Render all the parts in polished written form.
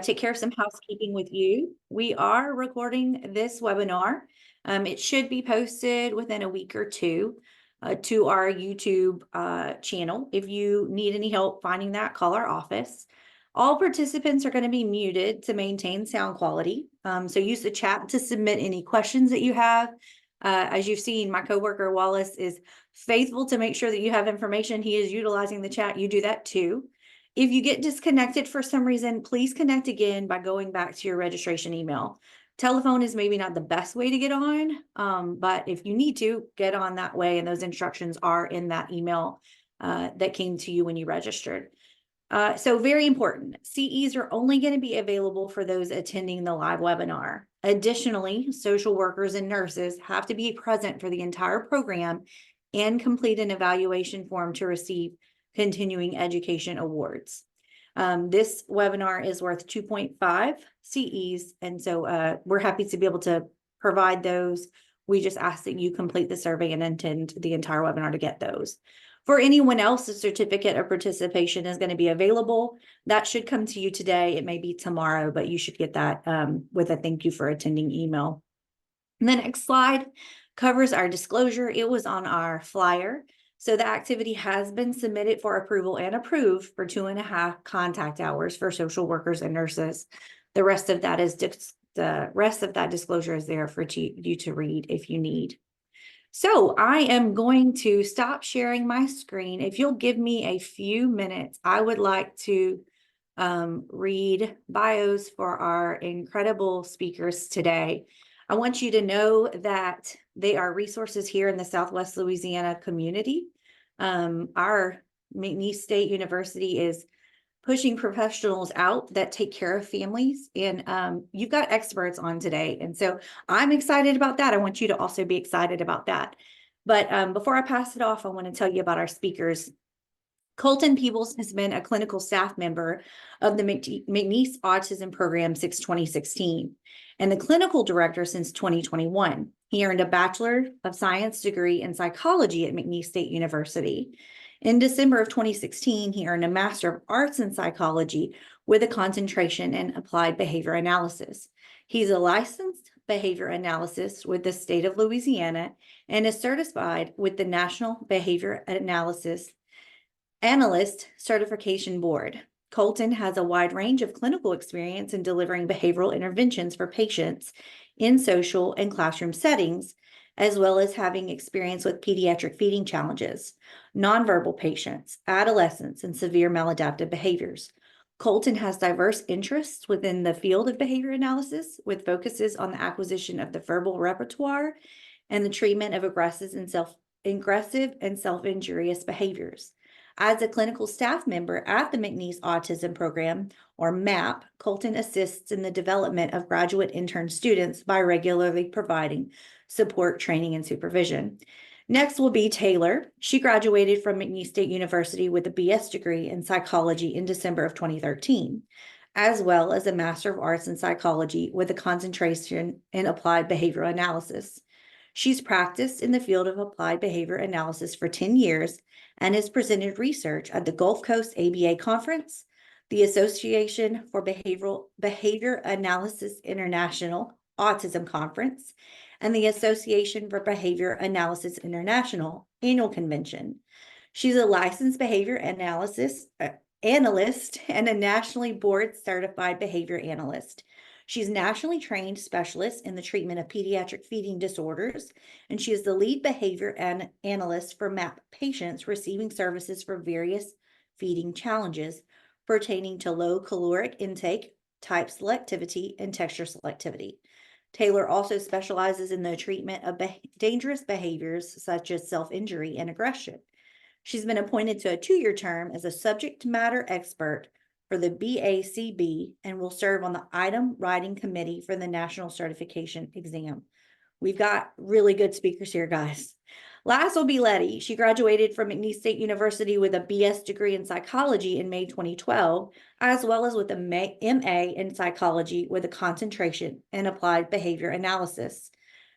Take care of some housekeeping with you. We are recording this webinar. It should be posted within a week or two to our YouTube channel. If you need any help finding that, call our office. All participants are going to be muted to maintain sound quality. So use the chat to submit any questions that you have. As you've seen, my coworker Wallace is faithful to make sure that you have information. He is utilizing the chat. You do that too. If you get disconnected for some reason, please connect again by going back to your registration email. Telephone is maybe not the best way to get on, but if you need to, get on that way, and those instructions are in that email that came to you when you registered. So very important, CEs are only going to be available for those attending the live webinar. Additionally, social workers and nurses have to be present for the entire program and complete an evaluation form to receive continuing education awards. This webinar is worth 2.5 CEs, and so we're happy to be able to provide those. We just ask that you complete the survey and attend the entire webinar to get those. For anyone else, a certificate of participation is going to be available. That should come to you today. It may be tomorrow, but you should get that with a thank you for attending email. And the next slide covers our disclosure. It was on our flyer. So the activity has been submitted for approval and approved for 2.5 contact hours for social workers and nurses. The rest of that disclosure is there for you to read if you need. So I am going to stop sharing my screen. If you'll give me a few minutes, I would like to read bios for our incredible speakers today. I want you to know that they are resources here in the Southwest Louisiana community. Our McNeese State University is pushing professionals out that take care of families, and you've got experts on today. And so I'm excited about that. I want you to also be excited about that. But before I pass it off, I want to tell you about our speakers. Colton Peebles has been a clinical staff member of the McNeese Autism Program since 2016 and the clinical director since 2021. He earned a Bachelor of Science degree in psychology at McNeese State University. In December of 2016, he earned a Master of Arts in Psychology with a concentration in applied behavior analysis. He's a licensed behavior analyst with the state of Louisiana and is certified with the National Behavior Analyst Certification Board. Colton has a wide range of clinical experience in delivering behavioral interventions for patients in social and classroom settings, as well as having experience with pediatric feeding challenges, nonverbal patients, adolescents, and severe maladaptive behaviors. Colton has diverse interests within the field of behavior analysis, with focuses on the acquisition of the verbal repertoire and the treatment of aggressive and self-injurious behaviors. As a clinical staff member at the McNeese Autism Program, or MAP, Colton assists in the development of graduate intern students by regularly providing support, training, and supervision. Next will be Taylor. She graduated from McNeese State University with a BS degree in psychology in December of 2013, as well as a Master of Arts in Psychology with a concentration in applied behavioral analysis. She's practiced in the field of applied behavior analysis for 10 years and has presented research at the Gulf Coast ABA Conference, the Association for Behavior Analysis International Autism Conference, and the Association for Behavior Analysis International Annual Convention. She's a licensed behavior analyst and a nationally board certified behavior analyst. She's nationally trained specialist in the treatment of pediatric feeding disorders, and she is the lead behavior analyst for MAP patients receiving services for various feeding challenges pertaining to low caloric intake, type selectivity, and texture selectivity. Taylor also specializes in the treatment of dangerous behaviors such as self-injury and aggression. She's been appointed to a 2-year term as a subject matter expert for the BACB and will serve on the item writing committee for the national certification exam. We've got really good speakers here, guys. Last will be Lettie. She graduated from McNeese State University with a BS degree in psychology in May 2012, as well as with a MA in psychology with a concentration in applied behavior analysis.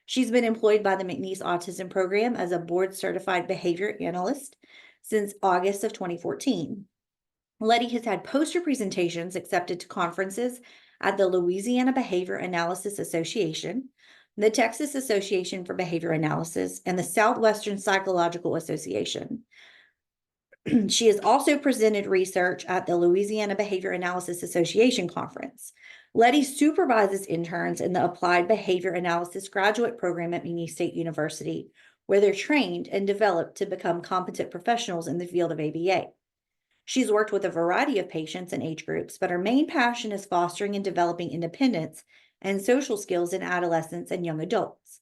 She's been employed by the McNeese Autism Program as a board certified behavior analyst since August of 2014. Lettie has had poster presentations accepted to conferences at the Louisiana Behavior Analysis Association, the Texas Association for Behavior Analysis, and the Southwestern Psychological Association. She has also presented research at the Louisiana Behavior Analysis Association conference. Lettie supervises interns in the Applied Behavior Analysis graduate program at McNeese State University, where they're trained and developed to become competent professionals in the field of ABA. She's worked with a variety of patients and age groups, but her main passion is fostering and developing independence and social skills in adolescents and young adults.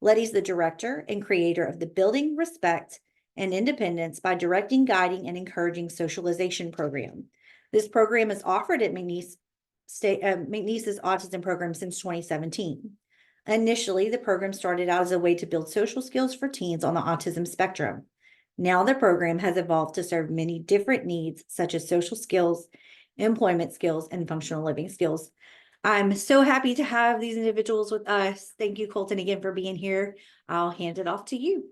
Lettie's the director and creator of the Building Respect and Independence by Directing, Guiding, and Encouraging Socialization program. This program is offered at McNeese's Autism Program since 2017. Initially, the program started out as a way to build social skills for teens on the autism spectrum. Now the program has evolved to serve many different needs, such as social skills, employment skills, and functional living skills. I'm so happy to have these individuals with us. Thank you, Colton, again for being here. I'll hand it off to you.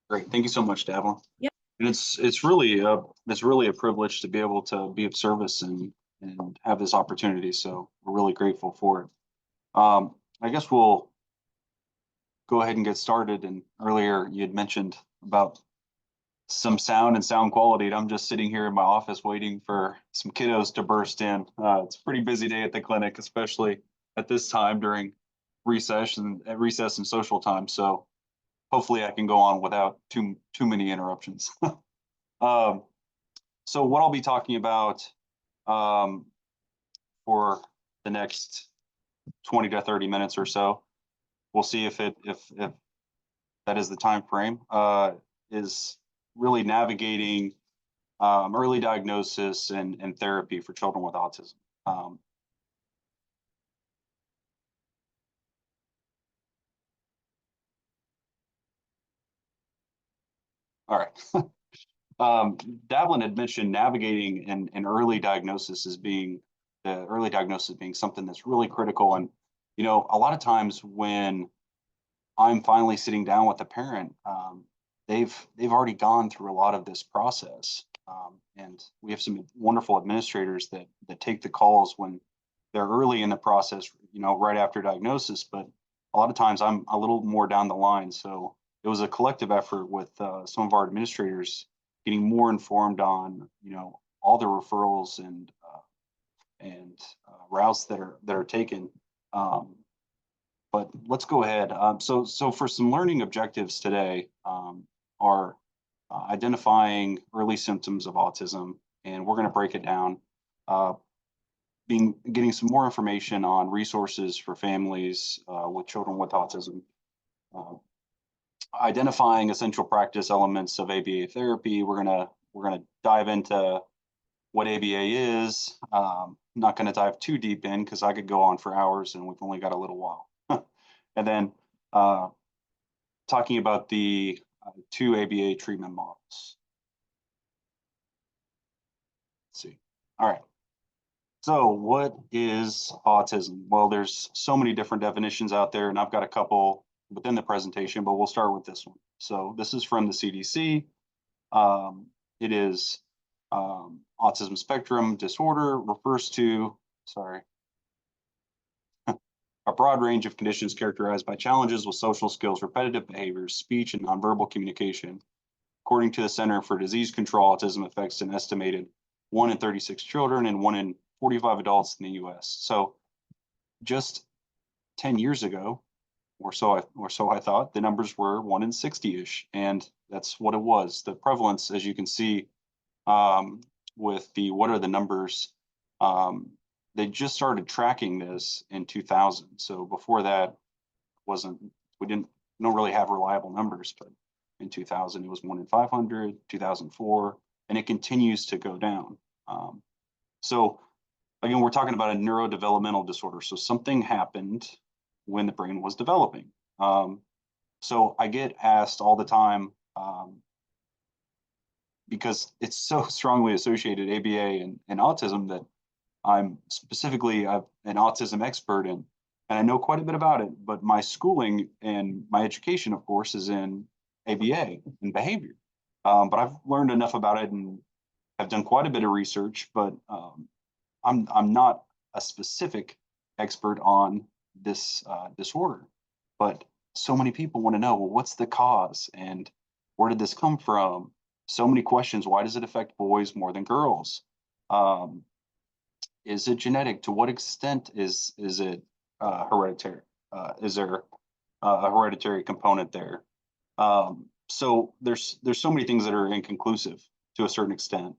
Great, thank you so much, Davlin. Yep. And it's really a privilege to be able to be of service and have this opportunity. So we're really grateful for it. I guess we'll go ahead and get started. And earlier you had mentioned about some sound and sound quality, and I'm just sitting here in my office waiting for some kiddos to burst in. It's a pretty busy day at the clinic, especially at this time during recess and social time. So hopefully I can go on without too many interruptions. So what I'll be talking about for the next 20 to 30 minutes or so, we'll see if that is the time frame, is really navigating early diagnosis and therapy for children with autism. All right. Davlin had mentioned navigating an early diagnosis as being something that's really critical. And, you know, a lot of times when I'm finally sitting down with a parent, they've already gone through a lot of this process. And we have some wonderful administrators that take the calls when they're early in the process, you know, right after diagnosis. But a lot of times I'm a little more down the line. So it was a collective effort with some of our administrators getting more informed on, you know, all the referrals and routes that are taken. But let's go ahead. So for some learning objectives today are identifying early symptoms of autism, and we're going to break it down. Getting some more information on resources for families with children with autism. Identifying essential practice elements of ABA therapy. We're gonna dive into what ABA is. Not going to dive too deep in because I could go on for hours, and we've only got a little while. And then talking about the two ABA treatment models. Let's see. All right. So what is autism? Well, there's so many different definitions out there, and I've got a couple within the presentation, but we'll start with this one. So this is from the CDC. It is autism spectrum disorder refers to, a broad range of conditions characterized by challenges with social skills, repetitive behaviors, speech, and nonverbal communication. According to the Center for Disease Control, autism affects an estimated 1 in 36 children and 1 in 45 adults in the US. So just 10 years ago, or so I thought, the numbers were 1 in 60-ish, and that's what it was. The prevalence, as you can see, with the what are the numbers, they just started tracking this in 2000. So before that, we don't really have reliable numbers, but in 2000 it was 1 in 500, 2004, and it continues to go down. So again, we're talking about a neurodevelopmental disorder. So something happened when the brain was developing. So I get asked all the time, because it's so strongly associated, ABA and autism, that I'm specifically an autism expert and I know quite a bit about it, but my schooling and my education, of course, is in ABA and behavior. But I've learned enough about it and have done quite a bit of research, but I'm not a specific expert on this disorder. But so many people want to know, well, what's the cause and where did this come from? So many questions. Why does it affect boys more than girls? Is it genetic? To what extent is it hereditary? Is there a hereditary component there? So there's so many things that are inconclusive to a certain extent.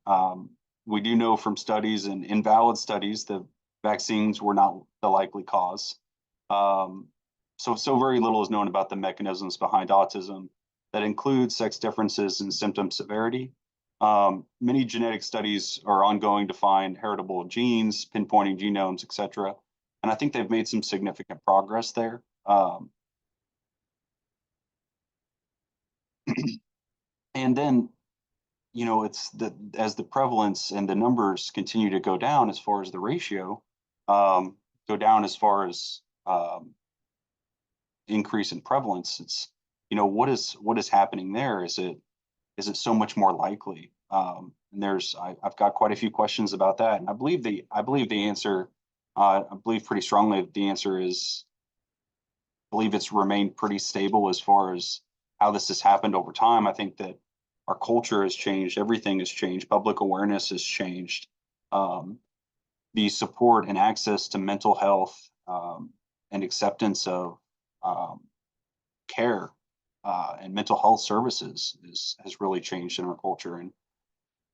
We do know from studies and invalid studies that vaccines were not the likely cause. So very little is known about the mechanisms behind autism that include sex differences in symptom severity. Many genetic studies are ongoing to find heritable genes, pinpointing genomes, et cetera. And I think they've made some significant progress there. And then, you know, it's as the prevalence and the numbers continue to go down as far as the ratio, go down as far as increase in prevalence, it's, you know, what is happening there? Is it so much more likely? And I've got quite a few questions about that. And I believe the answer, I believe pretty strongly that the answer is, I believe it's remained pretty stable as far as how this has happened over time. I think that our culture has changed. Everything has changed. Public awareness has changed. The support and access to mental health and acceptance of care and mental health services has really changed in our culture. And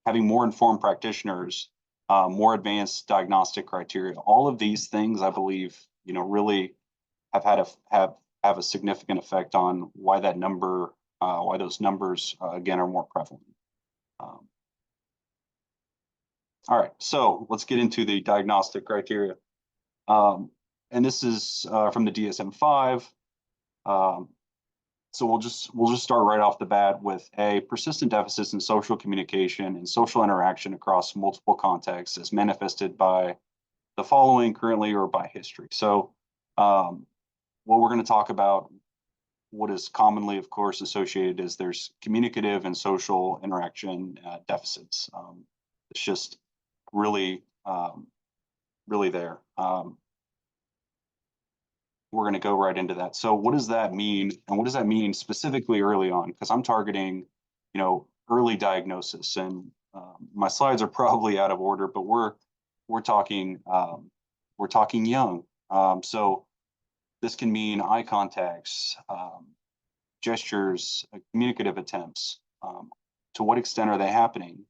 having more informed practitioners, more advanced diagnostic criteria, all of these things, I believe, you know, really have had have a significant effect on why that number, why those numbers again are more prevalent. All right, so let's get into the diagnostic criteria. And this is from the DSM-5. So we'll just start right off the bat with persistent deficits in social communication and social interaction across multiple contexts as manifested by the following currently or by history. So what we're going to talk about, what is commonly, of course, associated is there's communicative and social interaction deficits. It's just really, really there. We're going to go right into that. So what does that mean? And what does that mean specifically early on? Because I'm targeting, you know, early diagnosis, and my slides are probably out of order, but we're talking young. So this can mean eye contacts, gestures, communicative attempts. To what extent are they happening?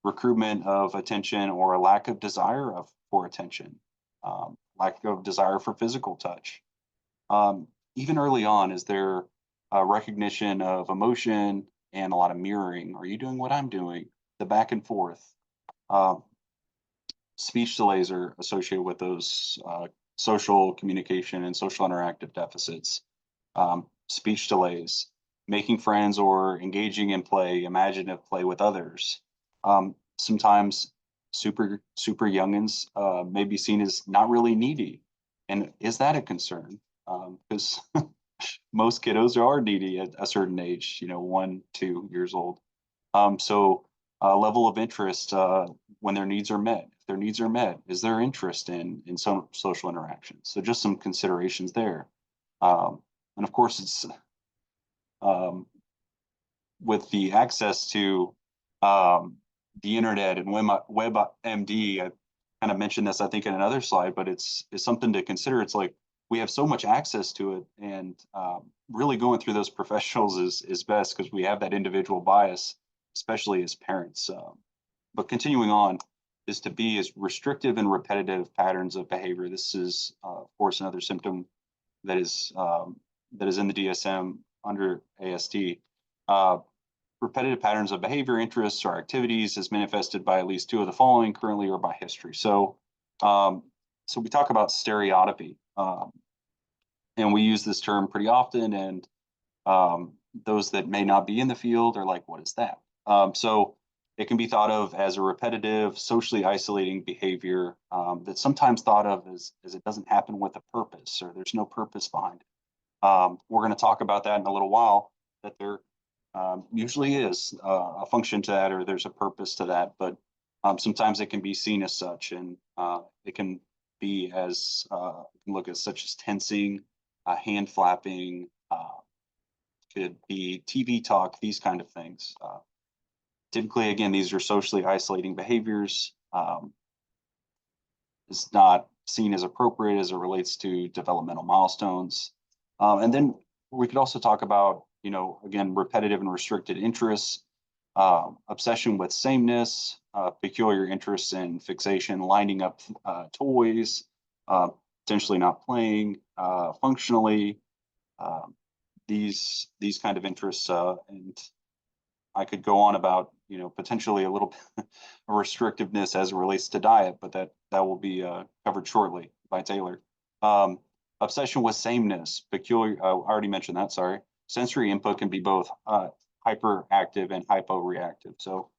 Recruitment of attention or a lack of desire for attention. Lack of desire for physical touch. Even early on, is there a recognition of emotion and a lot of mirroring? Are you doing what I'm doing? The back and forth. Speech delays are associated with those social communication and social interactive deficits. Speech delays, making friends or engaging in play, imaginative play with others. Sometimes super youngins may be seen as not really needy. And is that a concern? Because most kiddos are needy at a certain age, you know, 1, 2 years old. So level of interest when their needs are met. If their needs are met, is there interest in some social interactions? So just some considerations there. And of course, it's with the access to the internet and WebMD. I kind of mentioned this, I think, in another slide, but it's something to consider. It's like we have so much access to it, and really going through those professionals is best because we have that individual bias, especially as parents. But continuing on is to be as restrictive and repetitive patterns of behavior. This is, of course, another symptom that is in the DSM under ASD. Repetitive patterns of behavior, interests, or activities as manifested by at least 2 of the following currently or by history. So, so we talk about stereotypy, and we use this term pretty often, and those that may not be in the field are like, what is that? So it can be thought of as a repetitive, socially isolating behavior that's sometimes thought of as it doesn't happen with a purpose, or there's no purpose behind it. We're going to talk about that in a little while, that there usually is a function to that, or there's a purpose to that, but sometimes it can be seen as such, and it can be as can look at such as tensing, hand flapping, could be TV talk, these kind of things. Typically, again, these are socially isolating behaviors. It's not seen as appropriate as it relates to developmental milestones. And then we could also talk about, again, repetitive and restricted interests, obsession with sameness, peculiar interests in fixation, lining up toys, potentially not playing functionally, these kind of interests, and I could go on about, potentially a little bit of restrictiveness as it relates to diet, but that will be covered shortly by Taylor. Obsession with sameness, peculiar, I already mentioned that, sorry. Sensory input can be both hyperactive and hyporeactive. So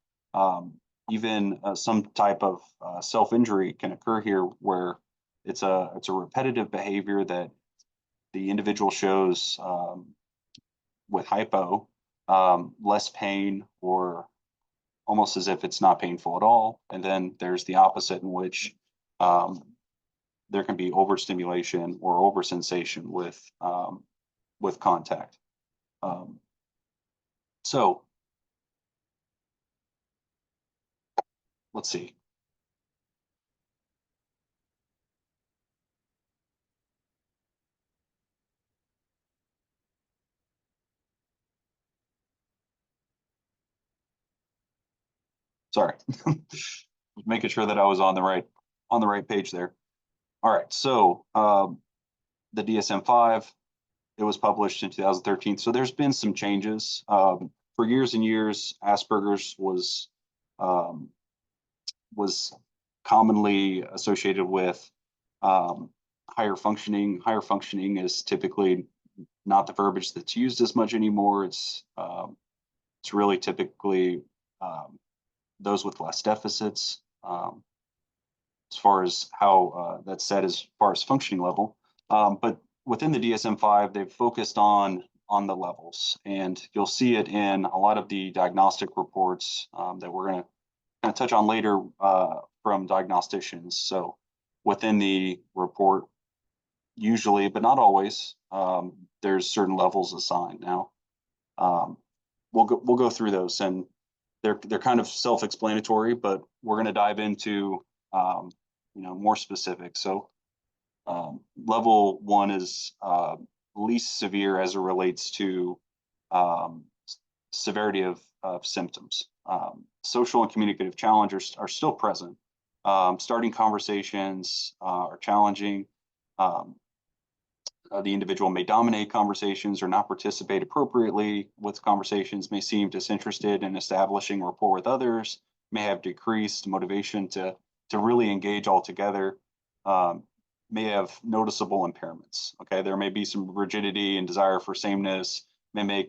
even some type of self-injury can occur here where it's a repetitive behavior that the individual shows with hypo, less pain, or almost as if it's not painful at all. And then there's the opposite, in which there can be overstimulation or oversensation with contact. So let's see. Sorry, making sure that I was on the right page there. All right, so the DSM-5, it was published in 2013. So there's been some changes. For years and years, Asperger's was commonly associated with higher functioning. Higher functioning is typically not the verbiage that's used as much anymore. It's really typically those with less deficits, as far as how that's said as far as functioning level. But within the DSM-5, they've focused on the levels, and you'll see it in a lot of the diagnostic reports that we're going to touch on later from diagnosticians. So within the report, usually, but not always, there's certain levels assigned. Now, we'll go through those, and they're kind of self-explanatory, but we're going to dive into more specific. So level 1 is least severe as it relates to severity of symptoms. Social and communicative challenges are still present. Starting conversations are challenging. The individual may dominate conversations or not participate appropriately with conversations, may seem disinterested in establishing rapport with others, may have decreased motivation to really engage altogether, may have noticeable impairments. Okay, there may be some rigidity and desire for sameness, may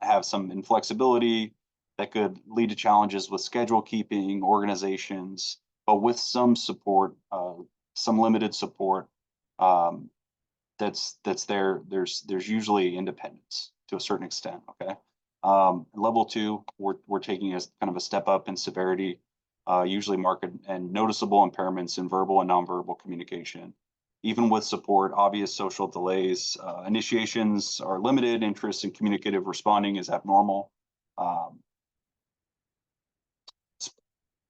have some inflexibility that could lead to challenges with schedule keeping, organizations, but with some support, some limited support, that's there. There's usually independence to a certain extent. Okay, level 2, we're taking as kind of a step up in severity, usually marked and noticeable impairments in verbal and nonverbal communication. Even with support, obvious social delays, initiations are limited, interest in communicative responding is abnormal.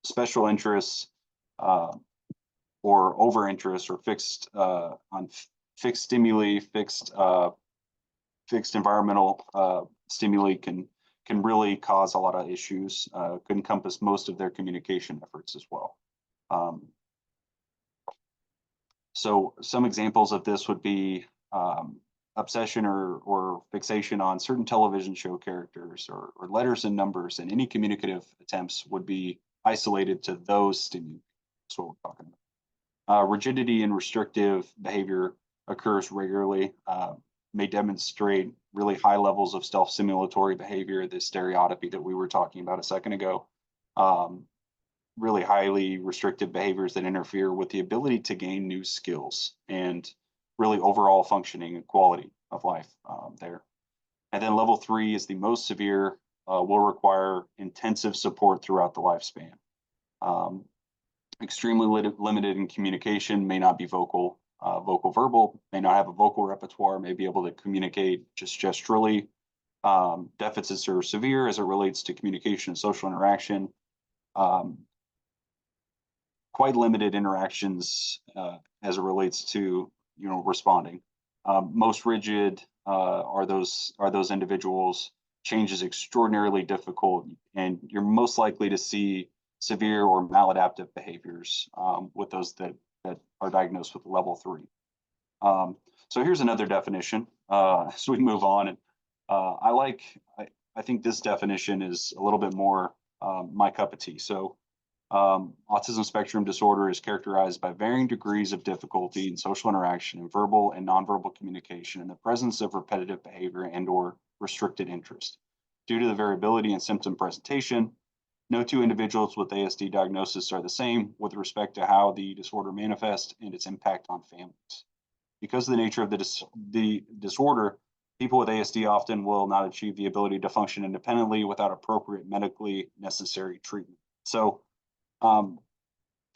Special interests or over interest or fixed on fixed stimuli, fixed environmental stimuli can really cause a lot of issues, could encompass most of their communication efforts as well. So some examples of this would be obsession or fixation on certain television show characters or letters and numbers, and any communicative attempts would be isolated to those stimuli. That's what we're talking about. Rigidity and restrictive behavior occurs regularly, may demonstrate really high levels of self-simulatory behavior, the stereotypy that we were talking about a second ago. Really highly restrictive behaviors that interfere with the ability to gain new skills and really overall functioning and quality of life there. And then level 3 is the most severe, will require intensive support throughout the lifespan. Extremely limited in communication, may not be vocal verbal, may not have a vocal repertoire, may be able to communicate just gesturally. Deficits are severe as it relates to communication and social interaction. Quite limited interactions as it relates to responding. Most rigid are those individuals. Change is extraordinarily difficult, and you're most likely to see severe or maladaptive behaviors with those that are diagnosed with level 3. So here's another definition as we move on. And I think this definition is a little bit more my cup of tea. So autism spectrum disorder is characterized by varying degrees of difficulty in social interaction and verbal and nonverbal communication in the presence of repetitive behavior and or restricted interest. Due to the variability in symptom presentation, no two individuals with ASD diagnosis are the same with respect to how the disorder manifests and its impact on families. Because of the nature of the disorder, people with ASD often will not achieve the ability to function independently without appropriate medically necessary treatment. So I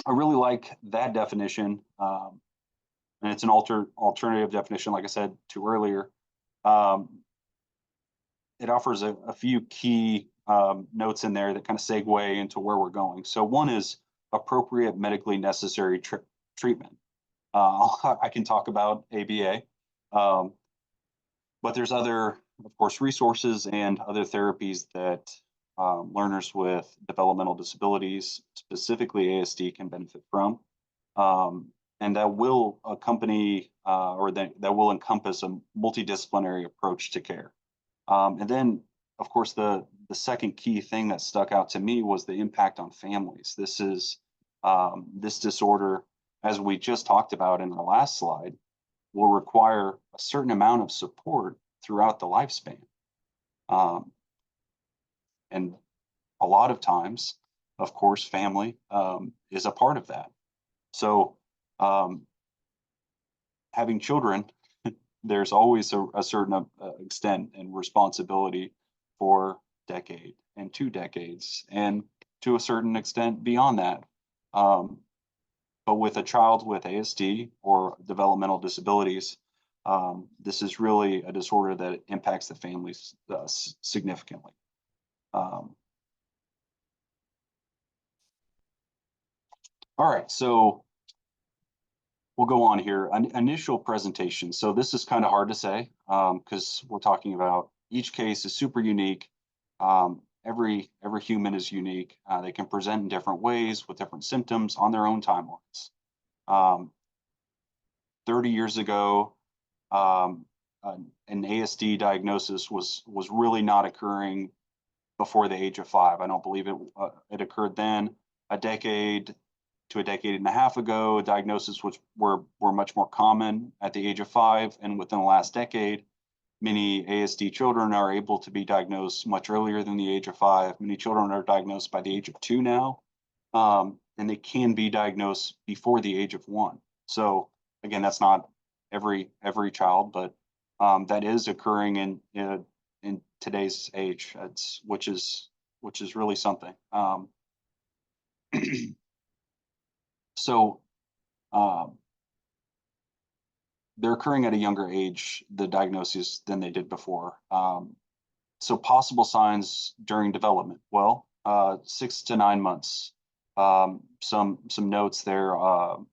really like that definition, and it's an alternative definition, like I said to earlier. It offers a few key notes in there that kind of segue into where we're going. So one is appropriate medically necessary treatment. I can talk about ABA, but there's other, of course, resources and other therapies that learners with developmental disabilities, specifically ASD, can benefit from. And that will accompany or that will encompass a multidisciplinary approach to care. And then, of course, the second key thing that stuck out to me was the impact on families. This is this disorder, as we just talked about in the last slide, will require a certain amount of support throughout the lifespan. And a lot of times, of course, family is a part of that. So having children, there's always a certain extent and responsibility for decade and 2 decades, and to a certain extent beyond that. But with a child with ASD or developmental disabilities, this is really a disorder that impacts the families significantly. All right, so we'll go on here. An initial presentation. So this is kind of hard to say because we're talking about each case is super unique. Every human is unique. They can present in different ways with different symptoms on their own timelines. 30 years ago, an ASD diagnosis was really not occurring before the age of 5. I don't believe it occurred then. A decade to a decade and a half ago, diagnoses were much more common at the age of 5, and within the last decade, many ASD children are able to be diagnosed much earlier than the age of 5. Many children are diagnosed by the age of 2 now, and they can be diagnosed before the age of 1. So again, that's not every child, but that is occurring in today's age, which is really something. So they're occurring at a younger age, the diagnoses, than they did before. So possible signs during development, well, 6 to 9 months. Some notes there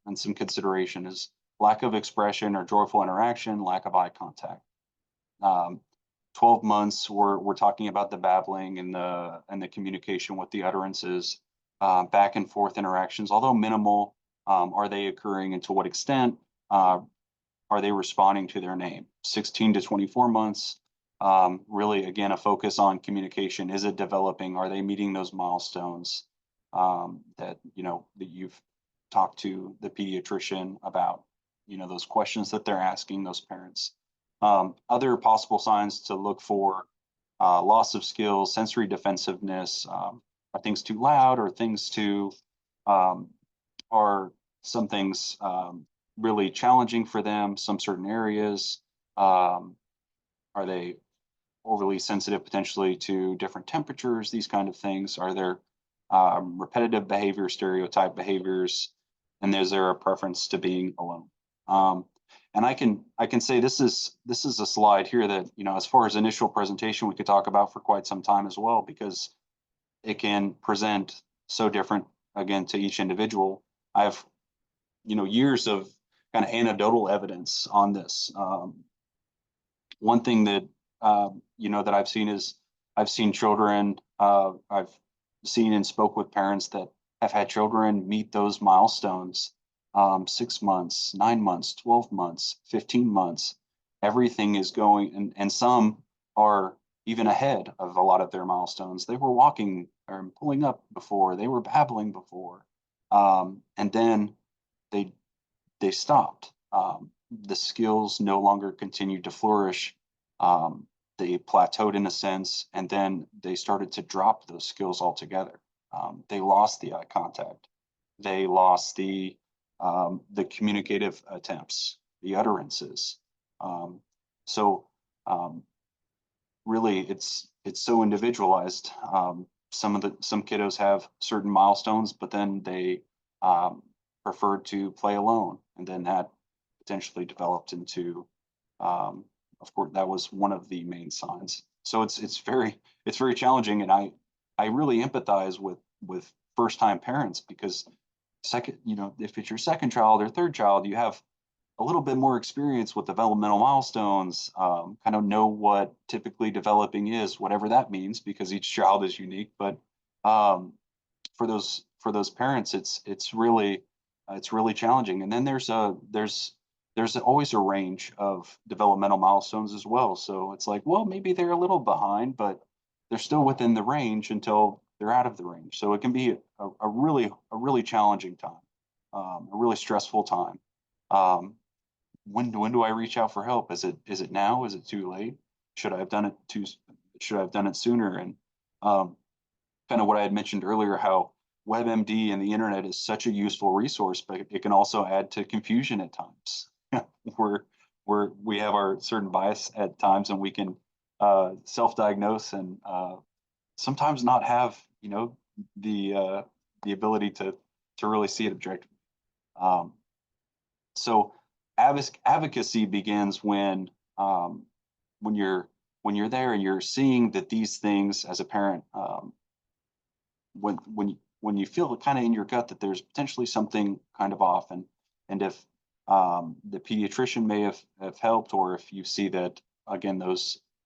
and some consideration is lack of expression or joyful interaction, lack of eye contact. 12 months, we're talking about the babbling and the communication with the utterances, back and forth interactions, although minimal. Are they occurring, and to what extent are they responding to their name? 16 to 24 months, really, again, a focus on communication. Is it developing? Are they meeting those milestones that you've talked to the pediatrician about? Those questions that they're asking those parents. Other possible signs to look for: loss of skills, sensory defensiveness. Are things too loud? Or things too? Are some things really challenging for them? Some certain areas. Are they overly sensitive potentially to different temperatures, these kind of things? Are there repetitive behavior, stereotype behaviors, and is there a preference to being alone? And I can say this is a slide here that, you know, as far as initial presentation, we could talk about for quite some time as well, because it can present so different again to each individual. I have, you know, years of kind of anecdotal evidence on this. One thing that you know, that I've seen is I've seen children. I've seen and spoke with parents that have had children meet those milestones, 6 months, 9 months, 12 months, 15 months. Everything is going, and some are even ahead of a lot of their milestones. They were walking or pulling up before, they were babbling before, and then they stopped. The skills no longer continued to flourish. They plateaued in a sense, and then they started to drop those skills altogether. They lost the eye contact. They lost the communicative attempts, the utterances. So really, it's so individualized. Some kiddos have certain milestones, but then they preferred to play alone, and then that potentially developed into, of course, that was one of the main signs. So it's very challenging, and I really empathize with first time parents, because second, you know, if it's your second child or third child, you have a little bit more experience with developmental milestones, kind of know what typically developing is, whatever that means, because each child is unique. But for those parents, it's really challenging. And then there's always a range of developmental milestones as well. So it's like, well, maybe they're a little behind, but they're still within the range until they're out of the range. So it can be a really challenging time, a really stressful time. When do I reach out for help? Is it now? Is it too late? Should I have done it sooner? And kind of what I had mentioned earlier, how WebMD and the internet is such a useful resource, but it can also add to confusion at times. we have our certain bias at times, and we can self-diagnose and sometimes not have, you know, the ability to really see it objectively. So advocacy begins when you're there and you're seeing that these things as a parent, when you feel kind of in your gut that there's potentially something kind of off, and if the pediatrician may have helped, or if you see that, again,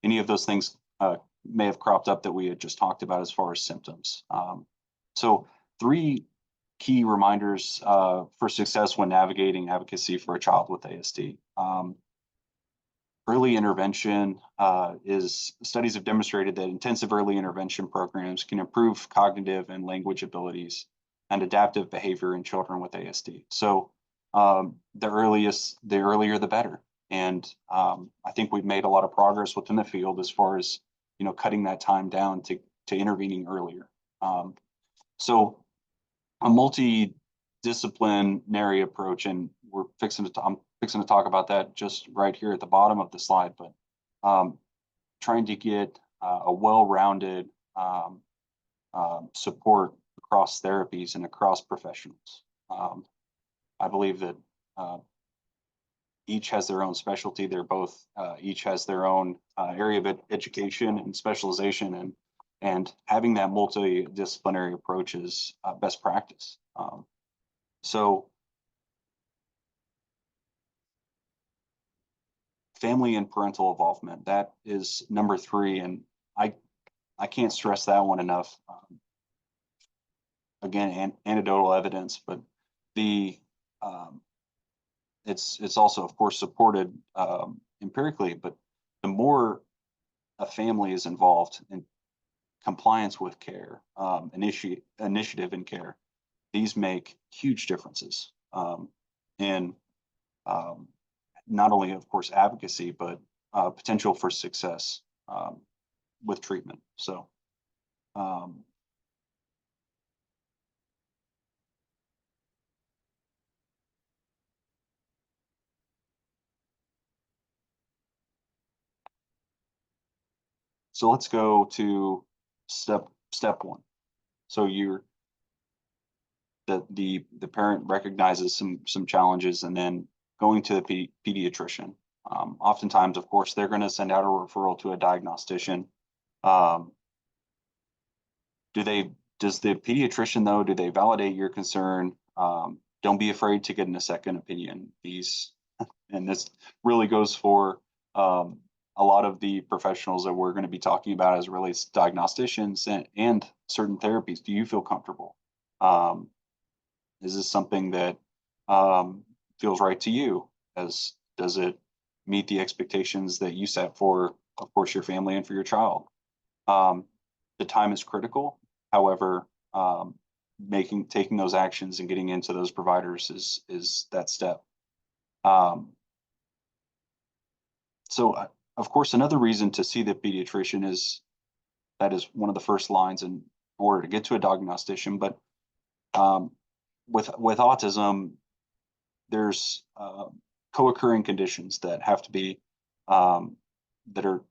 any of those things may have cropped up that we had just talked about as far as symptoms. So 3 key reminders for success when navigating advocacy for a child with ASD. Early intervention studies have demonstrated that intensive early intervention programs can improve cognitive and language abilities and adaptive behavior in children with ASD. So the earlier the better. And I think we've made a lot of progress within the field as far as, you know, cutting that time down to intervening earlier. So a multidisciplinary approach, and I'm fixing to talk about that just right here at the bottom of the slide, but trying to get a well-rounded support across therapies and across professionals. I believe that each has their own specialty. They're both each has their own area of education and specialization, and having that multidisciplinary approach is best practice. So family and parental involvement, that is number 3, and I can't stress that one enough. Again, anecdotal evidence, but it's also, of course, supported empirically. But the more a family is involved in compliance with care, initiative in care, these make huge differences in not only, of course, advocacy, but potential for success with treatment. So So let's go to step one. So the parent recognizes some challenges, and then going to the pediatrician. Oftentimes, of course, they're going to send out a referral to a diagnostician. Does the pediatrician, though, do they validate your concern? Don't be afraid to get in a second opinion. And this really goes for a lot of the professionals that we're going to be talking about as it relates to diagnosticians and certain therapies. Do you feel comfortable? Is this something that feels right to you? Does it meet the expectations that you set for, of course, your family and for your child? The time is critical. However, taking those actions and getting into those providers is that step. So, of course, another reason to see the pediatrician is that is one of the first lines in order to get to a diagnostician. But with autism, there's co-occurring conditions that have to be that are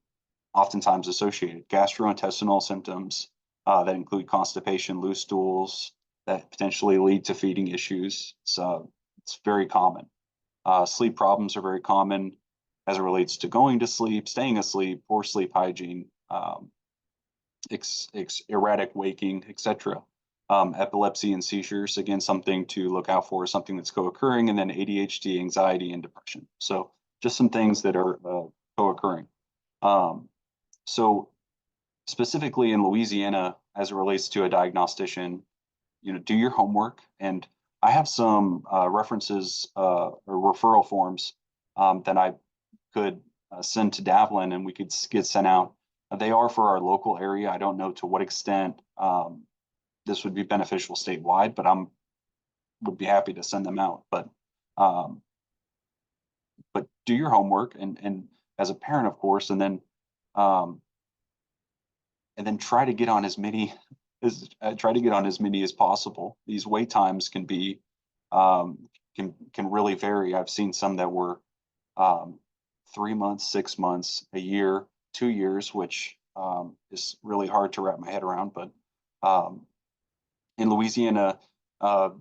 oftentimes associated. Gastrointestinal symptoms that include constipation, loose stools that potentially lead to feeding issues. So it's very common. Sleep problems are very common as it relates to going to sleep, staying asleep, poor sleep hygiene, erratic waking, etc. Epilepsy and seizures, again, something to look out for, something that's co-occurring, and then ADHD, anxiety, and depression. So just some things that are co-occurring. So specifically in Louisiana, as it relates to a diagnostician, do your homework. And I have some references or referral forms that I could send to Davlin, and we could get sent out. They are for our local area. I don't know to what extent this would be beneficial statewide, but would be happy to send them out. But do your homework, and as a parent, of course, and then try to get on as many as possible. These wait times can be can really vary. I've seen some that were 3 months, 6 months, a year, 2 years, which is really hard to wrap my head around. But in Louisiana,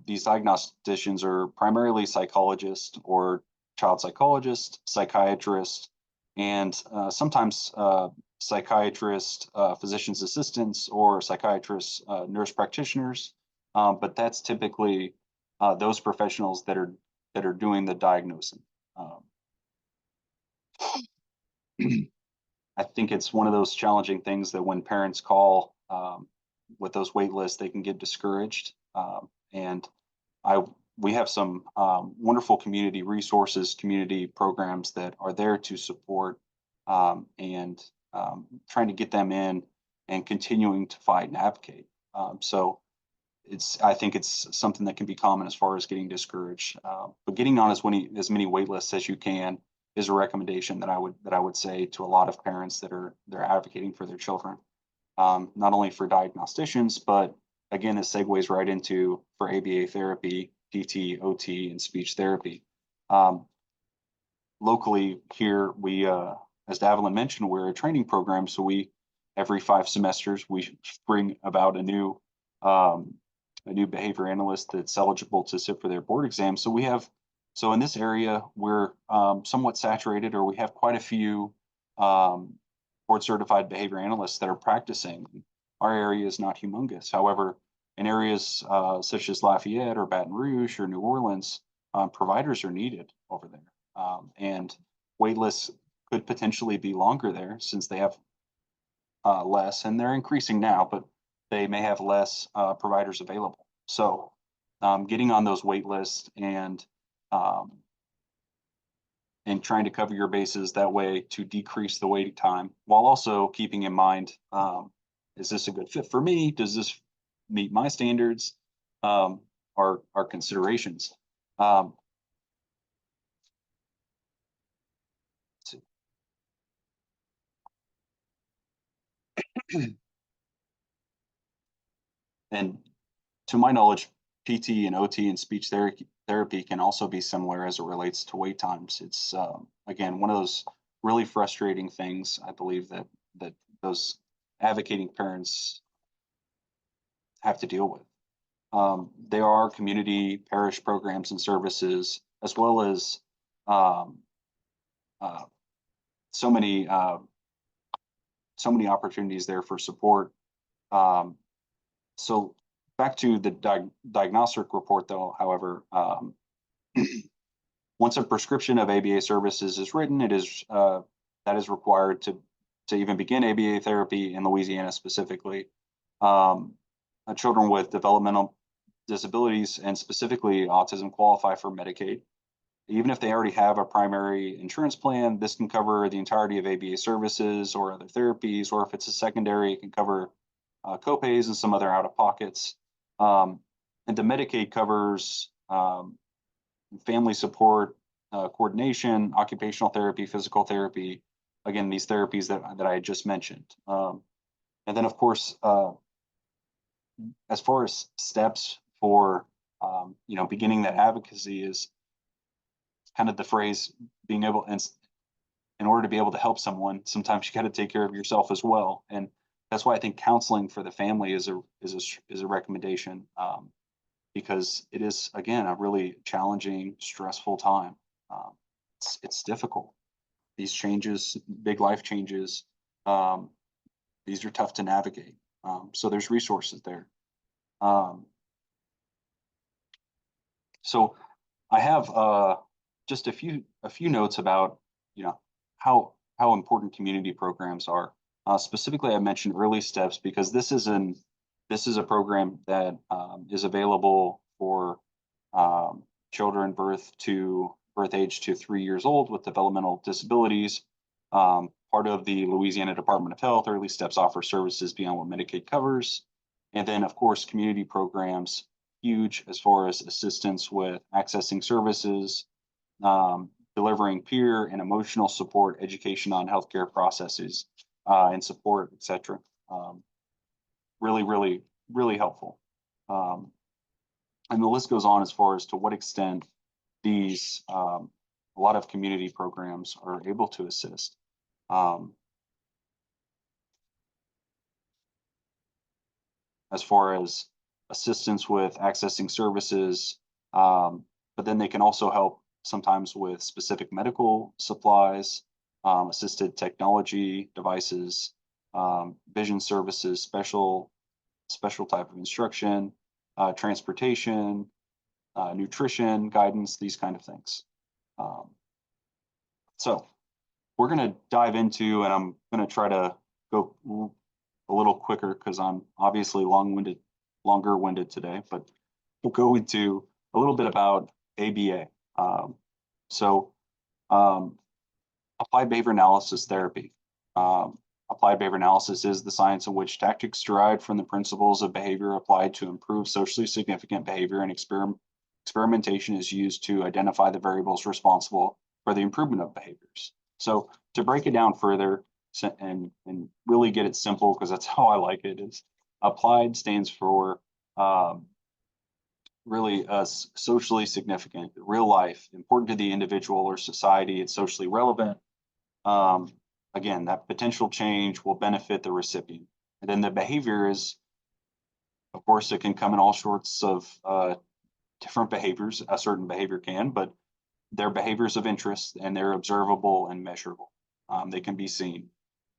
these diagnosticians are primarily psychologists or child psychologists, psychiatrists, and sometimes psychiatrists, physician's assistants, or psychiatrists, nurse practitioners. But that's typically those professionals that are doing the diagnosing. I think it's one of those challenging things that when parents call with those wait lists, they can get discouraged. And we have some wonderful community resources, community programs that are there to support and trying to get them in and continuing to fight and advocate. So I think it's something that can be common as far as getting discouraged. But getting on as many wait lists as you can is a recommendation that I would say to a lot of parents they're advocating for their children, not only for diagnosticians, but again, this segues right into for ABA therapy, PT, OT, and speech therapy. Locally here, we, as Davlin mentioned, we're a training program, so every 5 semesters we bring about a new behavior analyst that's eligible to sit for their board exam. So in this area, we're somewhat saturated, or we have quite a few board certified behavior analysts that are practicing. Our area is not humongous. However, in areas such as Lafayette or Baton Rouge or New Orleans, providers are needed over there. And wait lists could potentially be longer there since they have less, and they're increasing now, but they may have less providers available. So getting on those wait lists and trying to cover your bases that way to decrease the waiting time, while also keeping in mind, is this a good fit for me? Does this meet my standards? Are considerations. And to my knowledge, PT and OT and speech therapy can also be similar as it relates to wait times. It's again one of those really frustrating things. I believe that those advocating parents have to deal with. There are community parish programs and services, as well as um, so many opportunities there for support. So back to the diagnostic report, though, however, once a prescription of ABA services is written, it is that is required to even begin ABA therapy in Louisiana specifically. Children with developmental disabilities and specifically autism qualify for Medicaid. Even if they already have a primary insurance plan, this can cover the entirety of ABA services or other therapies, or if it's a secondary, it can cover copays and some other out-of-pockets. And the Medicaid covers family support, coordination, occupational therapy, physical therapy. Again, these therapies that I just mentioned. And then, of course, as far as steps for beginning that advocacy is kind of the phrase being able, and in order to be able to help someone, sometimes you got to take care of yourself as well. And that's why I think counseling for the family is a recommendation, because it is, again, a really challenging, stressful time. It's difficult. These changes, big life changes, these are tough to navigate. So there's resources there. So I have just a few notes about how important community programs are. Specifically, I mentioned early steps because this is a program that is available for children birth age to 3 years old with developmental disabilities. Part of the Louisiana Department of Health, Early Steps offer services beyond what Medicaid covers. And then, of course, community programs, huge as far as assistance with accessing services, delivering peer and emotional support, education on healthcare processes, and support, et cetera. Really, really, really helpful. And the list goes on as far as to what extent these, a lot of community programs are able to assist. As far as assistance with accessing services, but then they can also help sometimes with specific medical supplies, assisted technology devices, vision services, special type of instruction, transportation, nutrition, guidance, these kind of things. So we're going to dive into, and I'm going to try to go a little quicker because I'm obviously longer winded today, but we'll go into a little bit about ABA. Applied behavior analysis therapy. Applied behavior analysis is the science in which tactics derived from the principles of behavior applied to improve socially significant behavior, and experimentation is used to identify the variables responsible for the improvement of behaviors. So to break it down further and really get it simple, because that's how I like it, is applied stands for really socially significant, real life, important to the individual or society, it's socially relevant. Again, that potential change will benefit the recipient. And then the behavior is, of course, it can come in all sorts of different behaviors. A certain behavior can, but they're behaviors of interest and they're observable and measurable. They can be seen.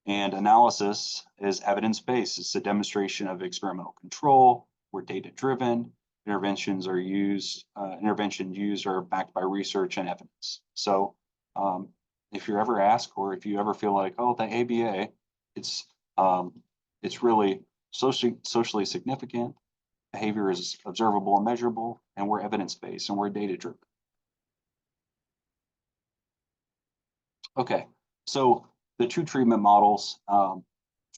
And analysis is evidence-based. It's a demonstration of experimental control. We're data-driven. Interventions used are backed by research and evidence. So if you're ever asked, or if you ever feel like, oh, the ABA, it's really socially significant. Behavior is observable and measurable, and we're evidence-based and we're data-driven. Okay, so the two treatment models, of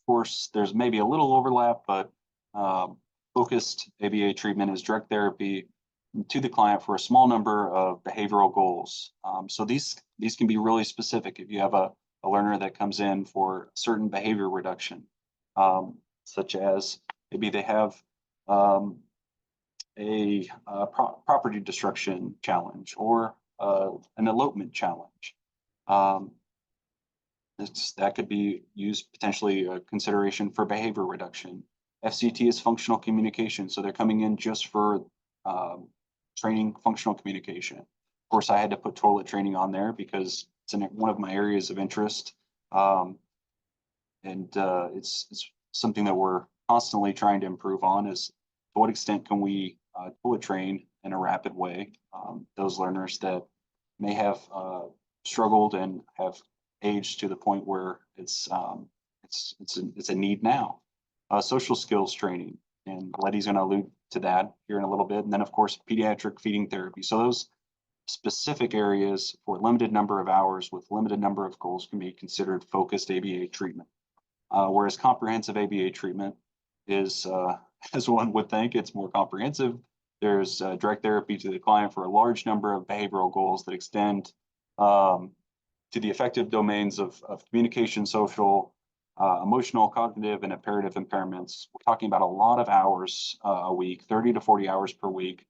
course, there's maybe a little overlap, but focused ABA treatment is direct therapy to the client for a small number of behavioral goals. So these can be really specific. If you have a learner that comes in for certain behavior reduction, such as maybe they have a property destruction challenge or an elopement challenge. That could be used potentially a consideration for behavior reduction. FCT is functional communication, so they're coming in just for training functional communication. Of course, I had to put toilet training on there because it's in one of my areas of interest, it's something that we're constantly trying to improve on. Is to what extent can we toilet train in a rapid way those learners that may have struggled and have aged to the point where it's a need now. Social skills training, and Lettie's going to allude to that here in a little bit. And then, of course, pediatric feeding therapy. So those specific areas for limited number of hours with limited number of goals can be considered focused ABA treatment. Whereas comprehensive ABA treatment is, as one would think, it's more comprehensive. There's direct therapy to the client for a large number of behavioral goals that extend to the affective domains of communication, social, emotional, cognitive, and imperative impairments. We're talking about a lot of hours a week, 30 to 40 hours per week,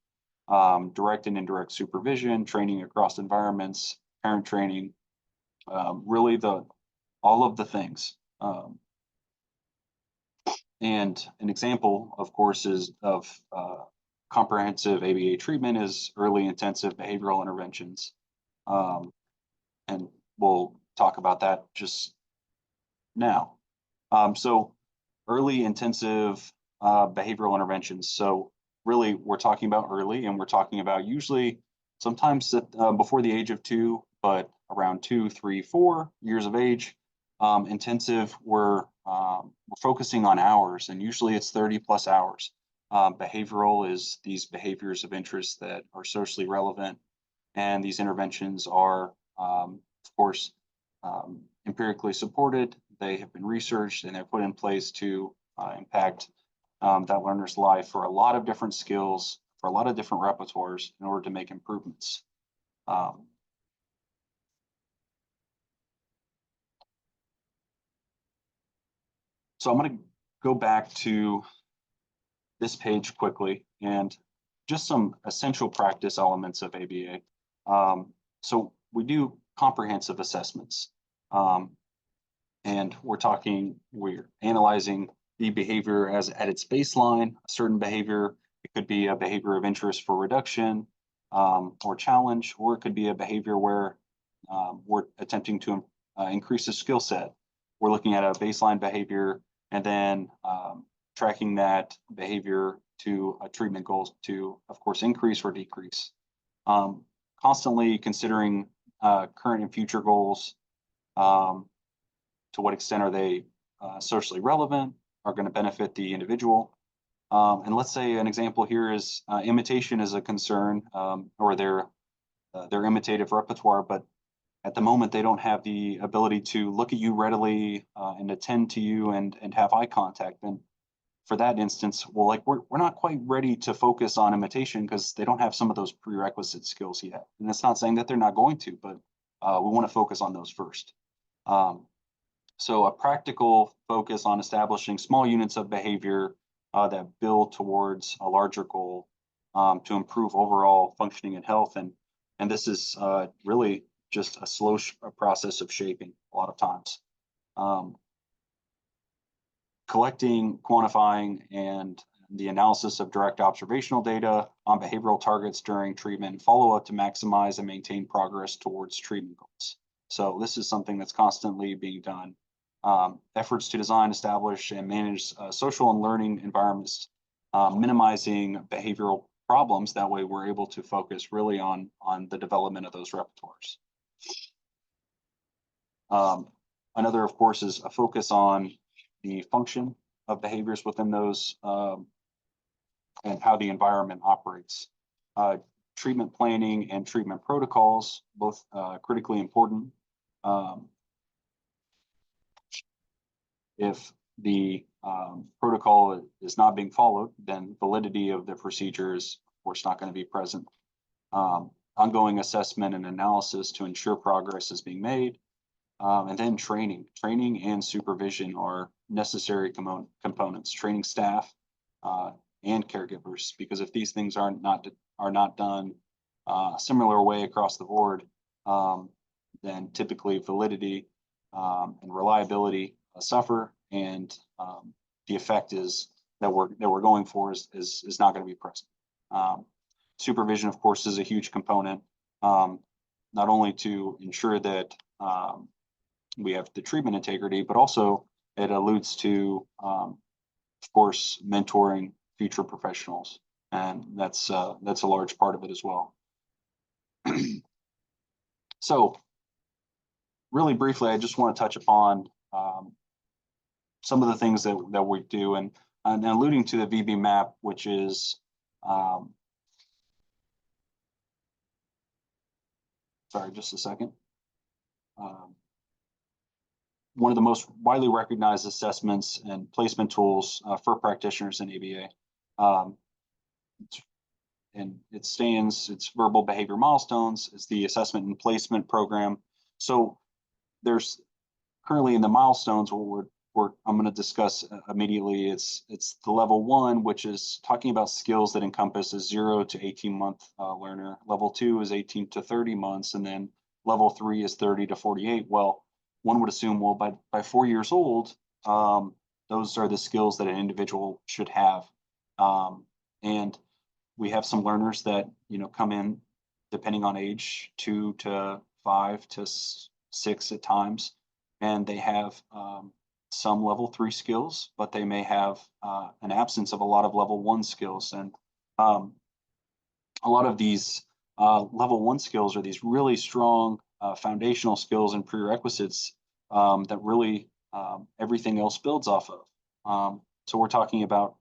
direct and indirect supervision, training across environments, parent training, really all of the things. And an example, of course, is of comprehensive ABA treatment is early intensive behavioral interventions. And we'll talk about that just now. So early intensive behavioral interventions. So really we're talking about early, and we're talking about usually sometimes before the age of 2, but around 2, 3, 4 years of age. Intensive, we're focusing on hours, and usually it's 30 plus hours. Behavioral is these behaviors of interest that are socially relevant, and these interventions are, of course, empirically supported. They have been researched and they're put in place to impact that learner's life for a lot of different skills, for a lot of different repertoires in order to make improvements. So I'm going to go back to this page quickly and just some essential practice elements of ABA. So we do comprehensive assessments, and we're analyzing the behavior as at its baseline. A certain behavior, it could be a behavior of interest for reduction or challenge, or it could be a behavior where we're attempting to increase the skill set. We're looking at a baseline behavior and then tracking that behavior to a treatment goal to, of course, increase or decrease. Constantly considering current and future goals. To what extent are they socially relevant, are going to benefit the individual? And let's say an example here is imitation is a concern, or their imitative repertoire, but at the moment they don't have the ability to look at you readily and attend to you and have eye contact. And for that instance, well, like we're not quite ready to focus on imitation because they don't have some of those prerequisite skills yet. And that's not saying that they're not going to, but we want to focus on those first. So a practical focus on establishing small units of behavior that build towards a larger goal to improve overall functioning and health. And this is really just a slow process of shaping a lot of times. Collecting, quantifying, and the analysis of direct observational data on behavioral targets during treatment and follow-up to maximize and maintain progress towards treatment goals. So this is something that's constantly being done. Efforts to design, establish, and manage social and learning environments, minimizing behavioral problems. That way we're able to focus really on the development of those repertoires. Another, of course, is a focus on the function of behaviors within those and how the environment operates. Treatment planning and treatment protocols, both critically important. If the protocol is not being followed, then validity of the procedure is, of course, not going to be present. Ongoing assessment and analysis to ensure progress is being made. And then training and supervision are necessary components. Training staff and caregivers, because if these things are not done a similar way across the board, then typically validity and reliability suffer, and the effect is that we're going for is not going to be present. Supervision, of course, is a huge component, not only to ensure that we have the treatment integrity, but also it alludes to, of course, mentoring future professionals, and that's a large part of it as well. So, really briefly, I just want to touch upon some of the things that we do, and alluding to the VB map, which is sorry, just a second. One of the most widely recognized assessments and placement tools for practitioners in ABA. And it stands, it's verbal behavior milestones, it's the assessment and placement program. So there's currently in the milestones, I'm going to discuss immediately, it's the level 1, which is talking about skills that encompasses 0 to 18-month learner. Level 2 is 18 to 30 months, and then level 3 is 30 to 48. Well, one would assume, well, by 4 years old, those are the skills that an individual should have. And we have some learners that, come in, depending on age, 2 to 5 to 6 at times, and they have some level 3 skills, but they may have an absence of a lot of level 1 skills. And a lot of these level 1 skills are these really strong foundational skills and prerequisites that really everything else builds off of. So we're talking about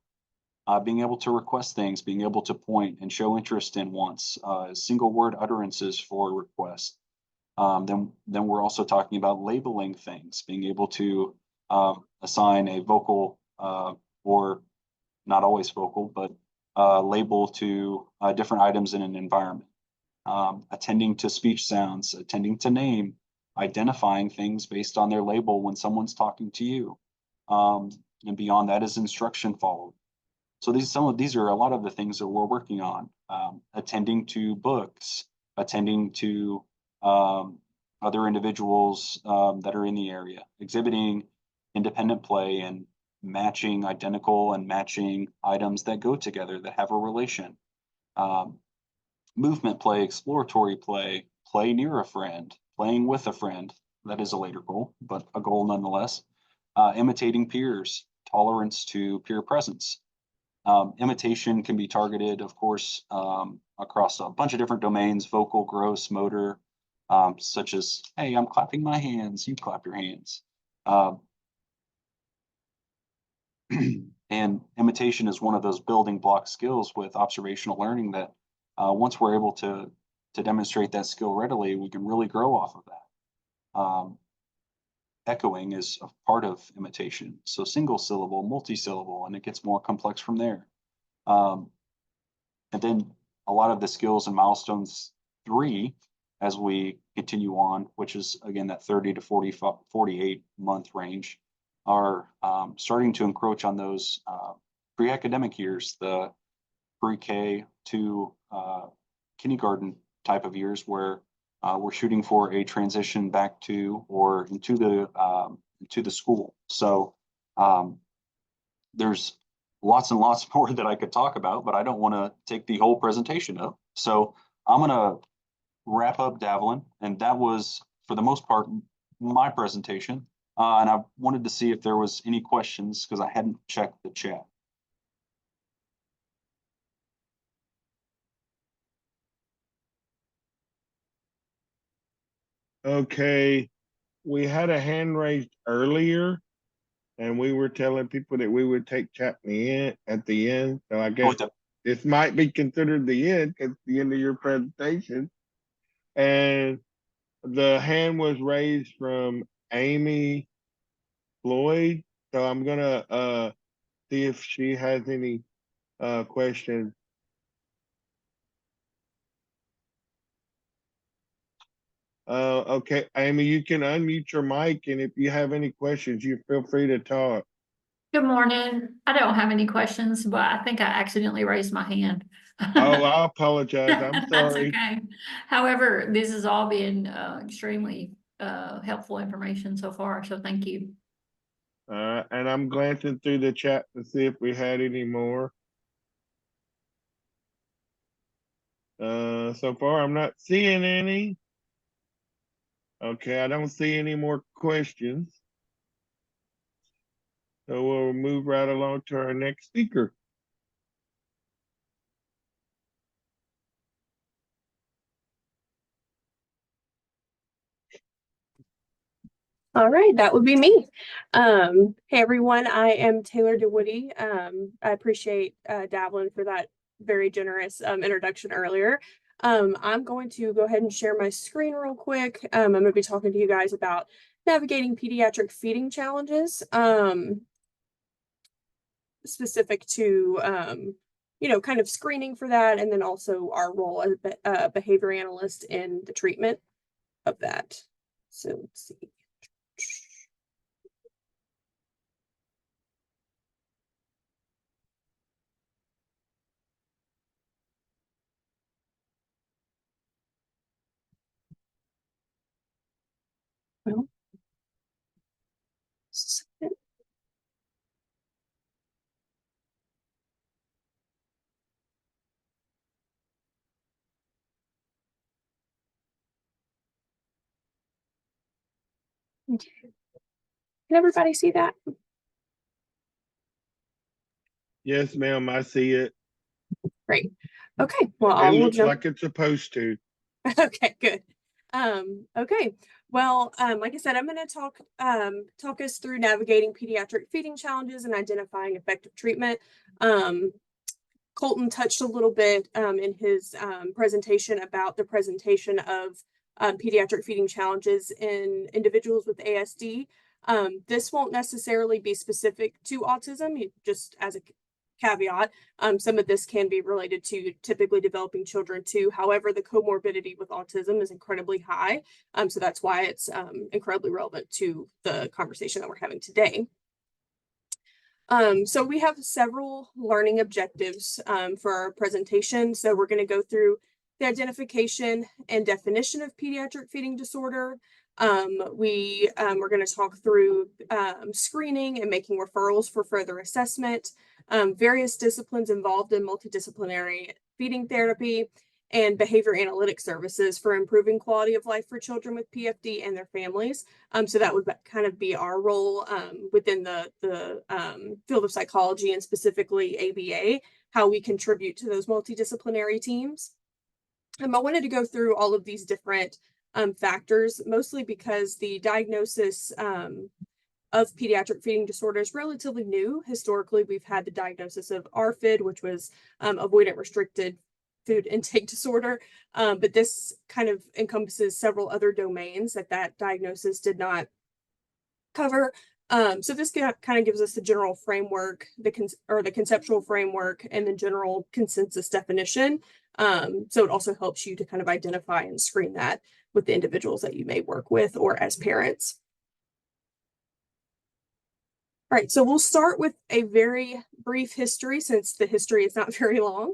being able to request things, being able to point and show interest in wants, single word utterances for requests. Then we're also talking about labeling things, being able to assign a vocal or not always vocal, but label to different items in an environment. Attending to speech sounds, attending to name, identifying things based on their label when someone's talking to you. And beyond that is instruction followed. So some of these are a lot of the things that we're working on. Attending to books, attending to other individuals that are in the area, exhibiting independent play and matching identical and matching items that go together that have a relation. Movement play, exploratory play, play near a friend, playing with a friend. That is a later goal, but a goal nonetheless. Imitating peers, tolerance to peer presence. Imitation can be targeted, of course, across a bunch of different domains, vocal, gross, motor, such as, hey, I'm clapping my hands, you clap your hands. And imitation is one of those building block skills with observational learning that once we're able to demonstrate that skill readily, we can really grow off of that. Echoing is a part of imitation. So single syllable, multi-syllable, and it gets more complex from there. And then a lot of the skills and milestones 3, as we continue on, which is again that 30 to 48 month range, are starting to encroach on those pre-academic years, the pre-K to kindergarten type of years, where we're shooting for a transition back to or into the school. So there's lots and lots more that I could talk about, but I don't want to take the whole presentation up. So I'm going to wrap up Davelin, and that was, for the most part, my presentation. And I wanted to see if there was any questions because I hadn't checked the chat. Okay, we had a hand raised earlier, and we were telling people that we would take chat at the end. So I guess this might be considered the end because it's the end of your presentation. And the hand was raised from Amy Floyd. So I'm gonna see if she has any questions. Okay, Amy, you can unmute your mic, and if you have any questions, you feel free to talk. Good morning. I don't have any questions, but I think I accidentally raised my hand. Oh, I apologize. I'm sorry. That's okay. However, this has all been extremely helpful information so far. So thank you. And I'm glancing through the chat to see if we had any more. So far, I'm not seeing any. Okay, I don't see any more questions. So we'll move right along to our next speaker. All right, that would be me. Hey everyone, I am Taylor DeWoody. I appreciate Davlin for that very generous introduction earlier. I'm going to go ahead and share my screen real quick. I'm going to be talking to you guys about navigating pediatric feeding challenges, specific to you know, kind of screening for that, and then also our role as a behavior analyst in the treatment of that. So let's see. Well, okay. Can everybody see that? Yes, ma'am, I see it. Great. Okay. Well, It I will looks jump. like it's supposed to. Okay, good. Okay. Well, like I said, I'm going to talk us through navigating pediatric feeding challenges and identifying effective treatment. Colton touched a little bit in his presentation about the presentation of pediatric feeding challenges in individuals with ASD. This won't necessarily be specific to autism, just as a caveat. Some of this can be related to typically developing children too. However, the comorbidity with autism is incredibly high. So that's why it's incredibly relevant to the conversation that we're having today. So we have several learning objectives for our presentation. So we're going to go through the identification and definition of pediatric feeding disorder. We're going to talk through screening and making referrals for further assessment, various disciplines involved in multidisciplinary feeding therapy, and behavior analytic services for improving quality of life for children with PFD and their families. So that would kind of be our role within the field of psychology, and specifically ABA, how we contribute to those multidisciplinary teams. I wanted to go through all of these different factors, mostly because the diagnosis of pediatric feeding disorder is relatively new. Historically, we've had the diagnosis of ARFID, which was avoidant restricted food intake disorder, but this kind of encompasses several other domains that diagnosis did not cover. So this kind of gives us the general framework, the conceptual framework, and the general consensus definition. So it also helps you to kind of identify and screen that with the individuals that you may work with or as parents. All right, so we'll start with a very brief history, since the history is not very long.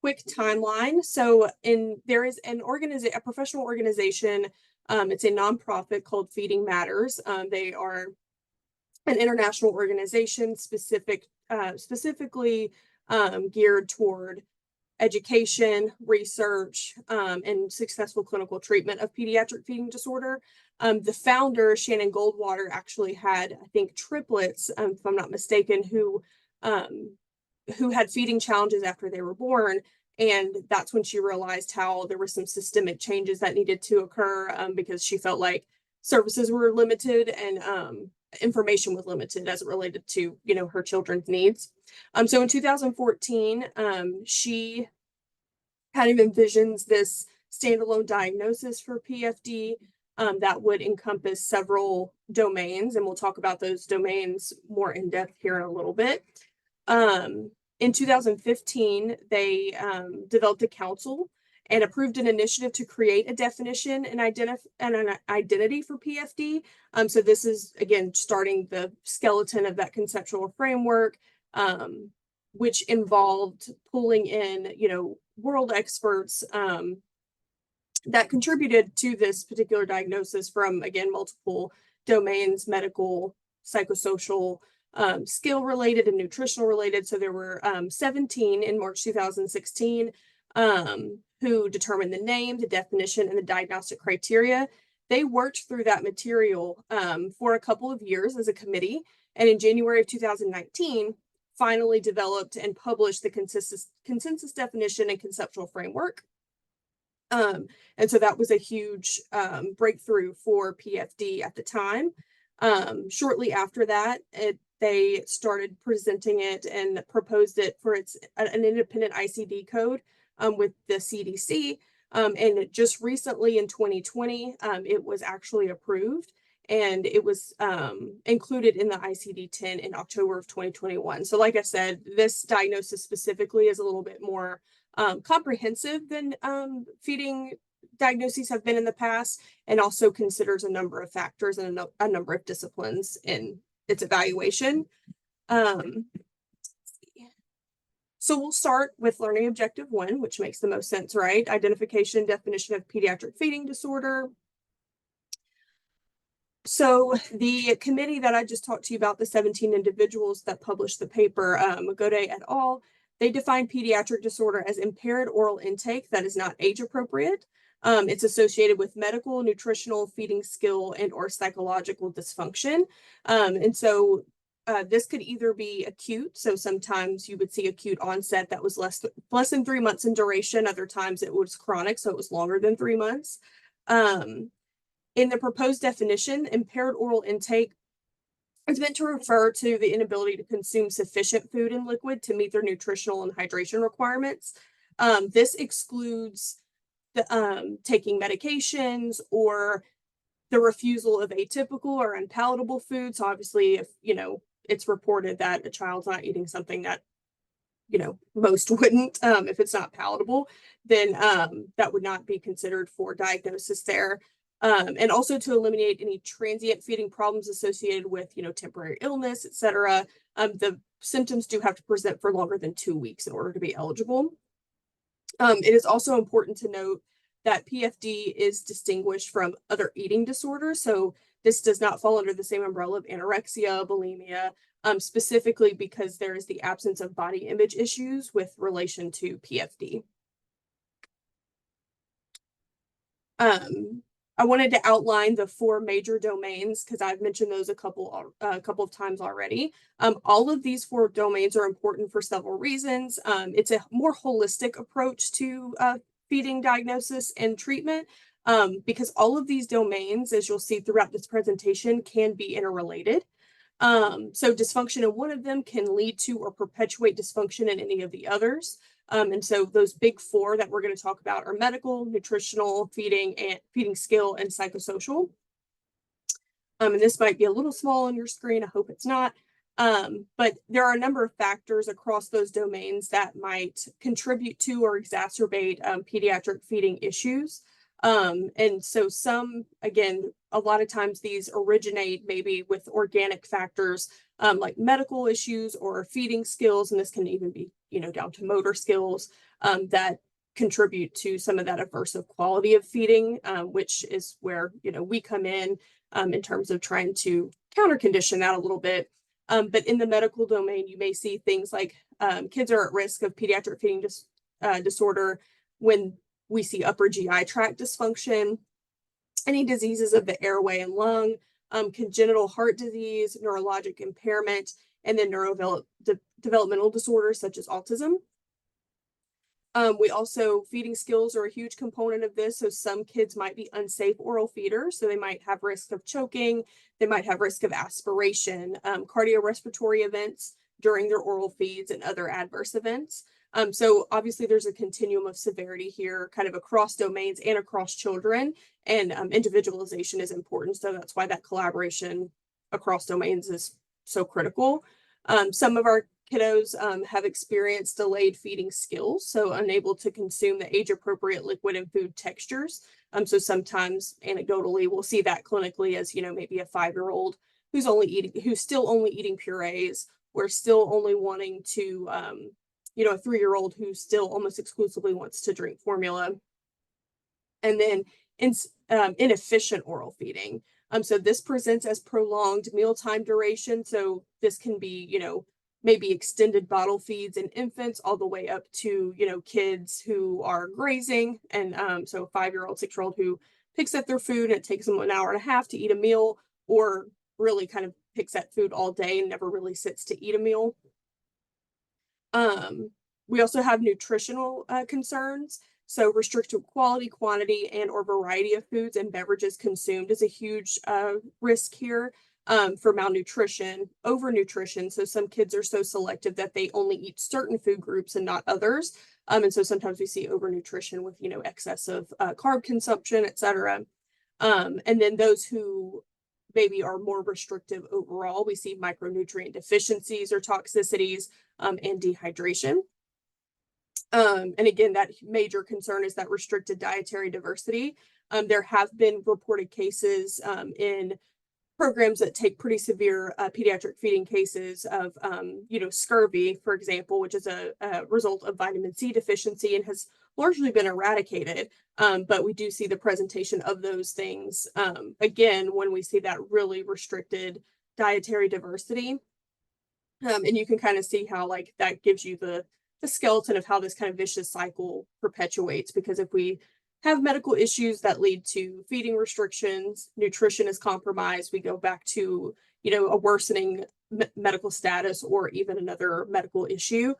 Quick timeline. So there is a professional organization. It's a nonprofit called Feeding Matters. They are an international organization specifically geared toward education, research, and successful clinical treatment of pediatric feeding disorder. The founder, Shannon Goldwater, actually had, I think, triplets, if I'm not mistaken, who had feeding challenges after they were born. And that's when she realized how there were some systemic changes that needed to occur, because she felt like services were limited and information was limited as it related to, you know, her children's needs. So in 2014, she kind of envisions this standalone diagnosis for PFD that would encompass several domains, and we'll talk about those domains more in depth here in a little bit. In 2015, they developed a council and approved an initiative to create a definition and an identity for PFD. So this is, again, starting the skeleton of that conceptual framework, which involved pulling in, you know, world experts that contributed to this particular diagnosis from, again, multiple domains, medical, psychosocial, skill related and nutritional related. So there were 17 in March 2016 who determined the name, the definition, and the diagnostic criteria. They worked through that material for a couple of years as a committee, and in January of 2019, finally developed and published the consensus definition and conceptual framework. And so that was a huge breakthrough for PFD at the time. Shortly after that, they started presenting it and proposed it for an independent ICD code with the CDC. And just recently in 2020, it was actually approved, and it was included in the ICD-10 in October of 2021. So like I said, this diagnosis specifically is a little bit more comprehensive than feeding diagnoses have been in the past, and also considers a number of factors and a number of disciplines in its evaluation. So we'll start with learning objective 1, which makes the most sense, right? Identification, definition of pediatric feeding disorder. So the committee that I just talked to you about, the 17 individuals that published the paper, Gaudet et al., they define pediatric disorder as impaired oral intake that is not age appropriate. It's associated with medical, nutritional, feeding skill, and or psychological dysfunction. And so this could either be acute. So sometimes you would see acute onset that was less than 3 months in duration. Other times it was chronic, so it was longer than 3 months. In the proposed definition, impaired oral intake is meant to refer to the inability to consume sufficient food and liquid to meet their nutritional and hydration requirements. This excludes the taking medications or the refusal of atypical or unpalatable food. So obviously, if it's reported that a child's not eating something that most wouldn't, if it's not palatable, then that would not be considered for diagnosis there. And also to eliminate any transient feeding problems associated with, temporary illness, etc. The symptoms do have to present for longer than 2 weeks in order to be eligible. It is also important to note that PFD is distinguished from other eating disorders. So this does not fall under the same umbrella of anorexia, bulimia, specifically because there is the absence of body image issues with relation to PFD. I wanted to outline the 4 major domains because I've mentioned those a couple of times already. All of these 4 domains are important for several reasons. It's a more holistic approach to feeding diagnosis and treatment because all of these domains, as you'll see throughout this presentation, can be interrelated. So dysfunction in one of them can lead to or perpetuate dysfunction in any of the others. And so those big 4 that we're going to talk about are medical, nutritional, feeding skill, and psychosocial. And this might be a little small on your screen. I hope it's not. But there are a number of factors across those domains that might contribute to or exacerbate pediatric feeding issues. And so again, a lot of times these originate maybe with organic factors like medical issues or feeding skills, and this can even be, down to motor skills that contribute to some of that aversive quality of feeding, which is where, we come in terms of trying to counter condition that a little bit. But in the medical domain, you may see things like kids are at risk of pediatric feeding disorder when we see upper GI tract dysfunction, any diseases of the airway and lung, congenital heart disease, neurologic impairment, and then neurodevelopmental disorders such as autism. We also, feeding skills are a huge component of this. So some kids might be unsafe oral feeders. So they might have risk of choking. They might have risk of aspiration, cardiorespiratory events during their oral feeds, and other adverse events. So obviously there's a continuum of severity here kind of across domains and across children, and individualization is important. So that's why that collaboration across domains is so critical. Some of our kiddos have experienced delayed feeding skills, so unable to consume the age-appropriate liquid and food textures. So sometimes anecdotally, we'll see that clinically as, maybe a 5-year-old who's still only eating purees, or still only wanting to, a 3-year-old who still almost exclusively wants to drink formula. And then inefficient oral feeding. So this presents as prolonged mealtime duration. So this can be, you know, maybe extended bottle feeds in infants all the way up to, you know, kids who are grazing. And so a 5-year-old, 6-year-old who picks at their food and it takes them an hour and a half to eat a meal, or really kind of picks at food all day and never really sits to eat a meal. We also have nutritional concerns. So restricted quality, quantity, and or variety of foods and beverages consumed is a huge risk here for malnutrition, overnutrition. So some kids are so selective that they only eat certain food groups and not others. And so sometimes we see overnutrition with, you know, excess of carb consumption, et cetera. And then those who maybe are more restrictive overall, we see micronutrient deficiencies or toxicities and dehydration. And again, that major concern is that restricted dietary diversity. There have been reported cases in programs that take pretty severe pediatric feeding cases of, you know, scurvy, for example, which is a result of vitamin C deficiency and has largely been eradicated. But we do see the presentation of those things, again, when we see that really restricted dietary diversity. And you can kind of see how like that gives you the skeleton of how this kind of vicious cycle perpetuates, because if we have medical issues that lead to feeding restrictions, nutrition is compromised, we go back to, you know, a worsening medical status or even another medical issue.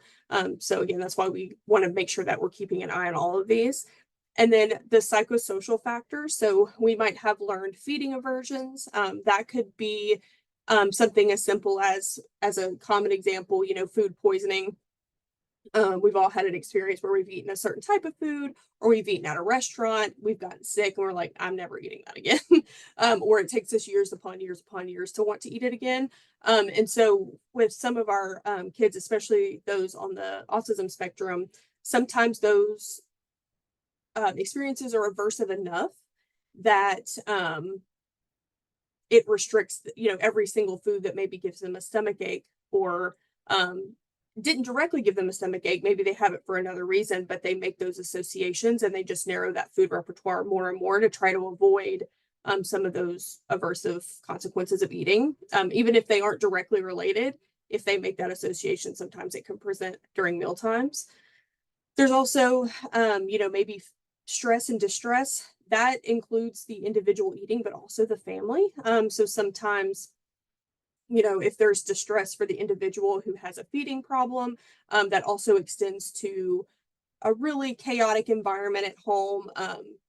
So again, that's why we want to make sure that we're keeping an eye on all of these. And then the psychosocial factors. So we might have learned feeding aversions. That could be something as simple as a common example, you know, food poisoning. We've all had an experience where we've eaten a certain type of food, or we've eaten at a restaurant, we've gotten sick and we're like, I'm never eating that again. Or it takes us years upon years upon years to want to eat it again. And so with some of our kids, especially those on the autism spectrum, sometimes those experiences are aversive enough that it restricts, you know, every single food that maybe gives them a stomach ache, or didn't directly give them a stomach ache. Maybe they have it for another reason, but they make those associations and they just narrow that food repertoire more and more to try to avoid some of those aversive consequences of eating. Even if they aren't directly related, if they make that association, sometimes it can present during meal times. There's also, you know, maybe stress and distress. That includes the individual eating, but also the family. So sometimes, you know, if there's distress for the individual who has a feeding problem, that also extends to a really chaotic environment at home,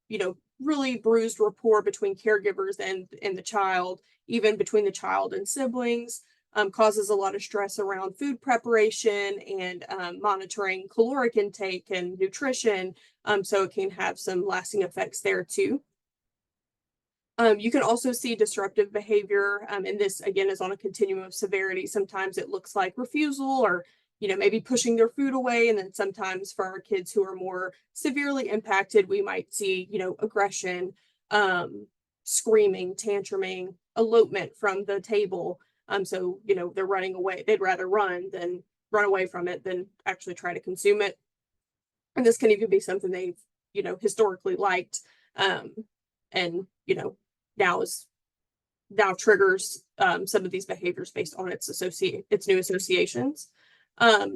you know, really bruised rapport between caregivers and the child, even between the child and siblings, causes a lot of stress around food preparation and monitoring caloric intake and nutrition. So it can have some lasting effects there too. You can also see disruptive behavior, and this again is on a continuum of severity. Sometimes it looks like refusal, or, you know, maybe pushing their food away. And then sometimes for our kids who are more severely impacted, we might see, you know, aggression, screaming, tantruming, elopement from the table. So, you know, they're running away. They'd rather run away from it than actually try to consume it. And this can even be something they've, you know, historically liked, and, you know, now triggers some of these behaviors based on its new associations.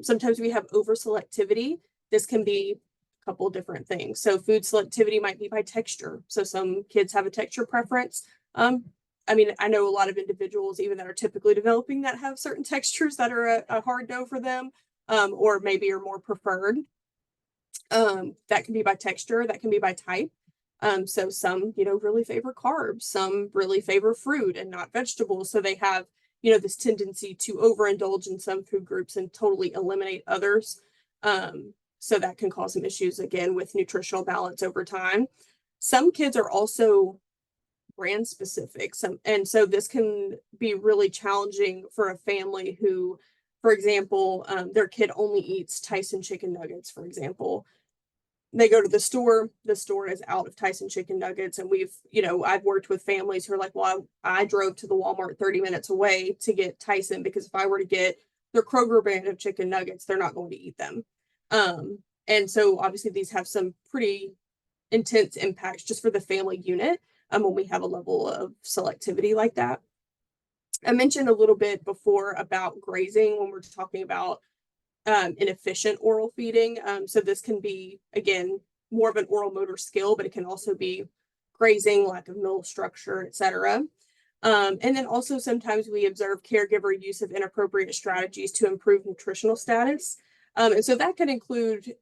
Sometimes we have over selectivity. This can be a couple different things. So food selectivity might be by texture. So some kids have a texture preference. I mean, I know a lot of individuals, even that are typically developing, that have certain textures that are a hard no for them, or maybe are more preferred. That can be by texture, that can be by type. So some, you know, really favor carbs, some really favor fruit and not vegetables. So they have, you know, this tendency to overindulge in some food groups and totally eliminate others. So that can cause some issues again with nutritional balance over time. Some kids are also brand specific. And so this can be really challenging for a family who, for example, their kid only eats Tyson chicken nuggets, for example. They go to the store is out of Tyson chicken nuggets. And we've, you know, I've worked with families who are like, well, I drove to the Walmart 30 minutes away to get Tyson, because if I were to get their Kroger brand of chicken nuggets, they're not going to eat them. And so obviously these have some pretty intense impacts just for the family unit when we have a level of selectivity like that. I mentioned a little bit before about grazing when we're talking about inefficient oral feeding. So this can be, again, more of an oral motor skill, but it can also be grazing, lack of meal structure, etc. And then also sometimes we observe caregiver use of inappropriate strategies to improve nutritional status. And so that could include,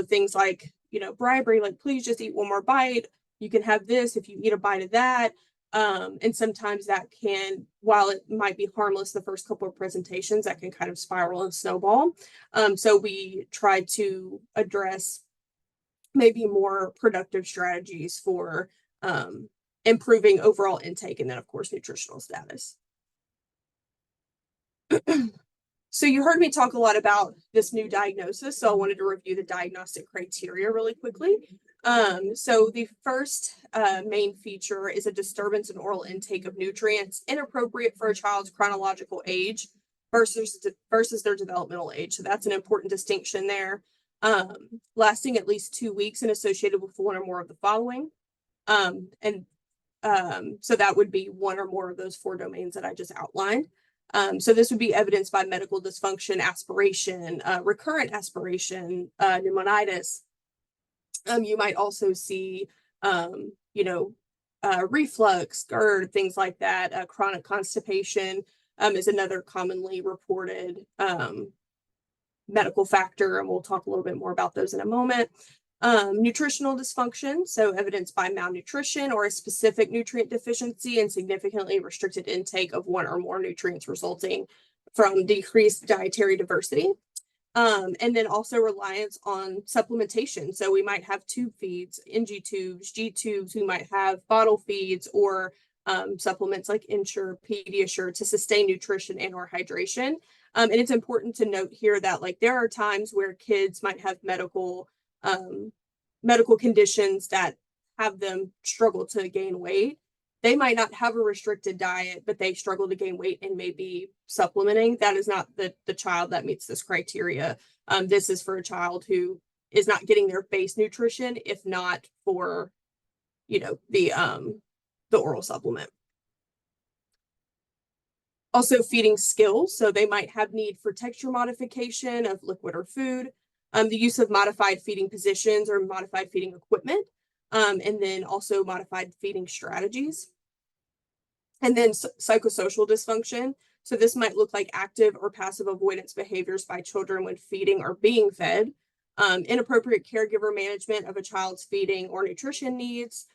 things like, bribery, like, please just eat one more bite. You can have this if you eat a bite of that. And sometimes that can, while it might be harmless the first couple of presentations, that can kind of spiral and snowball. So we try to address maybe more productive strategies for improving overall intake and then, of course, nutritional status. So you heard me talk a lot about this new diagnosis, so I wanted to review the diagnostic criteria really quickly. So the first main feature is a disturbance in oral intake of nutrients inappropriate for a child's chronological age versus their developmental age. So that's an important distinction there. Lasting at least 2 weeks and associated with one or more of the following. So that would be one or more of those 4 domains that I just outlined. So this would be evidenced by medical dysfunction, aspiration, recurrent aspiration, pneumonitis. You might also see, reflux, GERD, things like that. Chronic constipation is another commonly reported medical factor, and we'll talk a little bit more about those in a moment. Nutritional dysfunction, so evidenced by malnutrition or a specific nutrient deficiency and significantly restricted intake of one or more nutrients resulting from decreased dietary diversity. And then also reliance on supplementation. So we might have tube feeds, NG tubes, G tubes, we might have bottle feeds or supplements like Ensure, Pediasure to sustain nutrition and or hydration. And it's important to note here that there are times where kids might have medical conditions that have them struggle to gain weight. They might not have a restricted diet, but they struggle to gain weight and may be supplementing. That is not the child that meets this criteria. This is for a child who is not getting their base nutrition, if not for, the oral supplement. Also feeding skills. So they might have need for texture modification of liquid or food, the use of modified feeding positions or modified feeding equipment, and then also modified feeding strategies. And then psychosocial dysfunction. So this might look like active or passive avoidance behaviors by children when feeding or being fed, inappropriate caregiver management of a child's feeding or nutrition needs,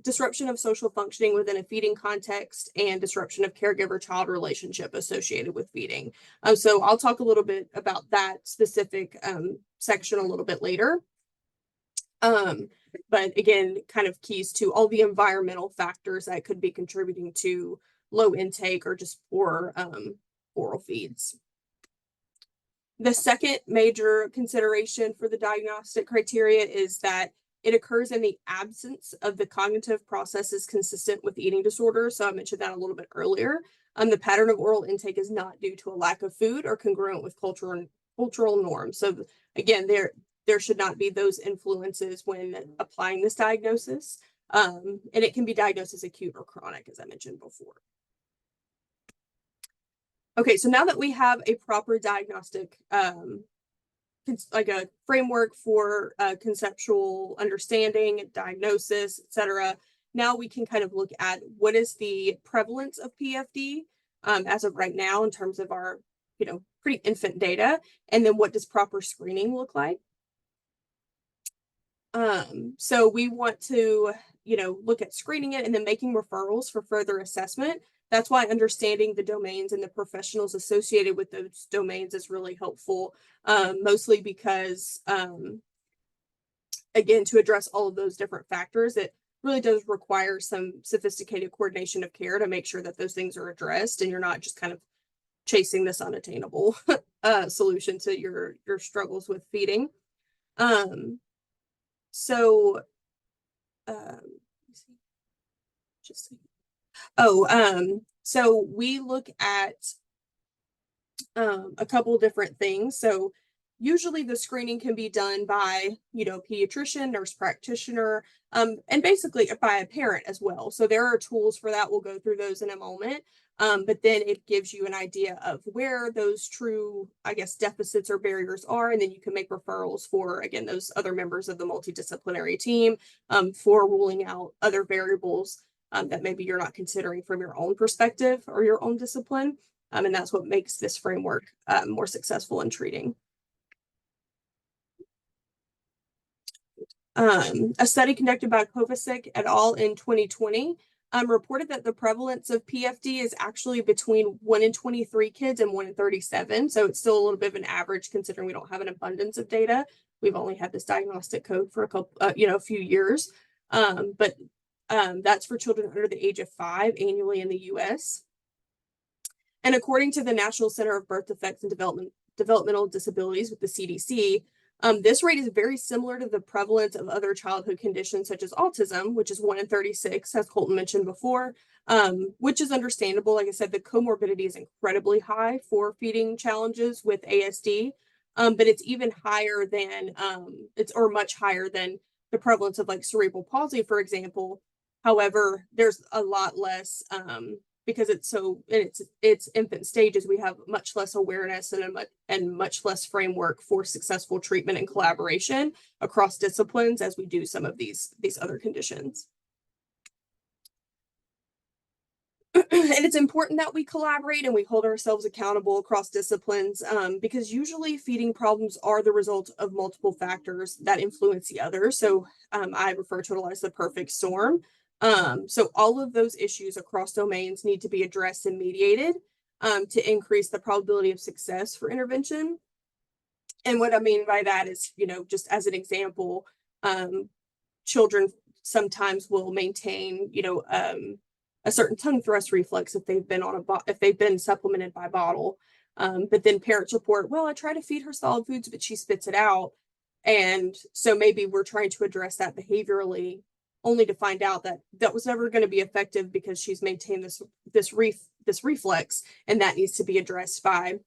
disruption of social functioning within a feeding context, and disruption of caregiver-child relationship associated with feeding. So I'll talk a little bit about that specific section a little bit later. But again, kind of keys to all the environmental factors that could be contributing to low intake or just poor oral feeds. The second major consideration for the diagnostic criteria is that it occurs in the absence of the cognitive processes consistent with eating disorders. So I mentioned that a little bit earlier. The pattern of oral intake is not due to a lack of food or congruent with cultural norms. So again, there should not be those influences when applying this diagnosis. And it can be diagnosed as acute or chronic, as I mentioned before. Okay, so now that we have a proper diagnostic, like a framework for conceptual understanding, diagnosis, etc., now we can kind of look at what is the prevalence of PFD as of right now in terms of our, pretty infant data, and then what does proper screening look like? So we want to, look at screening it and then making referrals for further assessment. That's why understanding the domains and the professionals associated with those domains is really helpful, mostly because, again, to address all of those different factors, it really does require some sophisticated coordination of care to make sure that those things are addressed and you're not just kind of chasing this unattainable solution to your struggles with feeding. So we look at a couple different things. So Usually the screening can be done by, pediatrician, nurse practitioner, and basically by a parent as well. So there are tools for that. We'll go through those in a moment. But then it gives you an idea of where those true, I guess, deficits or barriers are. And then you can make referrals for, again, those other members of the multidisciplinary team for ruling out other variables that maybe you're not considering from your own perspective or your own discipline. And that's what makes this framework more successful in treating. A study conducted by Kovacic et al. In 2020 reported that the prevalence of PFD is actually between 1 in 23 kids and 1 in 37. So it's still a little bit of an average considering we don't have an abundance of data. We've only had this diagnostic code for a few years. But that's for children under the age of 5 annually in the US. And according to the National Center of Birth Defects and Developmental Disabilities with the CDC, this rate is very similar to the prevalence of other childhood conditions such as autism, which is 1 in 36, as Colton mentioned before, which is understandable. Like I said, the comorbidity is incredibly high for feeding challenges with ASD, but it's even higher than, much higher than the prevalence of like cerebral palsy, for example. However, there's a lot less, because it's so in its infant stages, we have much less awareness and much less framework for successful treatment and collaboration across disciplines as we do some of these other conditions. And it's important that we collaborate and we hold ourselves accountable across disciplines because usually feeding problems are the result of multiple factors that influence the other. So I refer to it as the perfect storm. So all of those issues across domains need to be addressed and mediated to increase the probability of success for intervention. And what I mean by that is, just as an example, children sometimes will maintain, a certain tongue thrust reflex if they've been supplemented by bottle. But then parents report, well, I try to feed her solid foods, but she spits it out. And so maybe we're trying to address that behaviorally, only to find out that that was never going to be effective because she's maintained this reflex, and that needs to be addressed by,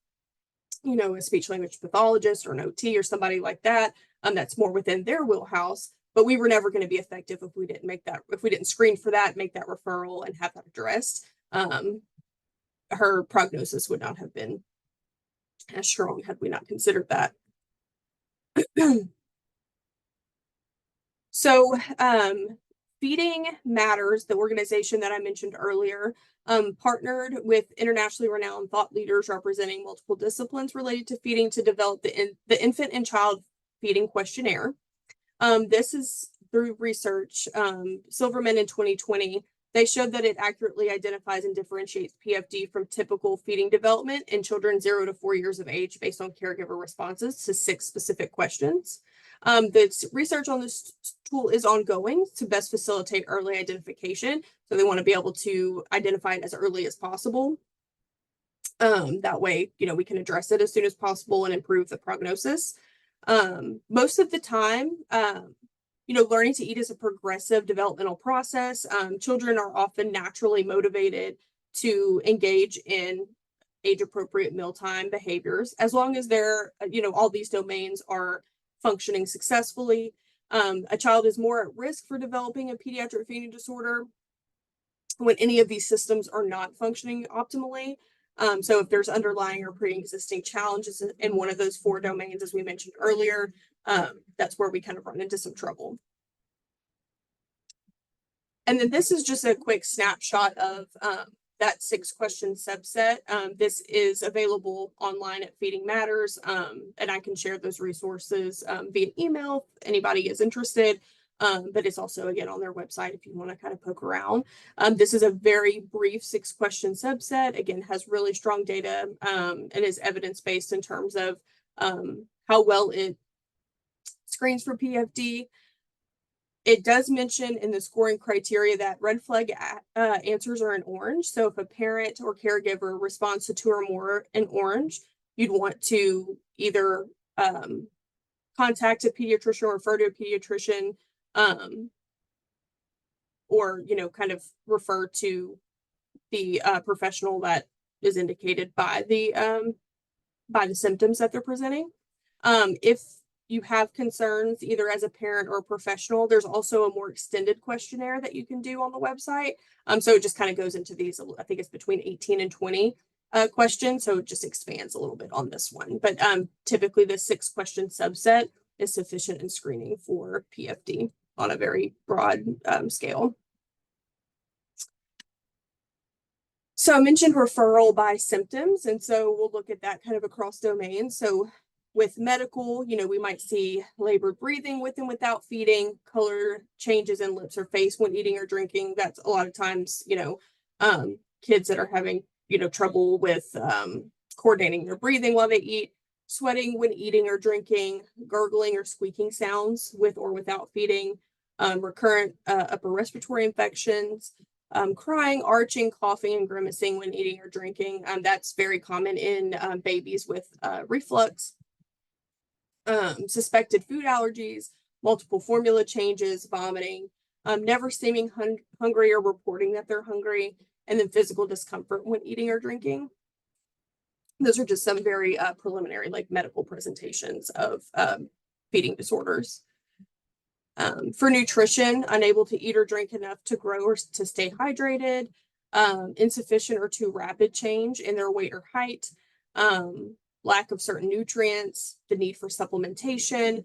a speech language pathologist or an OT or somebody like that. That's more within their wheelhouse. But we were never going to be effective if we didn't screen for that, make that referral, and have that addressed. Her prognosis would not have been as strong had we not considered that. So, Feeding Matters, the organization that I mentioned earlier, partnered with internationally renowned thought leaders representing multiple disciplines related to feeding to develop the infant and child feeding questionnaire. This is through research. Silverman in 2020, they showed that it accurately identifies and differentiates PFD from typical feeding development in children 0 to 4 years of age based on caregiver responses to 6 specific questions. The research on this tool is ongoing to best facilitate early identification. So they want to be able to identify it as early as possible. That way, we can address it as soon as possible and improve the prognosis. Most of the time, learning to eat is a progressive developmental process. Children are often naturally motivated to engage in age-appropriate mealtime behaviors, as long as they're, all these domains are functioning successfully. A child is more at risk for developing a pediatric feeding disorder when any of these systems are not functioning optimally. So if there's underlying or pre-existing challenges in one of those 4 domains, as we mentioned earlier, that's where we kind of run into some trouble. And then this is just a quick snapshot of that 6-question subset. This is available online at Feeding Matters, and I can share those resources via email if anybody is interested. But it's also, again, on their website if you want to kind of poke around. This is a very brief 6-question subset, again, has really strong data and is evidence-based in terms of how well it screens for PFD. It does mention in the scoring criteria that red flag answers are in orange. So if a parent or caregiver responds to 2 or more in orange, you'd want to either contact a pediatrician or refer to a pediatrician, or, kind of refer to the professional that is indicated by the symptoms that they're presenting. If you have concerns either as a parent or a professional, there's also a more extended questionnaire that you can do on the website. So it just kind of goes into these, I think it's between 18 and 20 questions. So it just expands a little bit on this one. But typically the 6-question subset is sufficient in screening for PFD on a very broad scale. So I mentioned referral by symptoms, and so we'll look at that kind of across domains. So with medical, we might see labored breathing with and without feeding, color changes in lips or face when eating or drinking. That's a lot of times, kids that are having, trouble with coordinating their breathing while they eat, sweating when eating or drinking, gurgling or squeaking sounds with or without feeding, recurrent upper respiratory infections, crying, arching, coughing, and grimacing when eating or drinking. That's very common in babies with reflux. Suspected food allergies, multiple formula changes, vomiting, never seeming hungry or reporting that they're hungry, and then physical discomfort when eating or drinking. Those are just some very preliminary, like medical presentations of feeding disorders. For nutrition, unable to eat or drink enough to grow or to stay hydrated, insufficient or too rapid change in their weight or height, lack of certain nutrients, the need for supplementation,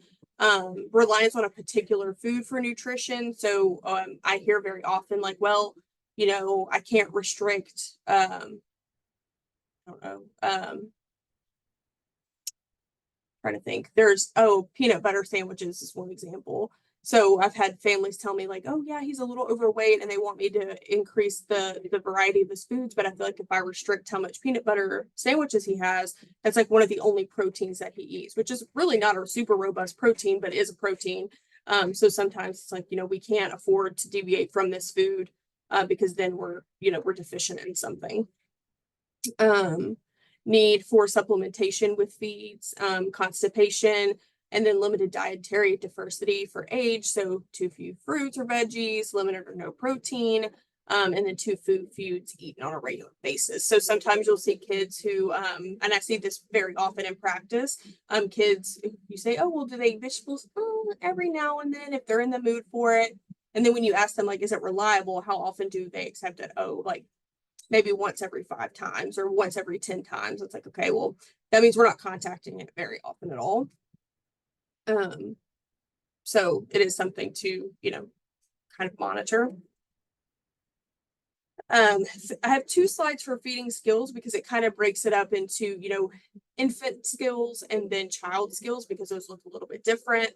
reliance on a particular food for nutrition. So I hear very often like, well, I can't restrict, trying to think, there's, peanut butter sandwiches is one example. So I've had families tell me like, oh yeah, he's a little overweight and they want me to increase the variety of his foods. But I feel like if I restrict how much peanut butter sandwiches he has, that's like one of the only proteins that he eats, which is really not a super robust protein, but is a protein. So sometimes it's like, we can't afford to deviate from this food because then we're deficient in something. Need for supplementation with feeds, constipation, and then limited dietary diversity for age. So too few fruits or veggies, limited or no protein, and then too few foods eaten on a regular basis. So sometimes you'll see kids who, and I see this very often in practice, kids, you say, oh, well, do they eat vegetables? Every now and then if they're in the mood for it. And then when you ask them, like, is it reliable? How often do they accept it? Oh, like maybe once every 5 times or once every 10 times. It's like, okay, well, that means we're not contacting it very often at all. So it is something to, kind of monitor. I have 2 slides for feeding skills because it kind of breaks it up into, infant skills and then child skills because those look a little bit different.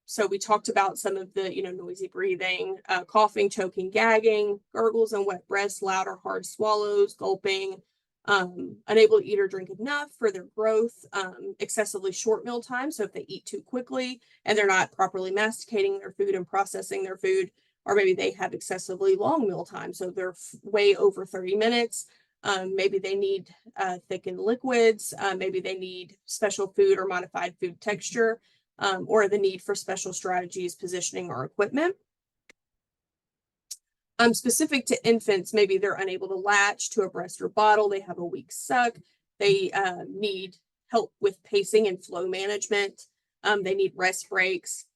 So we talked about some of the, noisy breathing, coughing, choking, gagging, gurgles and wet breaths, loud or hard swallows, gulping, unable to eat or drink enough for their growth, excessively short meal time. So if they eat too quickly and they're not properly masticating their food and processing their food, or maybe they have excessively long meal time. So they're way over 30 minutes. Maybe they need thickened liquids. Maybe they need special food or modified food texture. Or the need for special strategies, positioning, or equipment. Specific to infants, maybe they're unable to latch to a breast or bottle. They have a weak suck. They need help with pacing and flow management. They need rest breaks.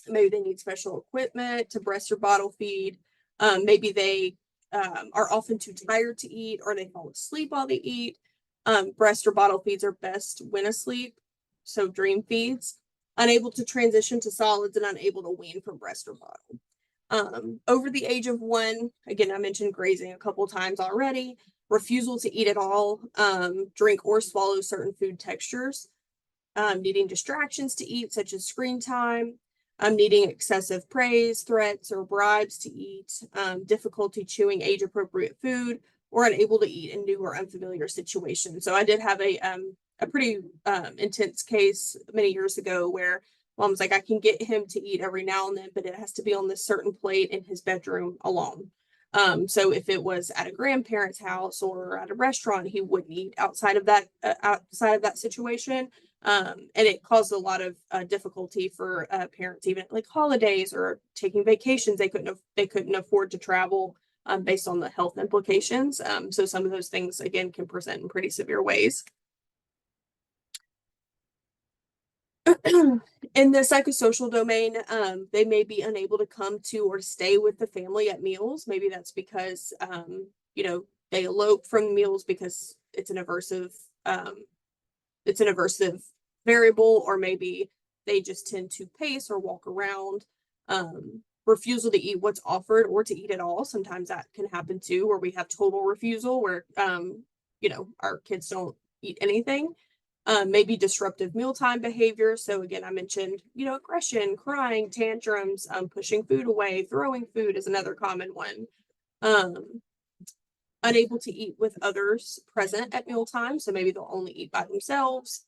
Maybe they need special equipment to breast or bottle feed. Maybe they are often too tired to eat or they fall asleep while they eat. Breast or bottle feeds are best when asleep. So dream feeds, unable to transition to solids and unable to wean from breast or bottle. Over the age of 1, again, I mentioned grazing a couple times already, refusal to eat at all, drink or swallow certain food textures, needing distractions to eat, such as screen time, needing excessive praise, threats, or bribes to eat, difficulty chewing age-appropriate food, or unable to eat in new or unfamiliar situations. So I did have a pretty intense case many years ago where mom was like, I can get him to eat every now and then, but it has to be on this certain plate in his bedroom alone. So if it was at a grandparent's house or at a restaurant, he wouldn't eat outside of that situation. And it caused a lot of difficulty for parents, even like holidays or taking vacations. They couldn't afford to travel based on the health implications. So some of those things, again, can present in pretty severe ways. In the psychosocial domain, they may be unable to come to or stay with the family at meals. Maybe that's because, they elope from meals because it's an aversive variable, or maybe they just tend to pace or walk around. Refusal to eat what's offered or to eat at all. Sometimes that can happen too, where we have total refusal, where, our kids don't eat anything. Maybe disruptive mealtime behavior. So again, I mentioned, aggression, crying, tantrums, pushing food away, throwing food is another common one. Unable to eat with others present at mealtime. So maybe they'll only eat by themselves.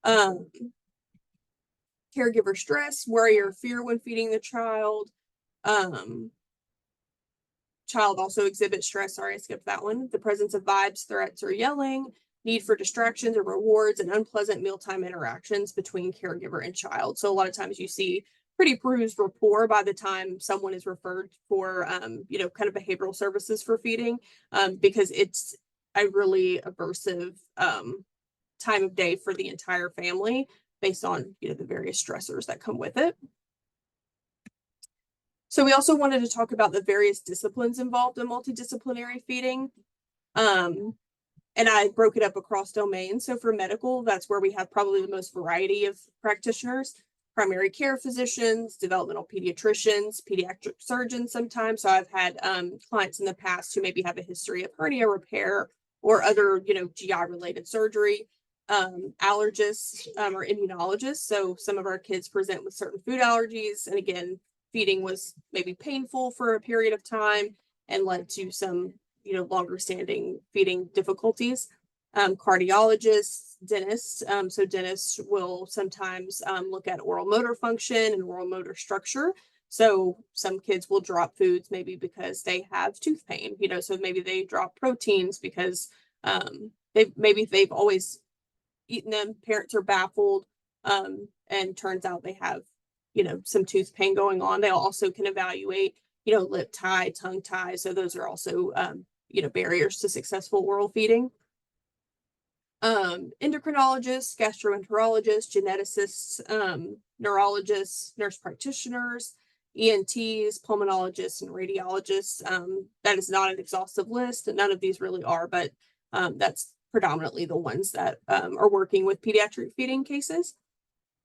Caregiver stress, worry or fear when feeding the child. Child also exhibits stress. Sorry, I skipped that one. The presence of vibes, threats, or yelling. Need for distractions or rewards, and unpleasant mealtime interactions between caregiver and child. So a lot of times you see pretty bruised rapport by the time someone is referred for, kind of behavioral services for feeding, because it's a really aversive time of day for the entire family based on, the various stressors that come with it. So we also wanted to talk about the various disciplines involved in multidisciplinary feeding. And I broke it up across domains. So for medical, that's where we have probably the most variety of practitioners: primary care physicians, developmental pediatricians, pediatric surgeons sometimes. So I've had clients in the past who maybe have a history of hernia repair or other, GI related surgery. Allergists or immunologists. So some of our kids present with certain food allergies. And again, feeding was maybe painful for a period of time and led to some longer standing feeding difficulties. Cardiologists, dentists. So dentists will sometimes look at oral motor function and oral motor structure. So some kids will drop foods maybe because they have tooth pain, so maybe they drop proteins because they've always eaten them. Parents are baffled, and turns out they have, some tooth pain going on. They also can evaluate, lip tie, tongue tie. So those are also, barriers to successful oral feeding. Endocrinologists, gastroenterologists, geneticists, neurologists, nurse practitioners, ENTs, pulmonologists, and radiologists. That is not an exhaustive list, and none of these really are, but that's predominantly the ones that are working with pediatric feeding cases.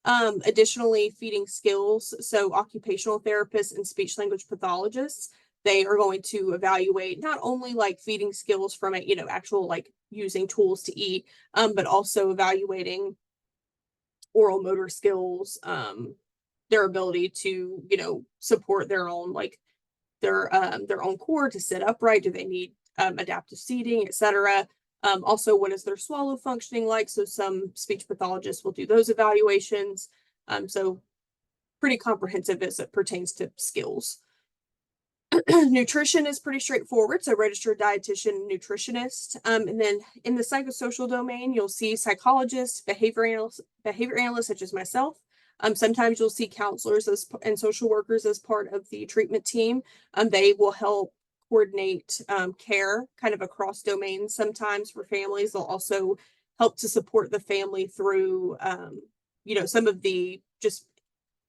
Additionally, feeding skills. So occupational therapists and speech language pathologists, they are going to evaluate not only like feeding skills from a, actual like using tools to eat, but also evaluating oral motor skills, their ability to, support their own, like their own core to sit upright. Do they need adaptive seating, etc.? Also, what is their swallow functioning like? So some speech pathologists will do those evaluations. So pretty comprehensive as it pertains to skills. Nutrition is pretty straightforward. So registered dietitian, nutritionist. And then in the psychosocial domain, you'll see psychologists, behavior analysts such as myself. Sometimes you'll see counselors and social workers as part of the treatment team. They will help coordinate care kind of across domains sometimes for families. They'll also help to support the family through, some of the just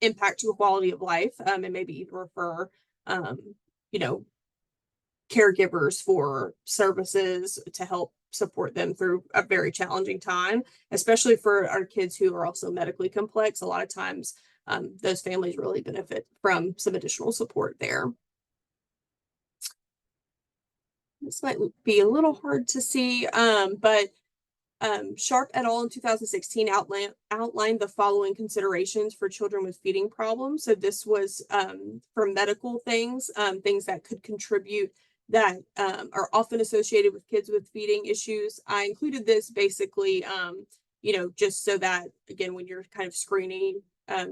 impact to quality of life, and maybe even refer, caregivers for services to help support them through a very challenging time, especially for our kids who are also medically complex. A lot of times, those families really benefit from some additional support there. This might be a little hard to see, but Sharp et al. In 2016 outlined the following considerations for children with feeding problems. So this was for medical things, things that could contribute that are often associated with kids with feeding issues. I included this basically, just so that, again, when you're kind of screening,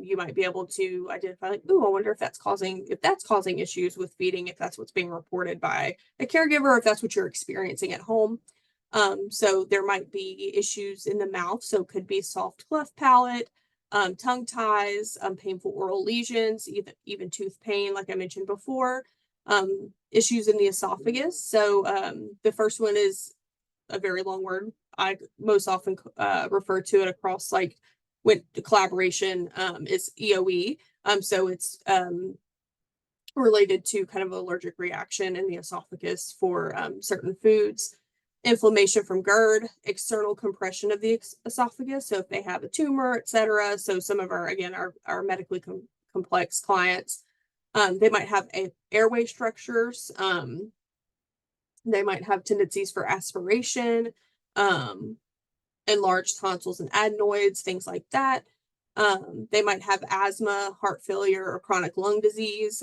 you might be able to identify, like, oh, I wonder if that's causing issues with feeding, if that's what's being reported by a caregiver, or if that's what you're experiencing at home. So there might be issues in the mouth. So it could be soft cleft palate, tongue ties, painful oral lesions, even tooth pain, like I mentioned before, issues in the esophagus. So the first one is a very long word. I most often refer to it across like with the collaboration is EOE. So it's related to kind of allergic reaction in the esophagus for certain foods. Inflammation from GERD, external compression of the esophagus. So if they have a tumor, etc. So some of our, again, our medically complex clients, they might have airway structures. They might have tendencies for aspiration, enlarged tonsils and adenoids, things like that. They might have asthma, heart failure, or chronic lung disease.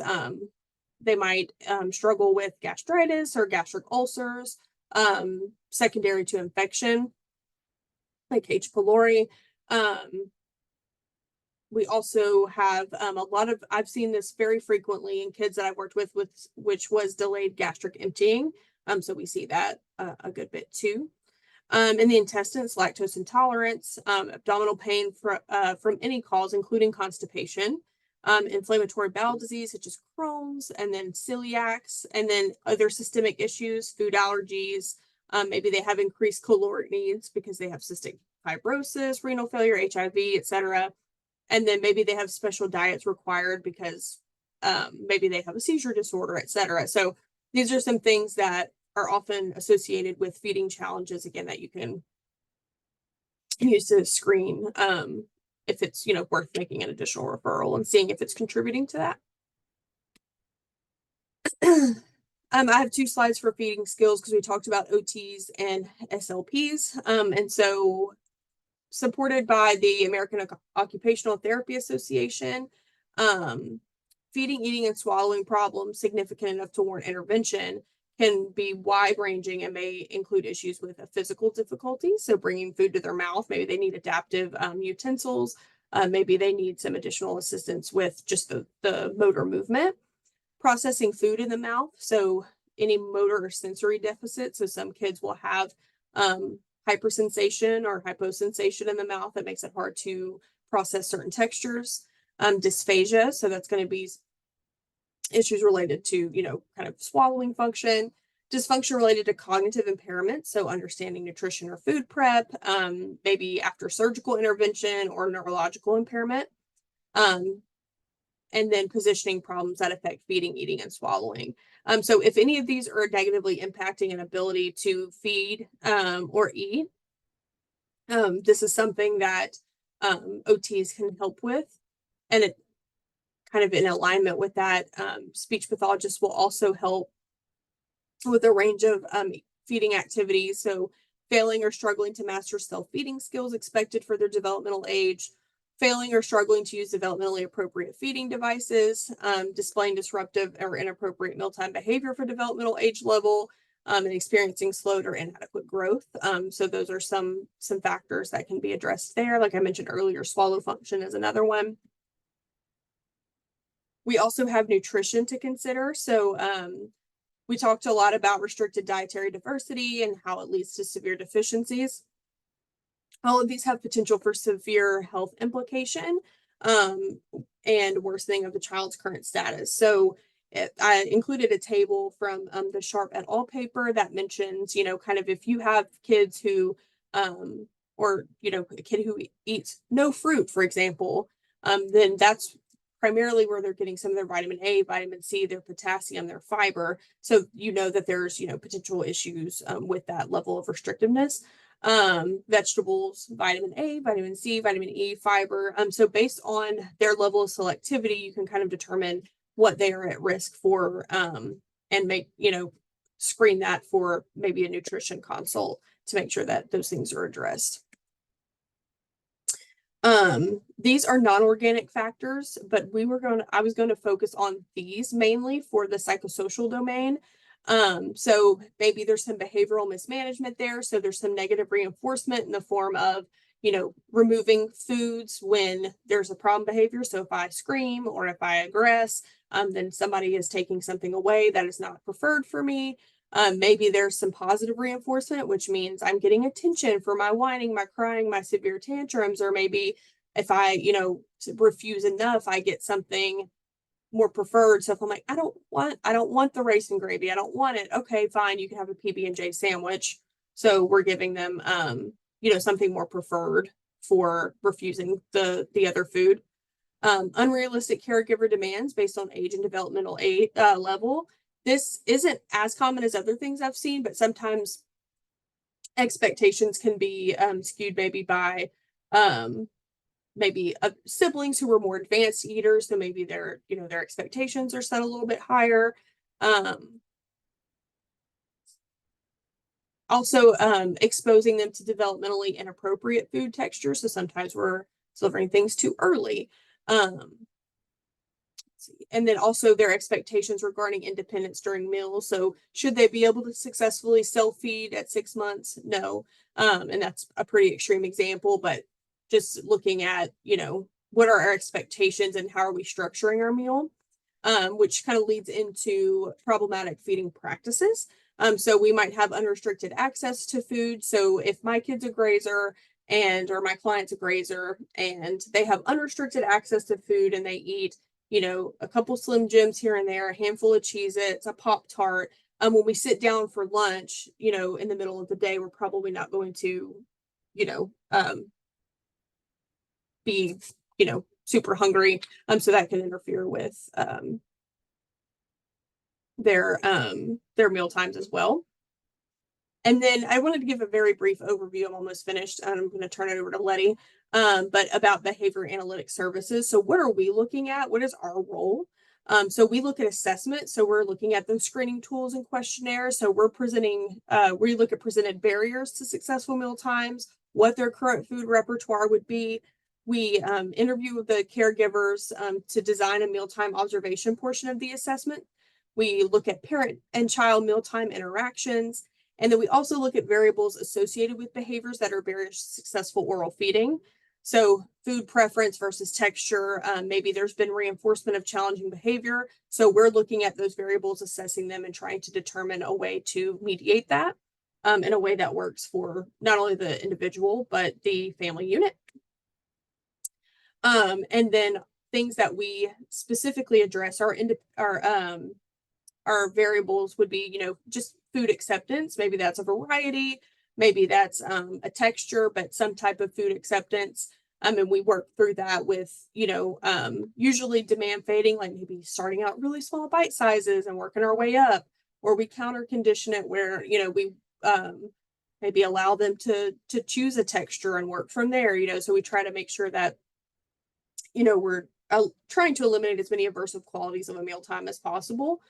They might struggle with gastritis or gastric ulcers, secondary to infection, like H. pylori. We also have a lot of, I've seen this very frequently in kids that I've worked with which was delayed gastric emptying. So we see that a good bit too. In the intestines, lactose intolerance, abdominal pain from any cause, including constipation, inflammatory bowel disease such as Crohn's, and then celiacs, and then other systemic issues, food allergies. Maybe they have increased caloric needs because they have cystic fibrosis, renal failure, HIV, etc. And then maybe they have special diets required because maybe they have a seizure disorder, etc. So these are some things that are often associated with feeding challenges, again, that you can use to screen if it's, worth making an additional referral and seeing if it's contributing to that. I have 2 slides for feeding skills because we talked about OTs and SLPs. And so supported by the American Occupational Therapy Association, feeding, eating, and swallowing problems significant enough to warrant intervention can be wide-ranging and may include issues with a physical difficulty. So bringing food to their mouth, maybe they need adaptive utensils. Maybe they need some additional assistance with just the motor movement. Processing food in the mouth, so any motor or sensory deficit. So some kids will have hypersensation or hyposensation in the mouth that makes it hard to process certain textures. Dysphagia, so that's going to be issues related to, kind of swallowing function. Dysfunction related to cognitive impairment, so understanding nutrition or food prep, maybe after surgical intervention or neurological impairment. And then positioning problems that affect feeding, eating, and swallowing. So if any of these are negatively impacting an ability to feed or eat, this is something that OTs can help with. And it kind of in alignment with that, speech pathologists will also help with a range of feeding activities. So failing or struggling to master self-feeding skills expected for their developmental age, failing or struggling to use developmentally appropriate feeding devices, displaying disruptive or inappropriate mealtime behavior for developmental age level, and experiencing slowed or inadequate growth. So those are some factors that can be addressed there. Like I mentioned earlier, swallow function is another one. We also have nutrition to consider. So we talked a lot about restricted dietary diversity and how it leads to severe deficiencies. All of these have potential for severe health implication and worsening of the child's current status. So I included a table from the Sharp et al. Paper that mentions, kind of if you have kids who, or, a kid who eats no fruit, for example, then that's primarily where they're getting some of their vitamin A, vitamin C, their potassium, their fiber. So that there's, potential issues with that level of restrictiveness. Vegetables, vitamin A, vitamin C, vitamin E, fiber. So based on their level of selectivity, you can kind of determine what they are at risk for and make, screen that for maybe a nutrition consult to make sure that those things are addressed. These are non-organic factors, but I was going to focus on these mainly for the psychosocial domain. So maybe there's some behavioral mismanagement there. So there's some negative reinforcement in the form of, removing foods when there's a problem behavior. So if I scream or if I aggress, then somebody is taking something away that is not preferred for me. Maybe there's some positive reinforcement, which means I'm getting attention for my whining, my crying, my severe tantrums, or maybe if I, refuse enough, I get something more preferred. So if I'm like, I don't want the rice and gravy, I don't want it. Okay, fine, you can have a PB&J sandwich. So we're giving them, something more preferred for refusing the other food. Unrealistic caregiver demands based on age and developmental level. This isn't as common as other things I've seen, but sometimes expectations can be skewed maybe by maybe siblings who were more advanced eaters, so maybe their expectations are set a little bit higher. Also, exposing them to developmentally inappropriate food textures, so sometimes we're delivering things too early. And then also their expectations regarding independence during meals. So should they be able to successfully self-feed at 6 months? No. And that's a pretty extreme example, but just looking at, what are our expectations and how are we structuring our meal, which kind of leads into problematic feeding practices. So we might have unrestricted access to food. So if my kid's a grazer or my client's a grazer and they have unrestricted access to food and they eat, a couple Slim Jims here and there, a handful of Cheez-Its, a Pop-Tart. When we sit down for lunch, in the middle of the day, we're probably not going to, be, super hungry. So that can interfere with their meal times as well. And then I wanted to give a very brief overview. I'm almost finished. I'm going to turn it over to Lettie, but about behavior analytic services. So what are we looking at? What is our role? So we look at assessment. So we're looking at those screening tools and questionnaires. So we're presenting, we look at presented barriers to successful meal times, what their current food repertoire would be. We interview the caregivers to design a mealtime observation portion of the assessment. We look at parent and child mealtime interactions. And then we also look at variables associated with behaviors that are barriers to successful oral feeding. So food preference versus texture, maybe there's been reinforcement of challenging behavior. So we're looking at those variables, assessing them and trying to determine a way to mediate that in a way that works for not only the individual, but the family unit. And then things that we specifically address our variables would be, just food acceptance. Maybe that's a variety, maybe that's a texture, but some type of food acceptance. And we work through that with, usually demand fading, like maybe starting out really small bite sizes and working our way up, or we counter condition it where, we maybe allow them to choose a texture and work from there, so we try to make sure that, we're trying to eliminate as many aversive qualities of a mealtime as possible.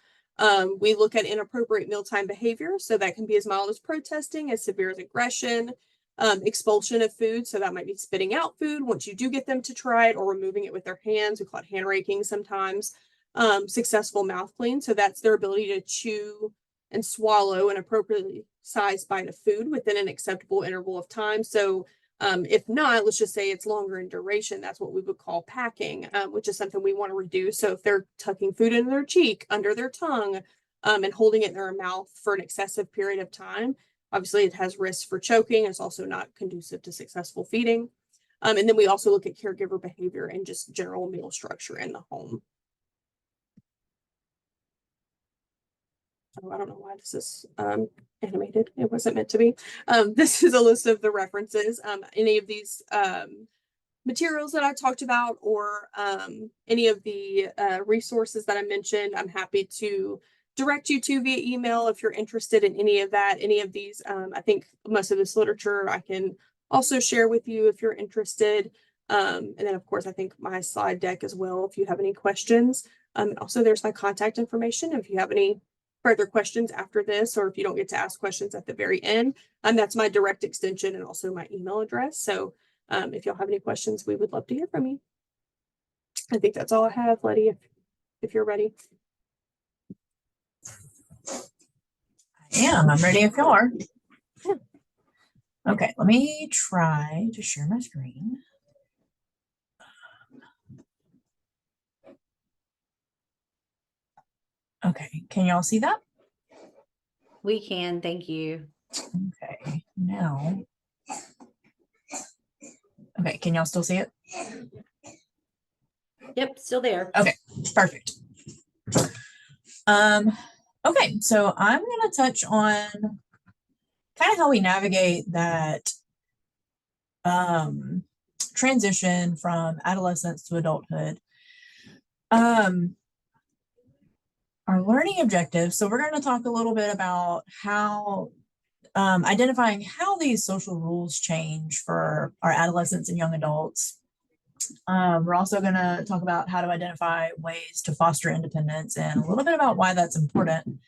We look at inappropriate mealtime behavior. So that can be as mild as protesting, as severe as aggression, expulsion of food. So that might be spitting out food once you do get them to try it, or removing it with their hands. We call it hand raking sometimes. Successful mouth clean. So that's their ability to chew and swallow an appropriately sized bite of food within an acceptable interval of time. So if not, let's just say it's longer in duration, that's what we would call packing, which is something we want to reduce. So if they're tucking food into their cheek, under their tongue, and holding it in their mouth for an excessive period of time, obviously it has risks for choking. It's also not conducive to successful feeding. And then we also look at caregiver behavior and just general meal structure in the home. Oh, I don't know why this is animated. It wasn't meant to be. This is a list of the references. Any of these materials that I talked about, or any of the resources that I mentioned, I'm happy to direct you to via email if you're interested in any of that. Any of these, I think most of this literature I can also share with you if you're interested. And then, of course, I think my slide deck as well, if you have any questions. Also, there's my contact information if you have any further questions after this, or if you don't get to ask questions at the very end. That's my direct extension and also my email address. So if y'all have any questions, we would love to hear from you. I think that's all I have, Lettie, if you're ready. I'm ready if you are. Yeah. Okay, let me try to share my screen. Okay, can y'all see that? We can, thank you. Okay, now. Okay, can y'all still see it? Yep, still there. Okay, perfect. Okay, so I'm going to touch on kind of how we navigate that transition from adolescence to adulthood. Our learning objectives. So we're going to talk a little bit about how identifying how these social rules change for our adolescents and young adults. We're also going to talk about how to identify ways to foster independence and a little bit about why that's important,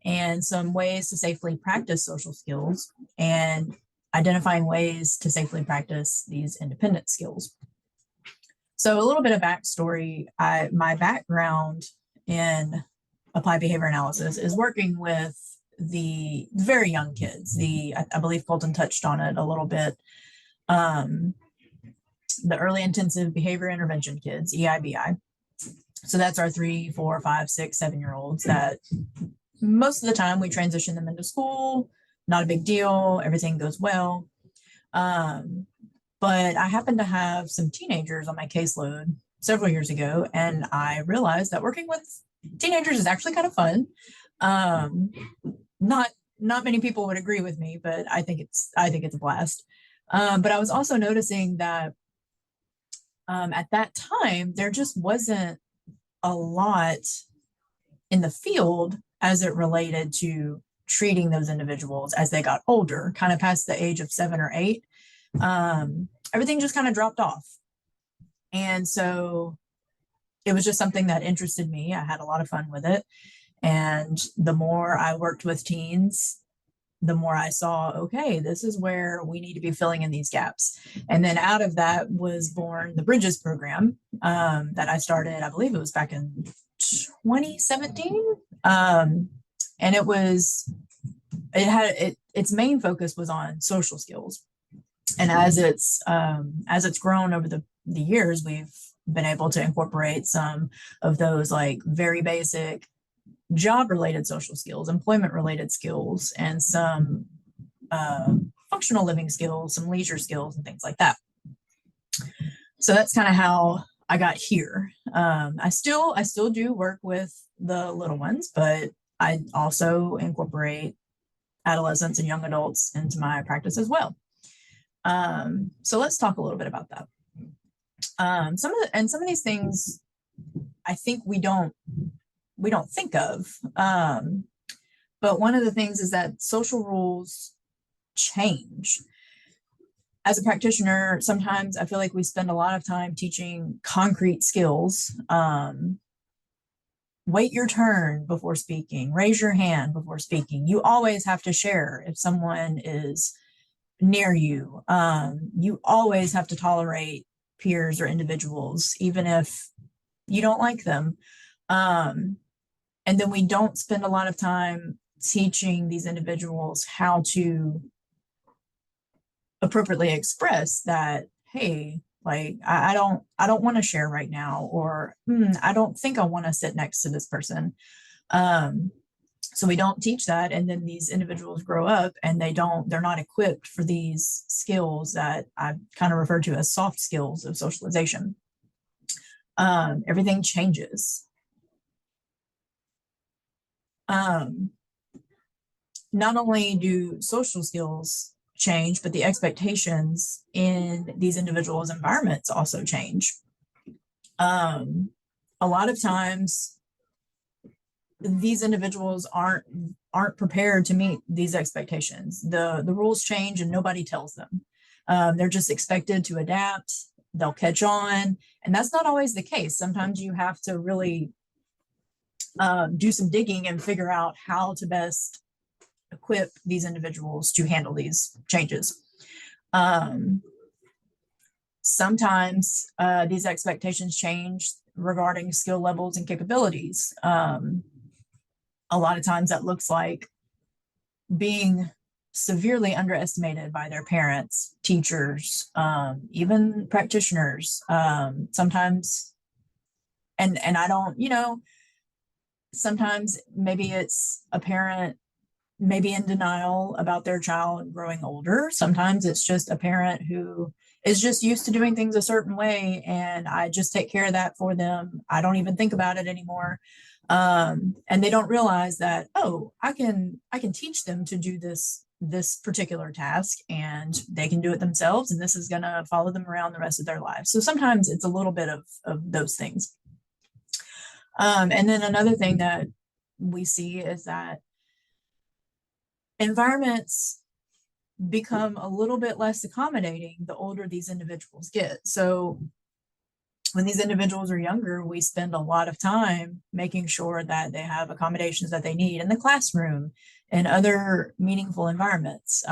and some ways to safely practice social skills and identifying ways to safely practice these independent skills. So a little bit of backstory. My background in applied behavior analysis is working with the very young kids. I believe Colton touched on it a little bit. The early intensive behavior intervention kids, EIBI. So that's our 3, 4, 5, 6, 7-year-olds that most of the time we transition them into school. Not a big deal. Everything goes well. But I happened to have some teenagers on my caseload several years ago, and I realized that working with teenagers is actually kind of fun. Not many people would agree with me, but I think it's a blast. But I was also noticing that at that time there just wasn't a lot in the field as it related to treating those individuals as they got older, kind of past the age of 7 or 8. Everything just kind of dropped off. And so it was just something that interested me. I had a lot of fun with it. And the more I worked with teens, the more I saw, okay, this is where we need to be filling in these gaps. And then out of that was born the Bridges program that I started, I believe it was back in 2017. And its main focus was on social skills. And as it's grown over the years, we've been able to incorporate some of those like very basic job-related social skills, employment-related skills, and some functional living skills, some leisure skills, and things like that. So that's kind of how I got here. I still do work with the little ones, but I also incorporate adolescents and young adults into my practice as well. So let's talk a little bit about that. Some of these things I think we don't think of. But one of the things is that social rules change. As a practitioner, sometimes I feel like we spend a lot of time teaching concrete skills. Wait your turn before speaking, raise your hand before speaking. You always have to share if someone is near you. You always have to tolerate peers or individuals, even if you don't like them. And then we don't spend a lot of time teaching these individuals how to appropriately express that, hey, like, I don't want to share right now, or I don't think I want to sit next to this person. So we don't teach that. And then these individuals grow up and they're not equipped for these skills that I kind of refer to as soft skills of socialization. Everything changes. Not only do social skills change, but the expectations in these individuals' environments also change. A lot of times these individuals aren't prepared to meet these expectations. The rules change and nobody tells them. They're just expected to adapt. They'll catch on, and that's not always the case. Sometimes you have to really do some digging and figure out how to best equip these individuals to handle these changes. Sometimes these expectations change regarding skill levels and capabilities. A lot of times that looks like being severely underestimated by their parents, teachers, even practitioners. Sometimes, and I don't, sometimes maybe it's a parent maybe in denial about their child growing older. Sometimes it's just a parent who is just used to doing things a certain way, and I just take care of that for them. I don't even think about it anymore. And they don't realize that, oh, I can teach them to do this this particular task and they can do it themselves, and this is going to follow them around the rest of their lives. So sometimes it's a little bit of those things. And then another thing that we see is that environments become a little bit less accommodating the older these individuals get. So when these individuals are younger, we spend a lot of time making sure that they have accommodations that they need in the classroom and other meaningful environments.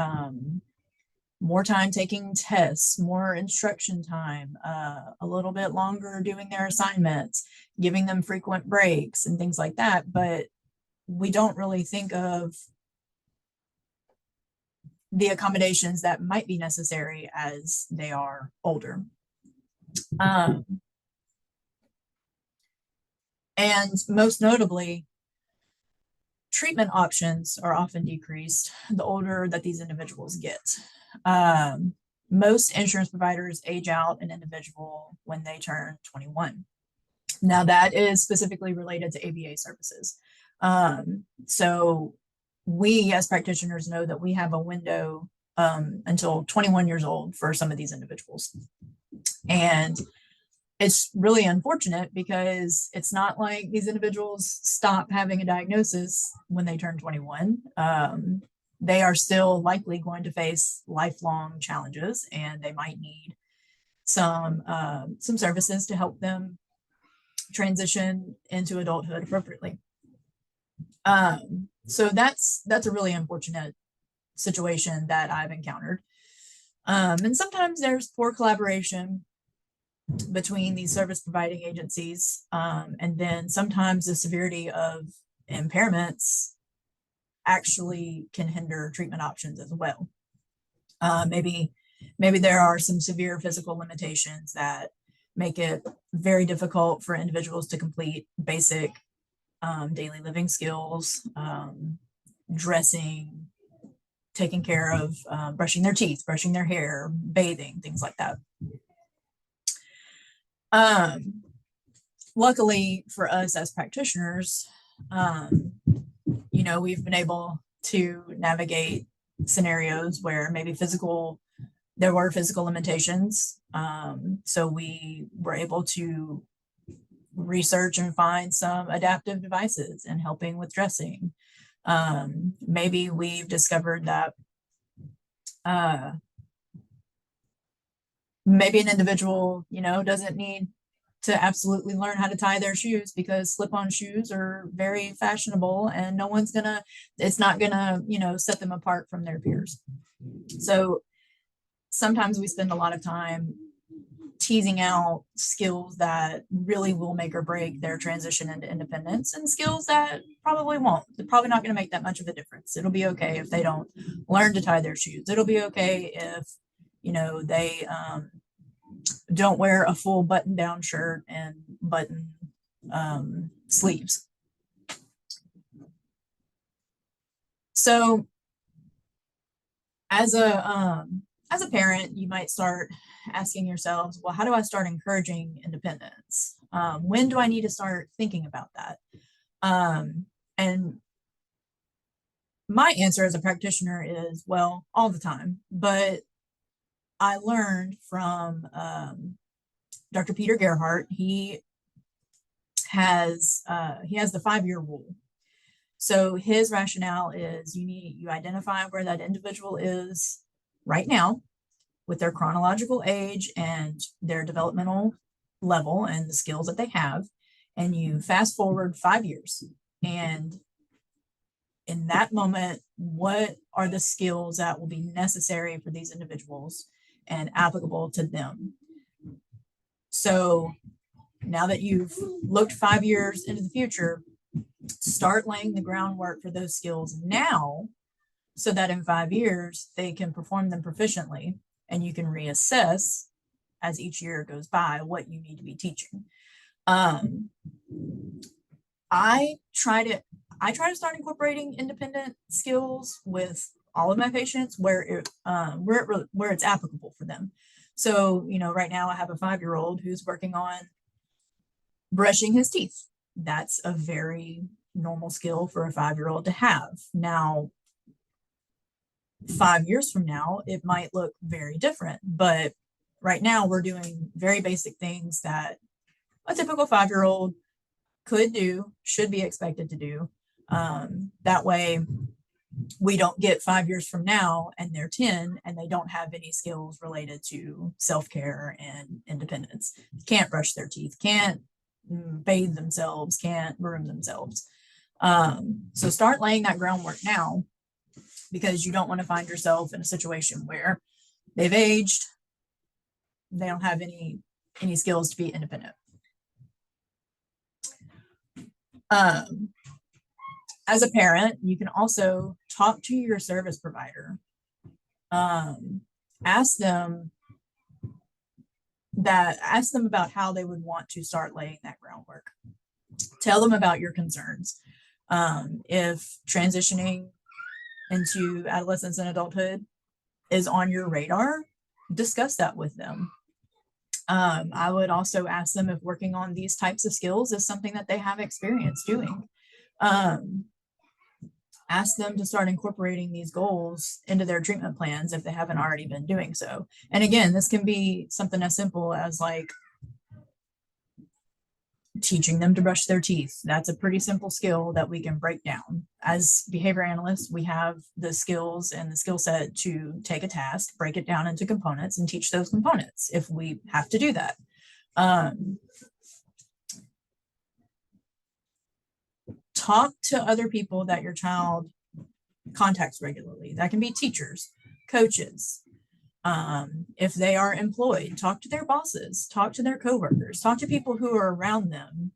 More time taking tests, more instruction time, a little bit longer doing their assignments, giving them frequent breaks and things like that. But we don't really think of the accommodations that might be necessary as they are older. And most notably, treatment options are often decreased the older that these individuals get. Most insurance providers age out an individual when they turn 21. Now that is specifically related to ABA services. So we as practitioners know that we have a window until 21 years old for some of these individuals. And it's really unfortunate because it's not like these individuals stop having a diagnosis when they turn 21. They are still likely going to face lifelong challenges, and they might need some services to help them transition into adulthood appropriately. So that's a really unfortunate situation that I've encountered. And sometimes there's poor collaboration between these service providing agencies. And then sometimes the severity of impairments actually can hinder treatment options as well. Maybe there are some severe physical limitations that make it very difficult for individuals to complete basic daily living skills, dressing, taking care of brushing their teeth, brushing their hair, bathing, things like that. Luckily for us as practitioners, we've been able to navigate scenarios where maybe there were physical limitations. So we were able to research and find some adaptive devices in helping with dressing. Maybe we've discovered that maybe an individual, doesn't need to absolutely learn how to tie their shoes because slip-on shoes are very fashionable and it's not gonna, set them apart from their peers. So sometimes we spend a lot of time teasing out skills that really will make or break their transition into independence, and skills that probably won't. They're probably not going to make that much of a difference. It'll be okay if they don't learn to tie their shoes. It'll be okay if, they don't wear a full button-down shirt and button sleeves. So as a parent, you might start asking yourselves, well, how do I start encouraging independence? When do I need to start thinking about that? And my answer as a practitioner is, well, all the time. But I learned from Dr. Peter Gerhardt. He has the 5-year rule. So his rationale is you identify where that individual is right now with their chronological age and their developmental level and the skills that they have, and you fast forward 5 years. And in that moment, what are the skills that will be necessary for these individuals and applicable to them? So now that you've looked 5 years into the future, start laying the groundwork for those skills now so that in 5 years they can perform them proficiently, and you can reassess as each year goes by what you need to be teaching. I try to start incorporating independent skills with all of my patients where it's applicable for them. So, right now I have a 5-year-old who's working on brushing his teeth. That's a very normal skill for a 5-year-old to have. Now, 5 years from now, it might look very different. But right now, we're doing very basic things that a typical 5-year-old could do, should be expected to do. That way, we don't get 5 years from now and they're 10 and they don't have any skills related to self-care and independence. Can't brush their teeth, can't bathe themselves, can't groom themselves. So start laying that groundwork now, because you don't want to find yourself in a situation where they've aged, they don't have any skills to be independent. As a parent, you can also talk to your service provider. Ask them about how they would want to start laying that groundwork. Tell them about your concerns. If transitioning into adolescence and adulthood is on your radar, discuss that with them. I would also ask them if working on these types of skills is something that they have experience doing. Ask them to start incorporating these goals into their treatment plans if they haven't already been doing so. And again, this can be something as simple as like teaching them to brush their teeth. That's a pretty simple skill that we can break down. As behavior analysts, we have the skills and the skill set to take a task, break it down into components, and teach those components if we have to do that. Talk to other people that your child contacts regularly. That can be teachers, coaches. If they are employed, talk to their bosses, talk to their coworkers, talk to people who are around them.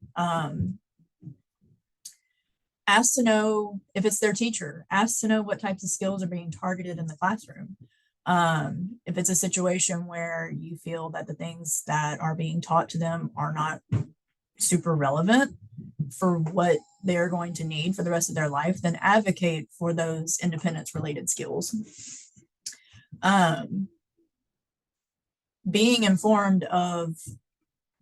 Ask to know if it's their teacher, ask to know what types of skills are being targeted in the classroom. If it's a situation where you feel that the things that are being taught to them are not super relevant for what they're going to need for the rest of their life, then advocate for those independence related skills. Being informed of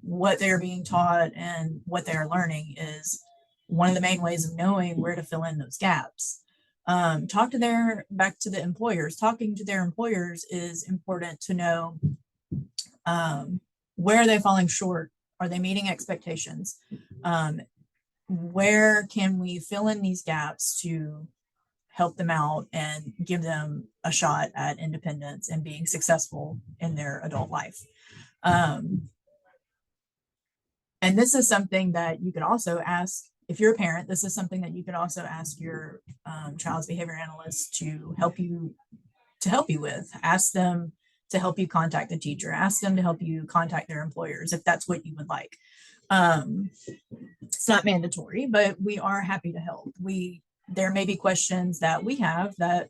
what they're being taught and what they're learning is one of the main ways of knowing where to fill in those gaps. Back to the employers. Talking to their employers is important to know where are they falling short? Are they meeting expectations? Where can we fill in these gaps to help them out and give them a shot at independence and being successful in their adult life? And this is something that you could also ask, if you're a parent, this is something that you could also ask your child's behavior analyst to help you with. Ask them to help you contact the teacher, ask them to help you contact their employers if that's what you would like. It's not mandatory, but we are happy to help. There may be questions that we have that,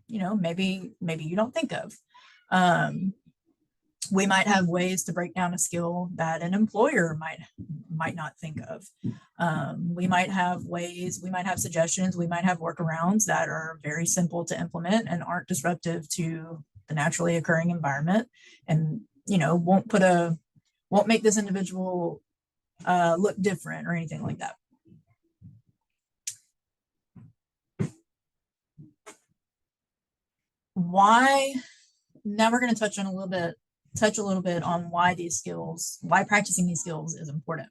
maybe you don't think of. We might have ways to break down a skill that an employer might not think of. We might have suggestions, we might have workarounds that are very simple to implement and aren't disruptive to the naturally occurring environment, and won't make this individual look different or anything like that. Now we're going to touch a little bit on why practicing these skills is important.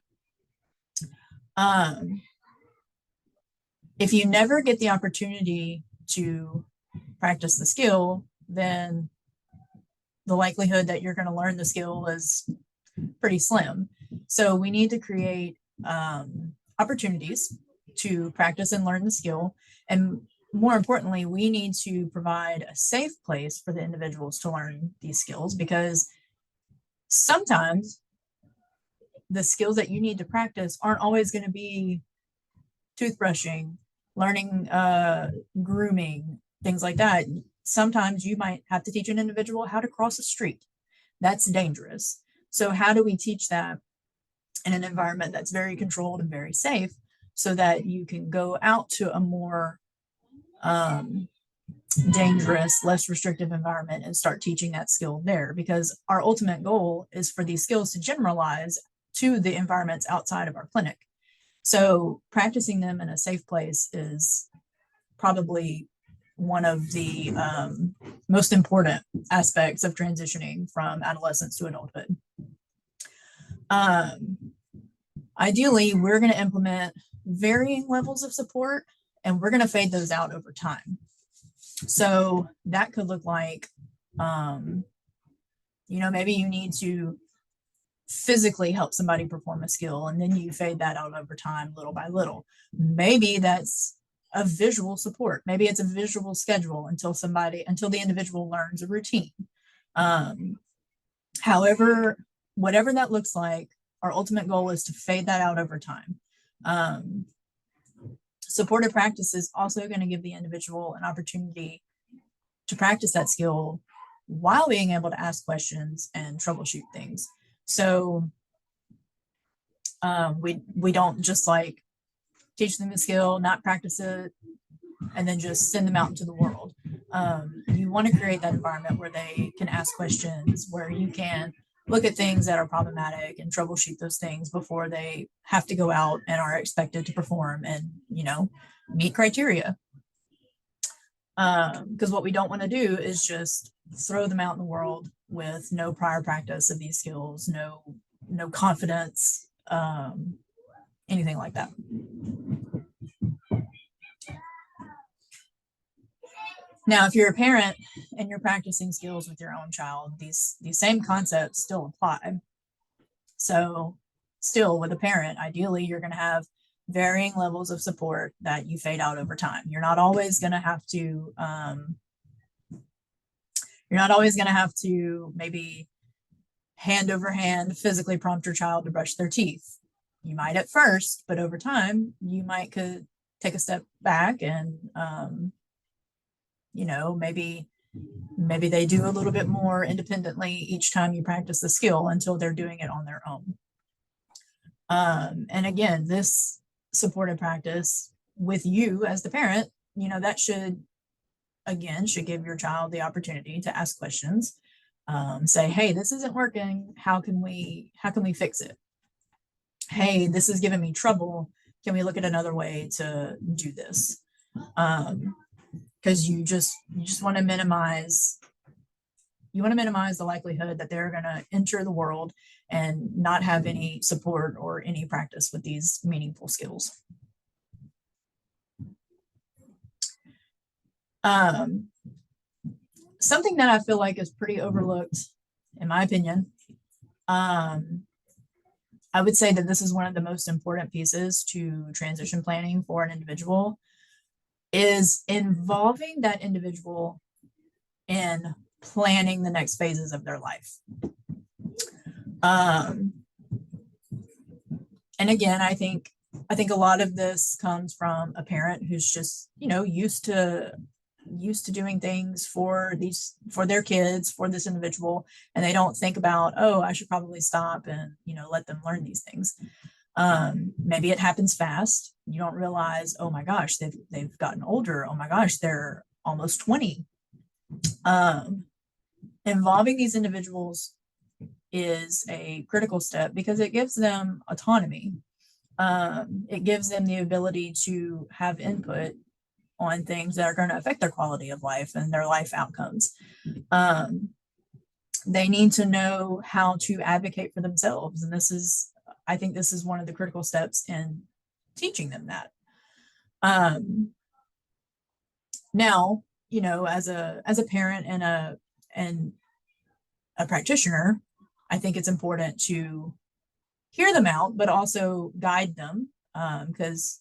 If you never get the opportunity to practice the skill, then the likelihood that you're going to learn the skill is pretty slim. So we need to create opportunities to practice and learn the skill. And more importantly, we need to provide a safe place for the individuals to learn these skills, because sometimes the skills that you need to practice aren't always going to be toothbrushing, learning, grooming, things like that. Sometimes you might have to teach an individual how to cross a street. That's dangerous. So how do we teach that in an environment that's very controlled and very safe, so that you can go out to a more dangerous, less restrictive environment and start teaching that skill there? Because our ultimate goal is for these skills to generalize to the environments outside of our clinic. So practicing them in a safe place is probably one of the most important aspects of transitioning from adolescence to adulthood. Ideally, we're going to implement varying levels of support, and we're going to fade those out over time. So that could look like, maybe you need to physically help somebody perform a skill, and then you fade that out over time, little by little. Maybe that's a visual support. Maybe it's a visual schedule until the individual learns a routine. However, whatever that looks like, our ultimate goal is to fade that out over time. Supported practice is also going to give the individual an opportunity to practice that skill while being able to ask questions and troubleshoot things. So we don't just like teach them the skill, not practice it, and then just send them out into the world. You want to create that environment where they can ask questions, where you can look at things that are problematic and troubleshoot those things before they have to go out and are expected to perform and, meet criteria. Because what we don't want to do is just throw them out in the world with no prior practice of these skills, no confidence, anything like that. Now, if you're a parent and you're practicing skills with your own child, these same concepts still apply. So still with a parent, ideally, you're going to have varying levels of support that you fade out over time. You're not always going to have to maybe hand over hand physically prompt your child to brush their teeth. You might at first, but over time, you could take a step back and, maybe they do a little bit more independently each time you practice the skill until they're doing it on their own. And again, this supported practice with you as the parent, that should give your child the opportunity to ask questions, say, hey, this isn't working. How can we fix it? Hey, this is giving me trouble. Can we look at another way to do this? Because you just want to minimize the likelihood that they're going to enter the world and not have any support or any practice with these meaningful skills. Something that I feel like is pretty overlooked, in my opinion, I would say that this is one of the most important pieces to transition planning for an individual, is involving that individual in planning the next phases of their life. And again, I think a lot of this comes from a parent who's just, used to doing things for their kids, for this individual, and they don't think about, oh, I should probably stop and, let them learn these things. Maybe it happens fast. You don't realize, oh my gosh, they've gotten older. Oh my gosh, they're almost 20. Involving these individuals is a critical step because it gives them autonomy. It gives them the ability to have input on things that are going to affect their quality of life and their life outcomes. They need to know how to advocate for themselves. And I think this is one of the critical steps in teaching them that. Now, as a parent and a practitioner, I think it's important to hear them out, but also guide them, because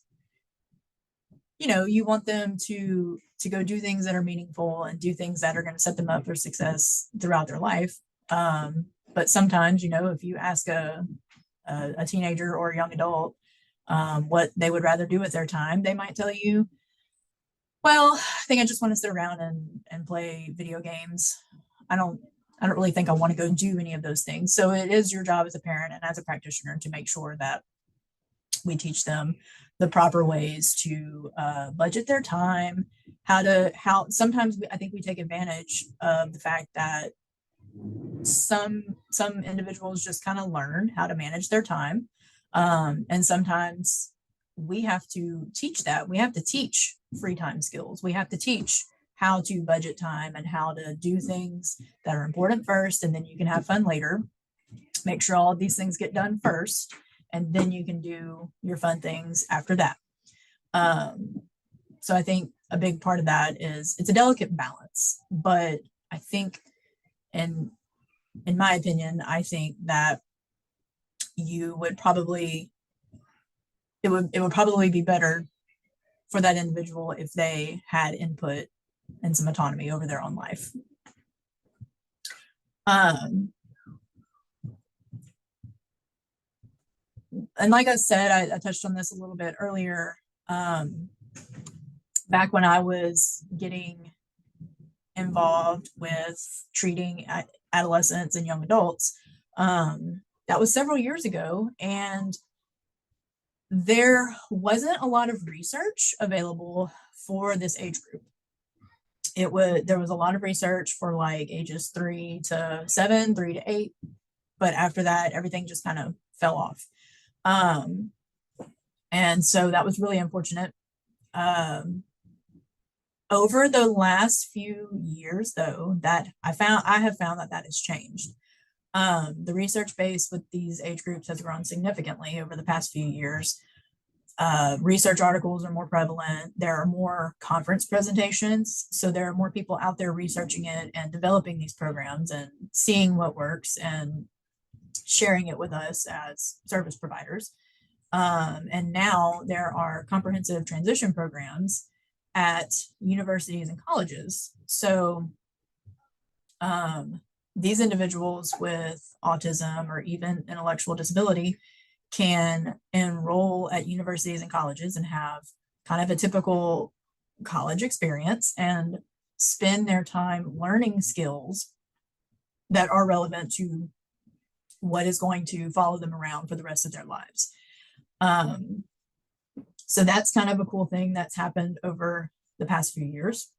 you want them to go do things that are meaningful and do things that are going to set them up for success throughout their life. But sometimes, if you ask a teenager or a young adult what they would rather do with their time, they might tell you, well, I think I just want to sit around and play video games. I don't really think I want to go do any of those things. So it is your job as a parent and as a practitioner to make sure that we teach them the proper ways to budget their time, how sometimes I think we take advantage of the fact that some individuals just kind of learn how to manage their time. And sometimes we have to teach that. We have to teach free time skills. We have to teach how to budget time and how to do things that are important first, and then you can have fun later. Make sure all of these things get done first, and then you can do your fun things after that. So I think a big part of that is it's a delicate balance, but I think, and in my opinion, I think that you would probably, it would probably be better for that individual if they had input and some autonomy over their own life. And like I said, I touched on this a little bit earlier. Back when I was getting involved with treating adolescents and young adults, that was several years ago, and there wasn't a lot of research available for this age group. There was a lot of research for like ages 3 to 7, 3 to 8, but after that, everything just kind of fell off. And so that was really unfortunate. Over the last few years, though, that I have found that has changed. The research base with these age groups has grown significantly over the past few years. Research articles are more prevalent. There are more conference presentations. So there are more people out there researching it and developing these programs and seeing what works and sharing it with us as service providers. And now there are comprehensive transition programs at universities and colleges. So these individuals with autism or even intellectual disability can enroll at universities and colleges and have kind of a typical college experience and spend their time learning skills that are relevant to what is going to follow them around for the rest of their lives. So that's kind of a cool thing that's happened over the past few years.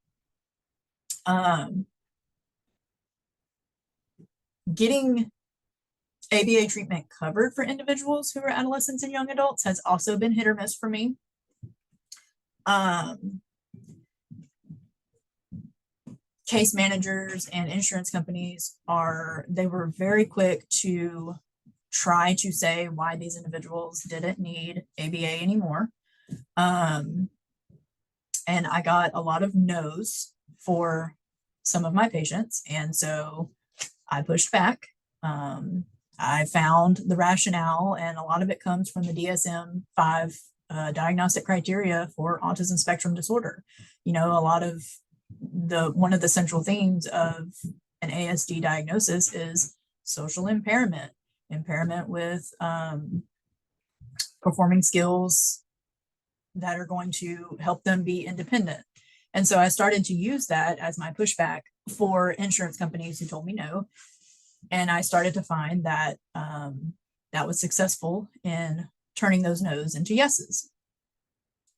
Getting ABA treatment covered for individuals who are adolescents and young adults has also been hit or miss for me. Case managers and insurance companies they were very quick to try to say why these individuals didn't need ABA anymore. And I got a lot of no's for some of my patients. And so I pushed back. I found the rationale, and a lot of it comes from the DSM-5 diagnostic criteria for autism spectrum disorder. You know, a lot of one of the central themes of an ASD diagnosis is social impairment with performing skills that are going to help them be independent. And so I started to use that as my pushback for insurance companies who told me no. And I started to find that that was successful in turning those no's into yeses.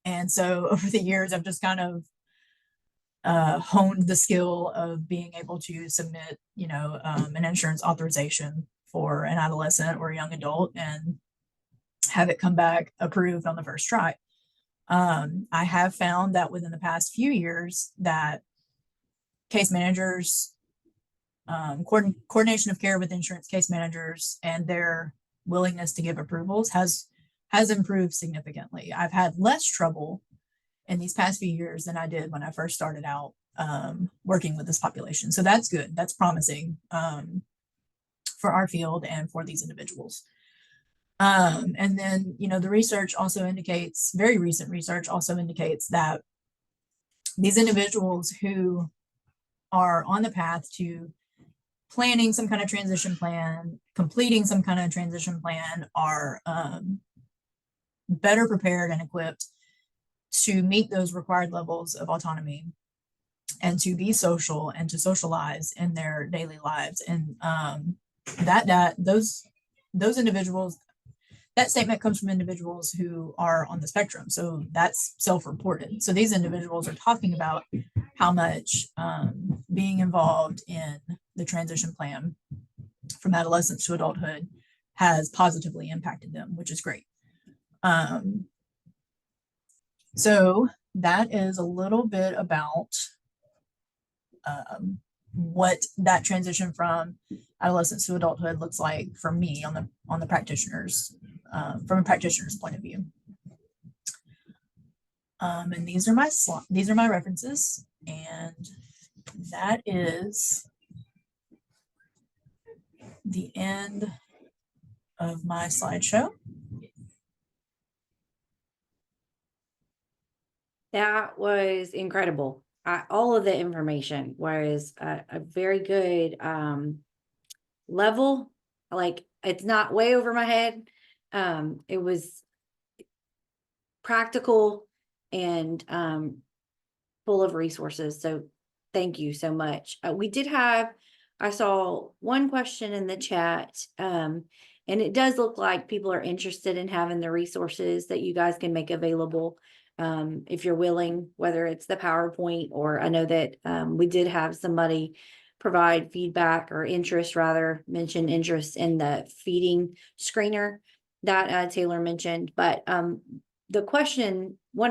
And so over the years, I've just kind of honed the skill of being able to submit, an insurance authorization for an adolescent or a young adult and have it come back approved on the first try. I have found that within the past few years that case managers, coordination of care with insurance case managers and their willingness to give approvals has improved significantly. I've had less trouble in these past few years than I did when I first started out working with this population. So that's good. That's promising for our field and for these individuals. And then, the research also indicates, very recent research also indicates that these individuals who are on the path to planning some kind of transition plan, completing some kind of transition plan, are better prepared and equipped to meet those required levels of autonomy and to be social and to socialize in their daily lives. And those individuals, that statement comes from individuals who are on the spectrum. So that's self-reported. So these individuals are talking about how much being involved in the transition plan from adolescence to adulthood has positively impacted them, which is great. So that is a little bit about what that transition from adolescence to adulthood looks like for me on the practitioners, from a practitioner's point of view. And these are my references, and that is the end of my slideshow. That was incredible. All of the information was a very good level. Like, it's not way over my head. It was practical and full of resources. So thank you so much. I saw one question in the chat, and it does look like people are interested in having the resources that you guys can make available. If you're willing, whether it's the PowerPoint, or I know that we did have somebody provide feedback or mention interest in the feeding screener that Taylor mentioned. But one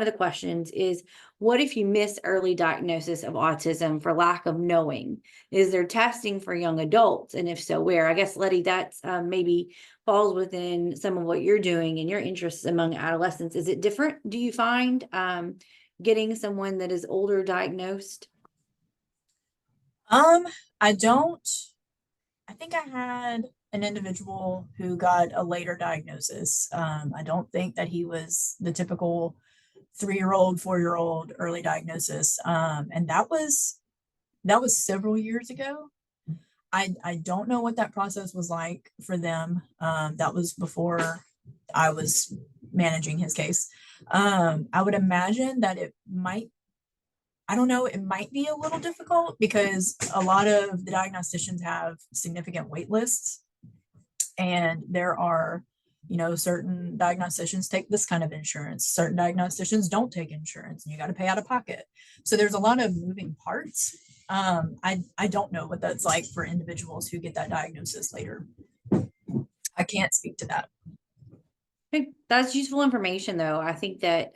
of the questions is, what if you miss early diagnosis of autism for lack of knowing? Is there testing for young adults? And if so, where? I guess, Lettie, that's maybe falls within some of what you're doing and your interests among adolescents. Is it different, do you find, getting someone that is older diagnosed? I think I had an individual who got a later diagnosis. I don't think that he was the typical 3-year-old, 4-year-old early diagnosis. And that was several years ago. I don't know what that process was like for them. That was before I was managing his case. I would imagine that it might be a little difficult because a lot of the diagnosticians have significant wait lists, and there are, certain diagnosticians take this kind of insurance, certain diagnosticians don't take insurance, and you got to pay out of pocket. So there's a lot of moving parts. I don't know what that's like for individuals who get that diagnosis later. I can't speak to that. I think that's useful information, though. I think that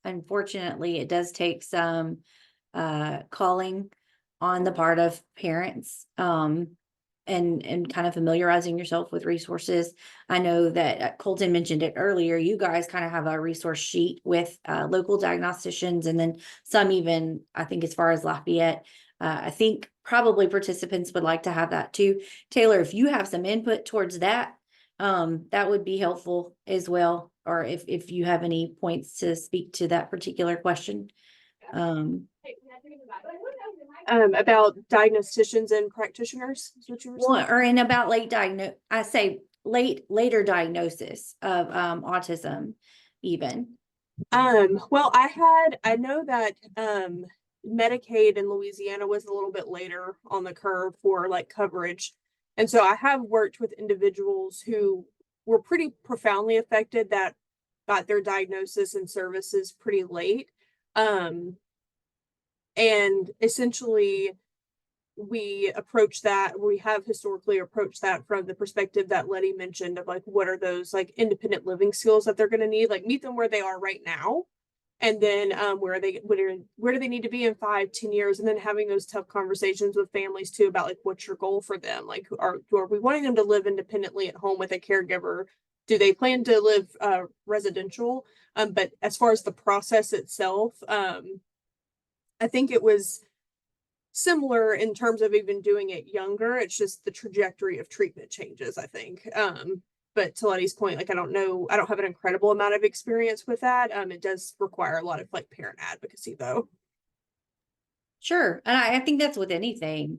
unfortunately it does take some calling on the part of parents, and kind of familiarizing yourself with resources. I know that Colton mentioned it earlier. You guys kind of have a resource sheet with local diagnosticians, and then some even, I think, as far as Lafayette. I think probably participants would like to have that too. Taylor, if you have some input towards that, that would be helpful as well. Or if you have any points to speak to that particular question. About diagnosticians and practitioners, is what you were saying? Well, or in about later diagnosis of autism, even. Well, I know that Medicaid in Louisiana was a little bit later on the curve for like coverage. And so I have worked with individuals who were pretty profoundly affected that got their diagnosis and services pretty late. And essentially we have historically approached that from the perspective that Lettie mentioned of like, what are those like independent living skills that they're going to need, like meet them where they are right now. And then where do they need to be in 5-10 years? And then having those tough conversations with families too about like, what's your goal for them? Like, are we wanting them to live independently at home with a caregiver? Do they plan to live residential? But as far as the process itself, I think it was similar in terms of even doing it younger. It's just the trajectory of treatment changes, I think. But to Lettie's point, like, I don't have an incredible amount of experience with that. It does require a lot of like parent advocacy though. Sure. And I think that's with anything.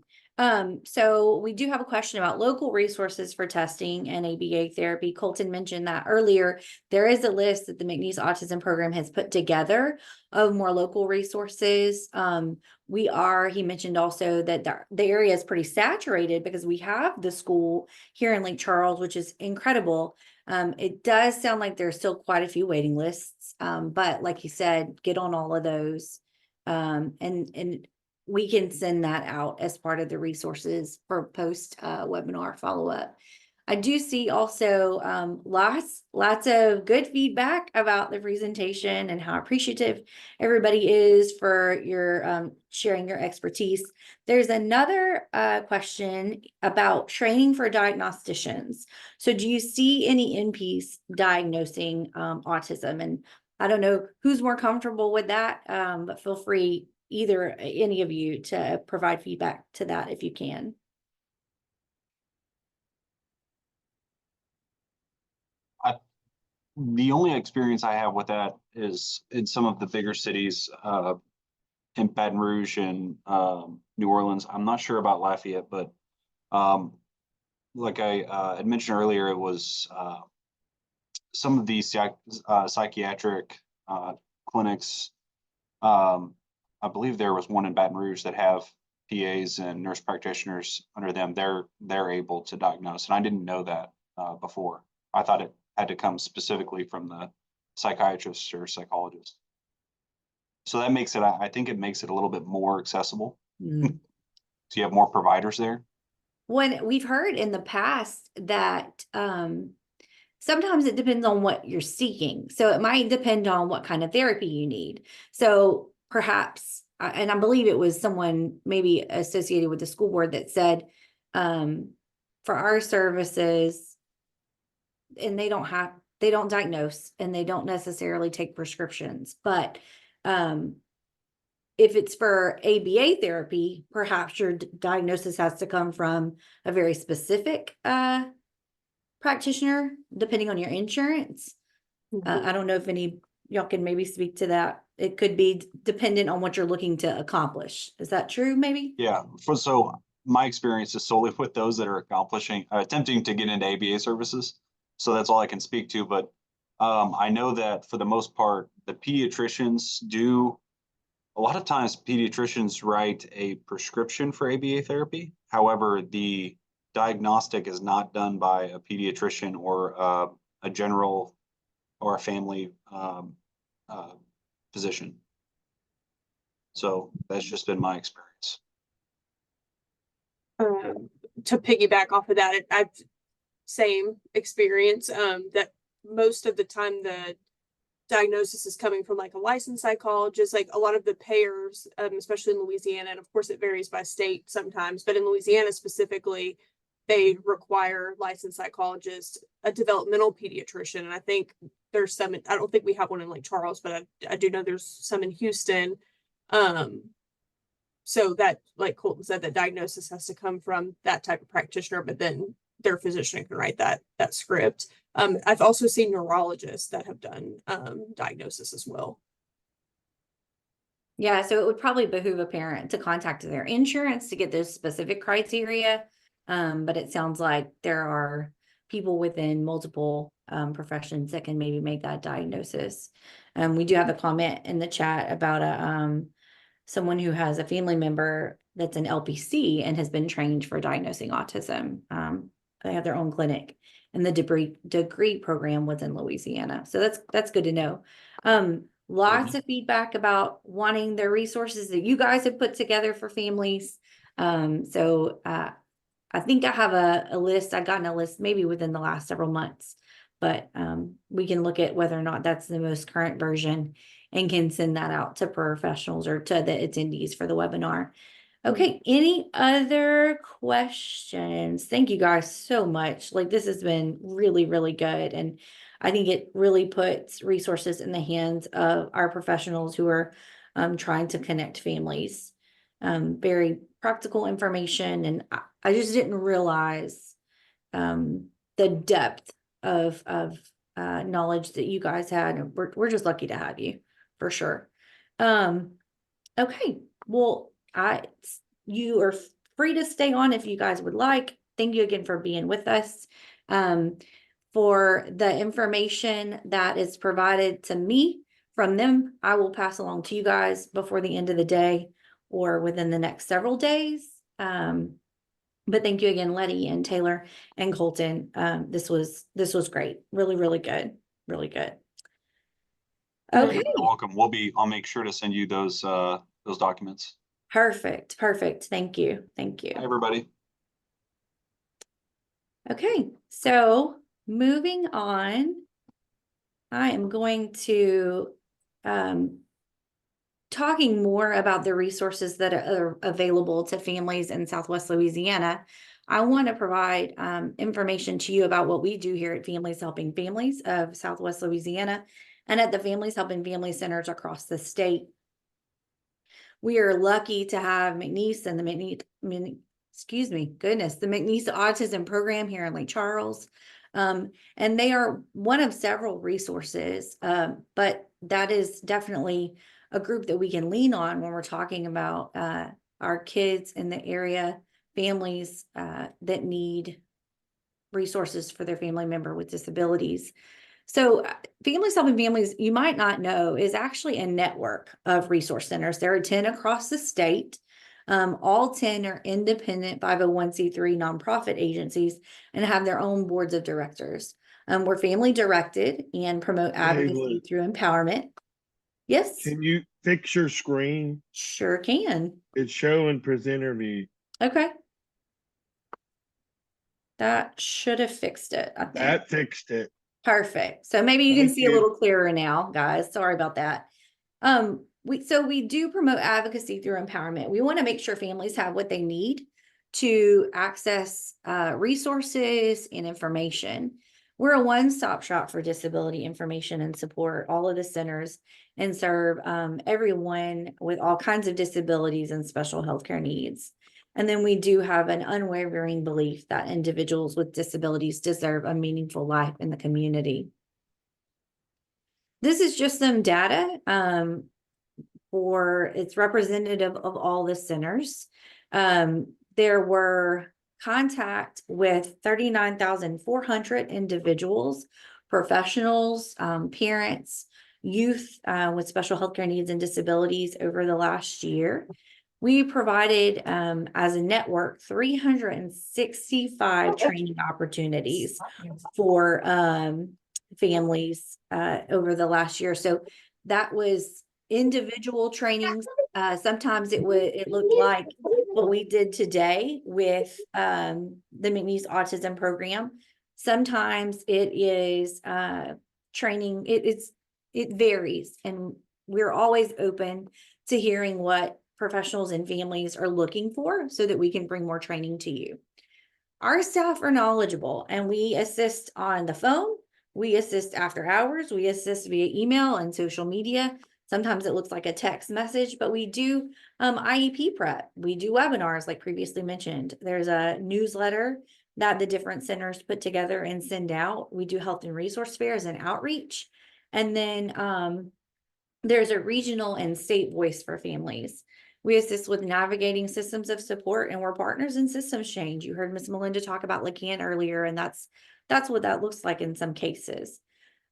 So we do have a question about local resources for testing and ABA therapy. Colton mentioned that earlier. There is a list that the McNeese Autism Program has put together of more local resources. He mentioned also that the area is pretty saturated because we have the school here in Lake Charles, which is incredible. It does sound like there's still quite a few waiting lists. But like you said, get on all of those. And we can send that out as part of the resources for post webinar follow-up. I do see also lots of good feedback about the presentation and how appreciative everybody is for your sharing your expertise. There's another question about training for diagnosticians. So do you see any NPs diagnosing autism? And I don't know who's more comfortable with that, but feel free, any of you, to provide feedback to that if you can. The only experience I have with that is in some of the bigger cities, in Baton Rouge and New Orleans. I'm not sure about Lafayette, but like I had mentioned earlier, it was some of these psychiatric clinics. I believe there was one in Baton Rouge that have PAs and nurse practitioners under them. They're able to diagnose, and I didn't know that before. I thought it had to come specifically from the psychiatrist or psychologist. So that makes it, I think it makes it a little bit more accessible. So you have more providers there. When we've heard in the past that sometimes it depends on what you're seeking. So it might depend on what kind of therapy you need. So perhaps, and I believe it was someone maybe associated with the school board that said, for our services, and they don't diagnose and they don't necessarily take prescriptions, but if it's for ABA therapy, perhaps your diagnosis has to come from a very specific practitioner, depending on your insurance. I don't know if any y'all can maybe speak to that. It could be dependent on what you're looking to accomplish. Is that true, maybe? Yeah. So my experience is solely with those that are attempting to get into ABA services. So that's all I can speak to. But I know that for the most part, the pediatricians do. A lot of times pediatricians write a prescription for ABA therapy. However, the diagnostic is not done by a pediatrician or a general or a family physician. So that's just been my experience. To piggyback off of that, I've same experience, that most of the time the diagnosis is coming from like a licensed psychologist. Like a lot of the payers, especially in Louisiana, and of course it varies by state sometimes, but in Louisiana specifically, they require licensed psychologists, a developmental pediatrician. And I think there's some, I don't think we have one in Lake Charles, but I do know there's some in Houston. So that, like Colton said, that diagnosis has to come from that type of practitioner, but then their physician can write that script. I've also seen neurologists that have done diagnosis as well. Yeah, so it would probably behoove a parent to contact their insurance to get those specific criteria. But it sounds like there are people within multiple professions that can maybe make that diagnosis. We do have a comment in the chat about someone who has a family member that's an LPC and has been trained for diagnosing autism. They have their own clinic, and the degree program was in Louisiana. So that's good to know. Lots of feedback about wanting the resources that you guys have put together for families. So I think I have a list. I've gotten a list maybe within the last several months, but we can look at whether or not that's the most current version and can send that out to professionals or to the attendees for the webinar. Okay, any other questions? Thank you guys so much. Like, this has been really, really good. And I think it really puts resources in the hands of our professionals who are trying to connect families. Very practical information. And I just didn't realize the depth of knowledge that you guys had. And we're just lucky to have you, for sure. Okay, well, you are free to stay on if you guys would like. Thank you again for being with us. For the information that is provided to me from them, I will pass along to you guys before the end of the day or within the next several days. But thank you again, Lettie and Taylor and Colton. This was great. Really, really good. Really good. Okay. You're welcome. I'll make sure to send you those documents. Perfect. Thank you. Hi, everybody. Okay, so moving on, I am going to talking more about the resources that are available to families in Southwest Louisiana. I want to provide information to you about what we do here at Families Helping Families of Southwest Louisiana and at the Families Helping Families centers across the state. We are lucky to have McNeese and the McNeese Autism Program here in Lake Charles. And they are one of several resources, but that is definitely a group that we can lean on when we're talking about our kids in the area, families that need resources for their family member with disabilities. So Families Helping Families, you might not know, is actually a network of resource centers. There are 10 across the state. All 10 are independent 501c3 nonprofit agencies and have their own boards of directors. We're family directed and promote advocacy through empowerment. Yes. Can you fix your screen? Sure can. It's showing presenter view. Okay. That should have fixed it, I think. That fixed it. Perfect. So maybe you can Thank see a you. little clearer now, guys. Sorry about that. We do promote advocacy through empowerment. We want to make sure families have what they need to access resources and information. We're a one-stop shop for disability information and support, all of the centers, and serve everyone with all kinds of disabilities and special healthcare needs. And then we do have an unwavering belief that individuals with disabilities deserve a meaningful life in the community. This is just some data it's representative of all the centers. There were contact with 39,400 individuals, professionals, parents, youth with special healthcare needs and disabilities over the last year. We provided, as a network, 365 training opportunities for families over the last year. So that was individual trainings. Sometimes it looked like what we did today with the McNeese Autism Program. Sometimes it is training. It varies, and we're always open to hearing what professionals and families are looking for so that we can bring more training to you. Our staff are knowledgeable, and we assist on the phone. We assist after hours. We assist via email and social media. Sometimes it looks like a text message, but we do IEP prep. We do webinars like previously mentioned. There's a newsletter that the different centers put together and send out. We do health and resource fairs and outreach. And then there's a regional and state voice for families. We assist with navigating systems of support, and we're partners in systems change. You heard Ms. Melinda talk about LeCan earlier, and that's what that looks like in some cases.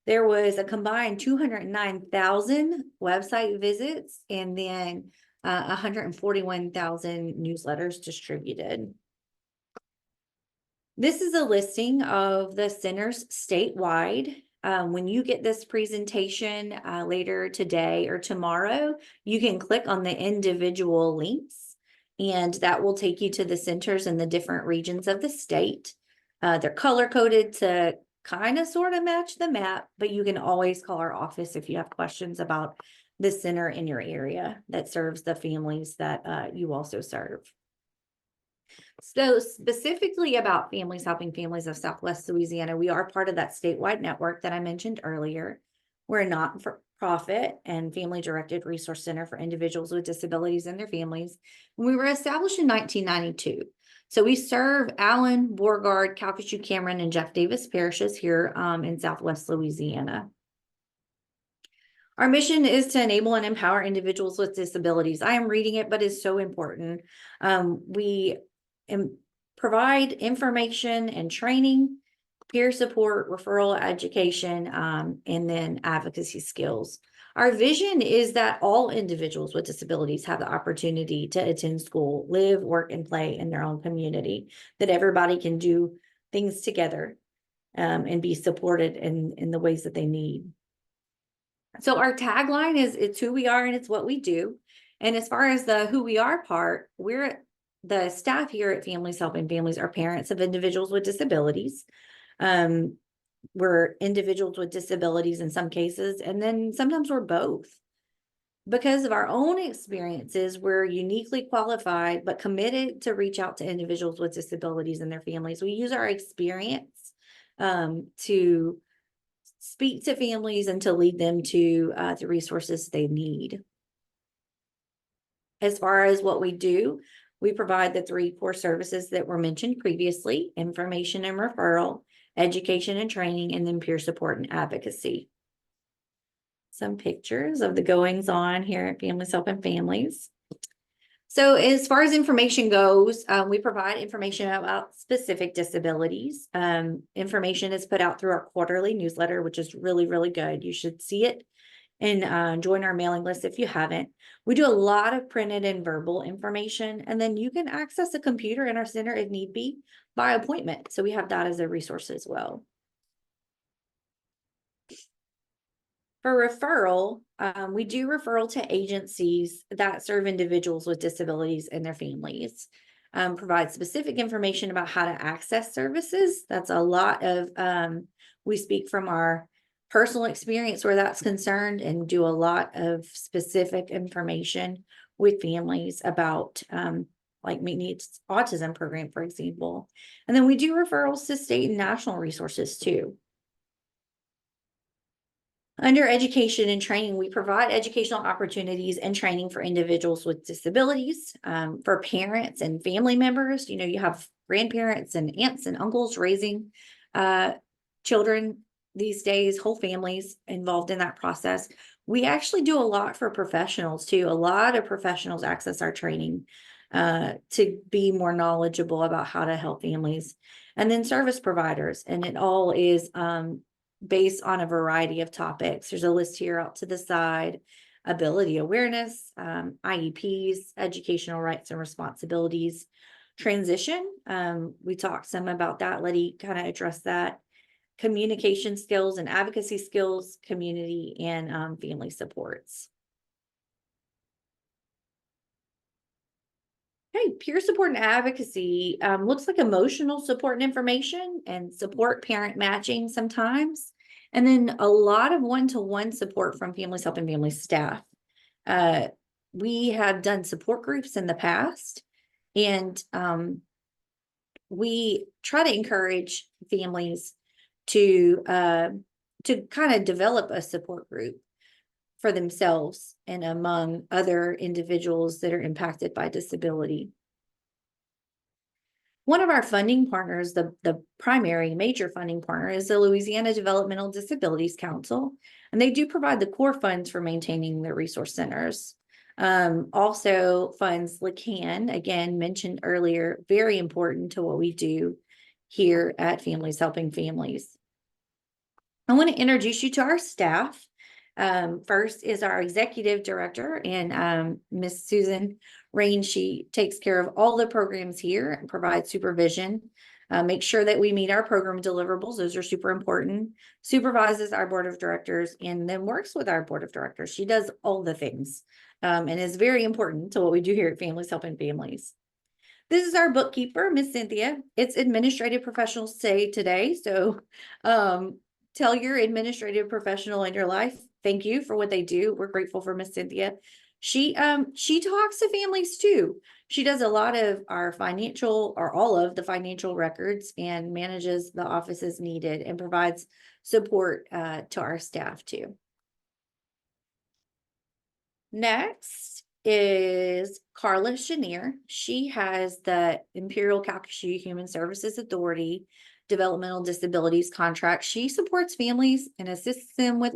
There was a combined 209,000 website visits and then 141,000 newsletters distributed. This is a listing of the centers statewide. When you get this presentation later today or tomorrow, you can click on the individual links, and that will take you to the centers in the different regions of the state. They're color-coded to kind of sort of match the map, but you can always call our office if you have questions about the center in your area that serves the families that you also serve. So specifically about Families Helping Families of Southwest Louisiana, we are part of that statewide network that I mentioned earlier. We're a not-for-profit and family-directed resource center for individuals with disabilities and their families. We were established in 1992. So we serve Allen, Beauregard, Calcasieu, Cameron, and Jeff Davis parishes here in Southwest Louisiana. Our mission is to enable and empower individuals with disabilities. I am reading it, but it's so important. We provide information and training, peer support, referral education, and then advocacy skills. Our vision is that all individuals with disabilities have the opportunity to attend school, live, work, and play in their own community, that everybody can do things together and be supported in the ways that they need. So our tagline is, it's who we are and it's what we do. And as far as the who we are part, we're the staff here at Families Helping Families are parents of individuals with disabilities. We're individuals with disabilities in some cases, and then sometimes we're both. Because of our own experiences, we're uniquely qualified but committed to reach out to individuals with disabilities and their families. We use our experience to speak to families and to lead them to the resources they need. As far as what we do, we provide the 3 core services that were mentioned previously: information and referral, education and training, and then peer support and advocacy. Some pictures of the goings on here at Families Helping Families. So as far as information goes, we provide information about specific disabilities. Information is put out through our quarterly newsletter, which is really, really good. You should see it and join our mailing list if you haven't. We do a lot of printed and verbal information, and then you can access a computer in our center if need be by appointment. So we have that as a resource as well. For referral, we do referral to agencies that serve individuals with disabilities and their families. Provide specific information about how to access services. That's a lot of, we speak from our personal experience where that's concerned, and do a lot of specific information with families about like McNeese Autism Program, for example. And then we do referrals to state and national resources too. Under education and training, we provide educational opportunities and training for individuals with disabilities, for parents and family members. You know, you have grandparents and aunts and uncles raising children these days, whole families involved in that process. We actually do a lot for professionals too. A lot of professionals access our training to be more knowledgeable about how to help families. And then service providers, and it all is based on a variety of topics. There's a list here out to the side: ability awareness, IEPs, educational rights and responsibilities, transition. We talked some about that. Lettie kind of addressed that. Communication skills and advocacy skills, community and family supports. Okay, peer support and advocacy looks like emotional support and information, and support parent matching sometimes. And then a lot of one-to-one support from Families Helping Families staff. We have done support groups in the past, and we try to encourage families to kind of develop a support group for themselves and among other individuals that are impacted by disability. One of our funding partners, the primary major funding partner, is the Louisiana Developmental Disabilities Council, and they do provide the core funds for maintaining the resource centers. Also funds LACAN, again, mentioned earlier, very important to what we do here at Families Helping Families. I want to introduce you to our staff. First is our executive director, and Miss Susan Rain. She takes care of all the programs here and provides supervision, make sure that we meet our program deliverables. Those are super important. Supervises our board of directors, and then works with our board of directors. She does all the things, and is very important to what we do here at Families Helping Families. This is our bookkeeper, Miss Cynthia. It's administrative professionals say today, so tell your administrative professional in your life thank you for what they do. We're grateful for Miss Cynthia. She talks to families too. She does a lot of our financial, or all of the financial records, and manages the offices needed, and provides support to our staff too. Next is Carla Chenier. She has the Imperial Calcasieu Human Services Authority Developmental Disabilities contract. She supports families and assists them with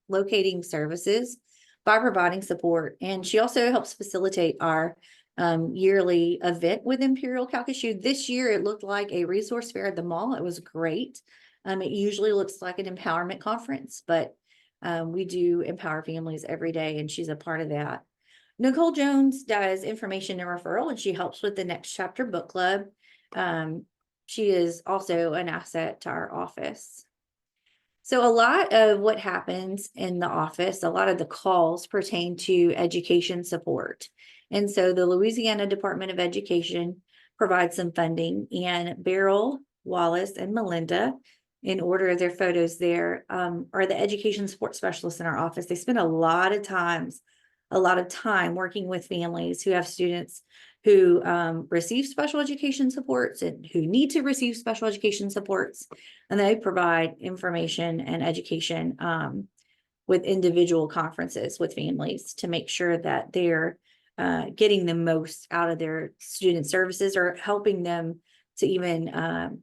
locating services by providing support. And she also helps facilitate our yearly event with Imperial Calcasieu. This year, it looked like a resource fair at the mall. It was great. It usually looks like an empowerment conference, but we do empower families every day, and she's a part of that. Nicole Jones does information and referral, and she helps with the Next Chapter Book Club. She is also an asset to our office. So a lot of what happens in the office, a lot of the calls pertain to education support. And so the Louisiana Department of Education provides some funding, and Beryl, Wallace, and Melinda, in order of their photos there, are the education support specialists in our office. They spend a lot of time working with families who have students who receive special education supports and who need to receive special education supports. And they provide information and education with individual conferences with families to make sure that they're getting the most out of their student services, or helping them to even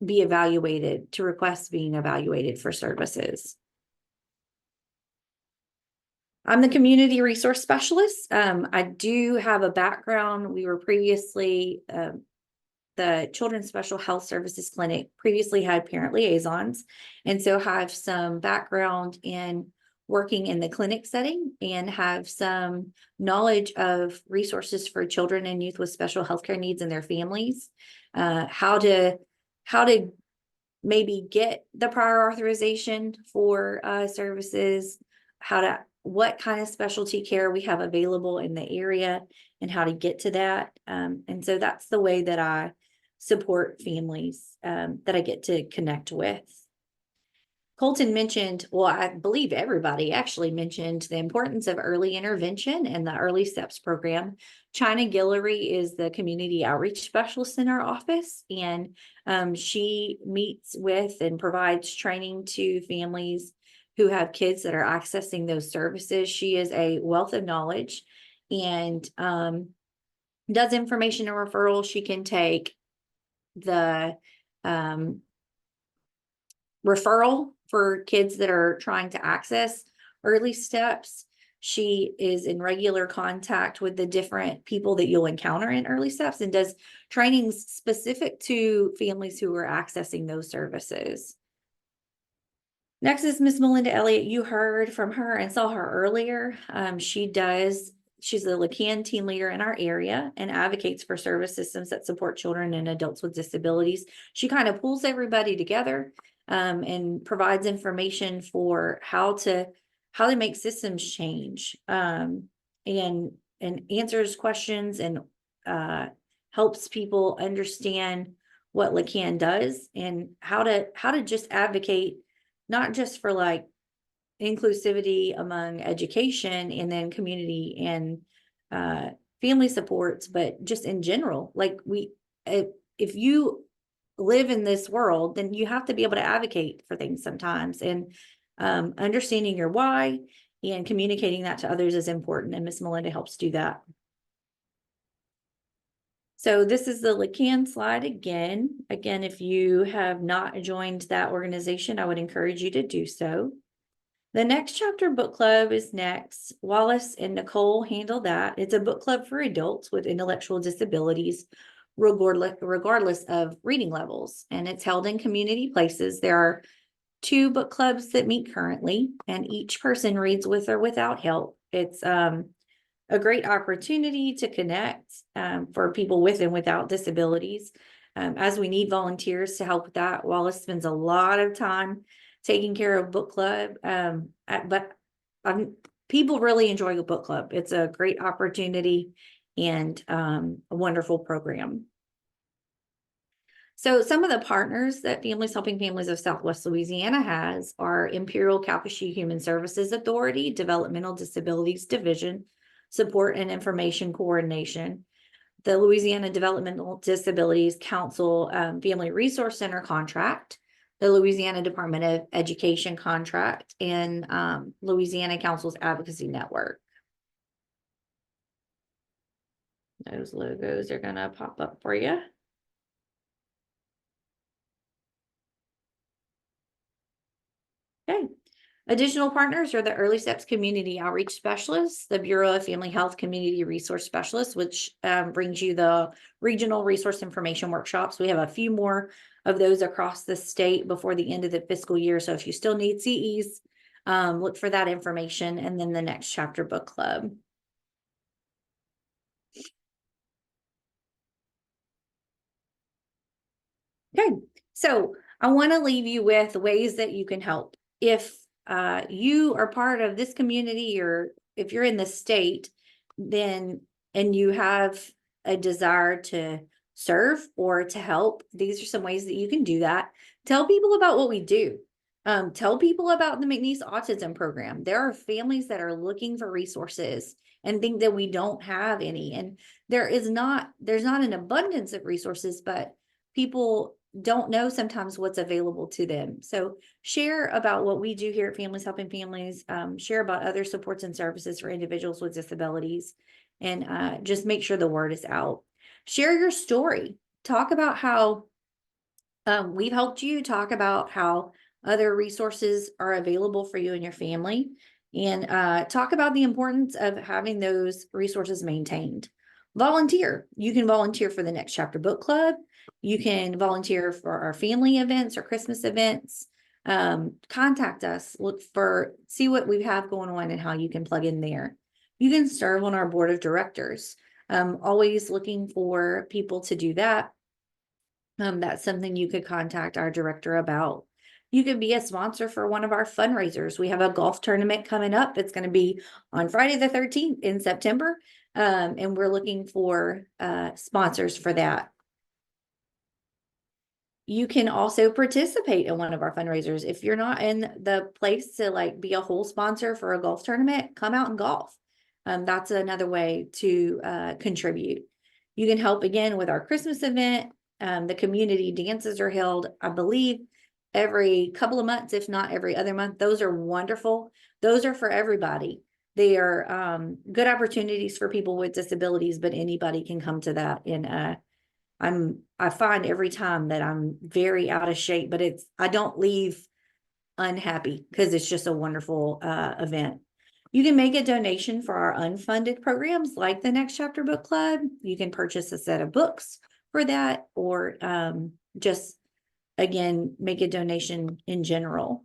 be evaluated, to request being evaluated for services. I'm the community resource specialist. I do have a background. We were previously, the Children's Special Health Services Clinic previously had parent liaisons, and so have some background in working in the clinic setting and have some knowledge of resources for children and youth with special healthcare needs and their families, how to maybe get the prior authorization for services, what kind of specialty care we have available in the area, and how to get to that. And so that's the way that I support families that I get to connect with. Colton mentioned, well, I believe everybody actually mentioned the importance of early intervention and the Early Steps program. China Guillory is the community outreach specialist in our office, and she meets with and provides training to families who have kids that are accessing those services. She is a wealth of knowledge and does information and referral. She can take the referral for kids that are trying to access Early Steps. She is in regular contact with the different people that you'll encounter in Early Steps, and does trainings specific to families who are accessing those services. Next is Miss Melinda Elliott. You heard from her and saw her earlier. She's the LeCan team leader in our area and advocates for service systems that support children and adults with disabilities. She kind of pulls everybody together and provides information for how to make systems change, and answers questions, and helps people understand what LeCan does, and how to just advocate, not just for like inclusivity among education and then community and family supports, but just in general. Like if you live in this world, then you have to be able to advocate for things sometimes, and understanding your why and communicating that to others is important, and Miss Melinda helps do that. So this is the LeCan slide again. Again, if you have not joined that organization, I would encourage you to do so. The next chapter book club is next. Wallace and Nicole handle that. It's a book club for adults with intellectual disabilities, regardless of reading levels, and it's held in community places. There are 2 book clubs that meet currently, and each person reads with or without help. It's a great opportunity to connect for people with and without disabilities, as we need volunteers to help with that. Wallace spends a lot of time taking care of book club, but people really enjoy a book club. It's a great opportunity and a wonderful program. So some of the partners that Families Helping Families of Southwest Louisiana has are Imperial Calcasieu Human Services Authority, Developmental Disabilities Division, Support and Information Coordination, the Louisiana Developmental Disabilities Council Family Resource Center contract, the Louisiana Department of Education contract, and Louisiana Council's Advocacy Network. Those logos are going to pop up for you. Okay. Additional partners are the Early Steps Community Outreach Specialists, the Bureau of Family Health Community Resource Specialists, which brings you the regional resource information workshops. We have a few more of those across the state before the end of the fiscal year. So if you still need CEs, look for that information. And then the next chapter book club. Okay, so I want to leave you with ways that you can help. If you are part of this community, or if you're in the state, then and you have a desire to serve or to help, these are some ways that you can do that. Tell people about what we do. Tell people about the McNeese Autism Program. There are families that are looking for resources and think that we don't have any. And there's not an abundance of resources, but people don't know sometimes what's available to them. So share about what we do here at Families Helping Families, share about other supports and services for individuals with disabilities, and just make sure the word is out. Share your story. Talk about how we've helped you. Talk about how other resources are available for you and your family, and talk about the importance of having those resources maintained. Volunteer. You can volunteer for the Next Chapter Book Club. You can volunteer for our family events or Christmas events. Contact us, see what we have going on and how you can plug in there. You can serve on our board of directors. Always looking for people to do that. That's something you could contact our director about. You could be a sponsor for one of our fundraisers. We have a golf tournament coming up. It's going to be on Friday the 13th in September. And we're looking for sponsors for that. You can also participate in one of our fundraisers. If you're not in the place to like be a whole sponsor for a golf tournament, come out and golf. That's another way to contribute. You can help again with our Christmas event. The community dances are held, I believe, every couple of months, if not every other month. Those are wonderful. Those are for everybody. They are good opportunities for people with disabilities, but anybody can come to that. And I find every time that I'm very out of shape, but I don't leave unhappy because it's just a wonderful event. You can make a donation for our unfunded programs like the Next Chapter Book Club. You can purchase a set of books for that, or just again make a donation in general.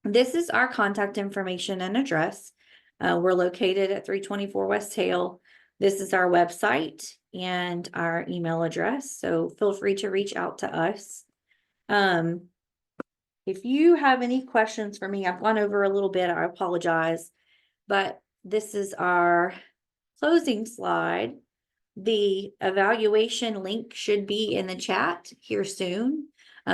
This is our contact information and address. We're located at 324 West Hale. This is our website and our email address, so feel free to reach out to us. If you have any questions for me, I've gone over a little bit, I apologize, but this is our closing slide. The evaluation link should be in the chat here soon.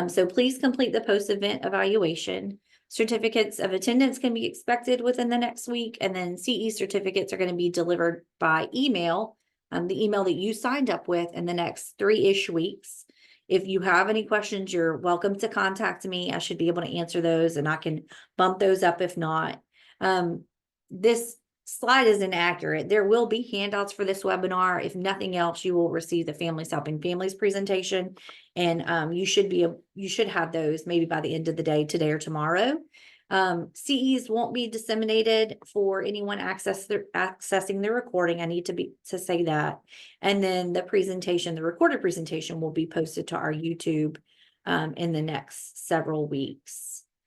So please complete the post-event evaluation. Certificates of attendance can be expected within the next week, and then CE certificates are going to be delivered by email, the email that you signed up with, in the next 3-ish weeks. If you have any questions, you're welcome to contact me. I should be able to answer those, and I can bump those up if not. This slide is inaccurate. There will be handouts for this webinar. If nothing else, you will receive the Families Helping Families presentation, and you should have those maybe by the end of the day, today or tomorrow. CEs won't be disseminated for anyone accessing the recording. I need to say that. And then the recorded presentation will be posted to our YouTube in the next several weeks.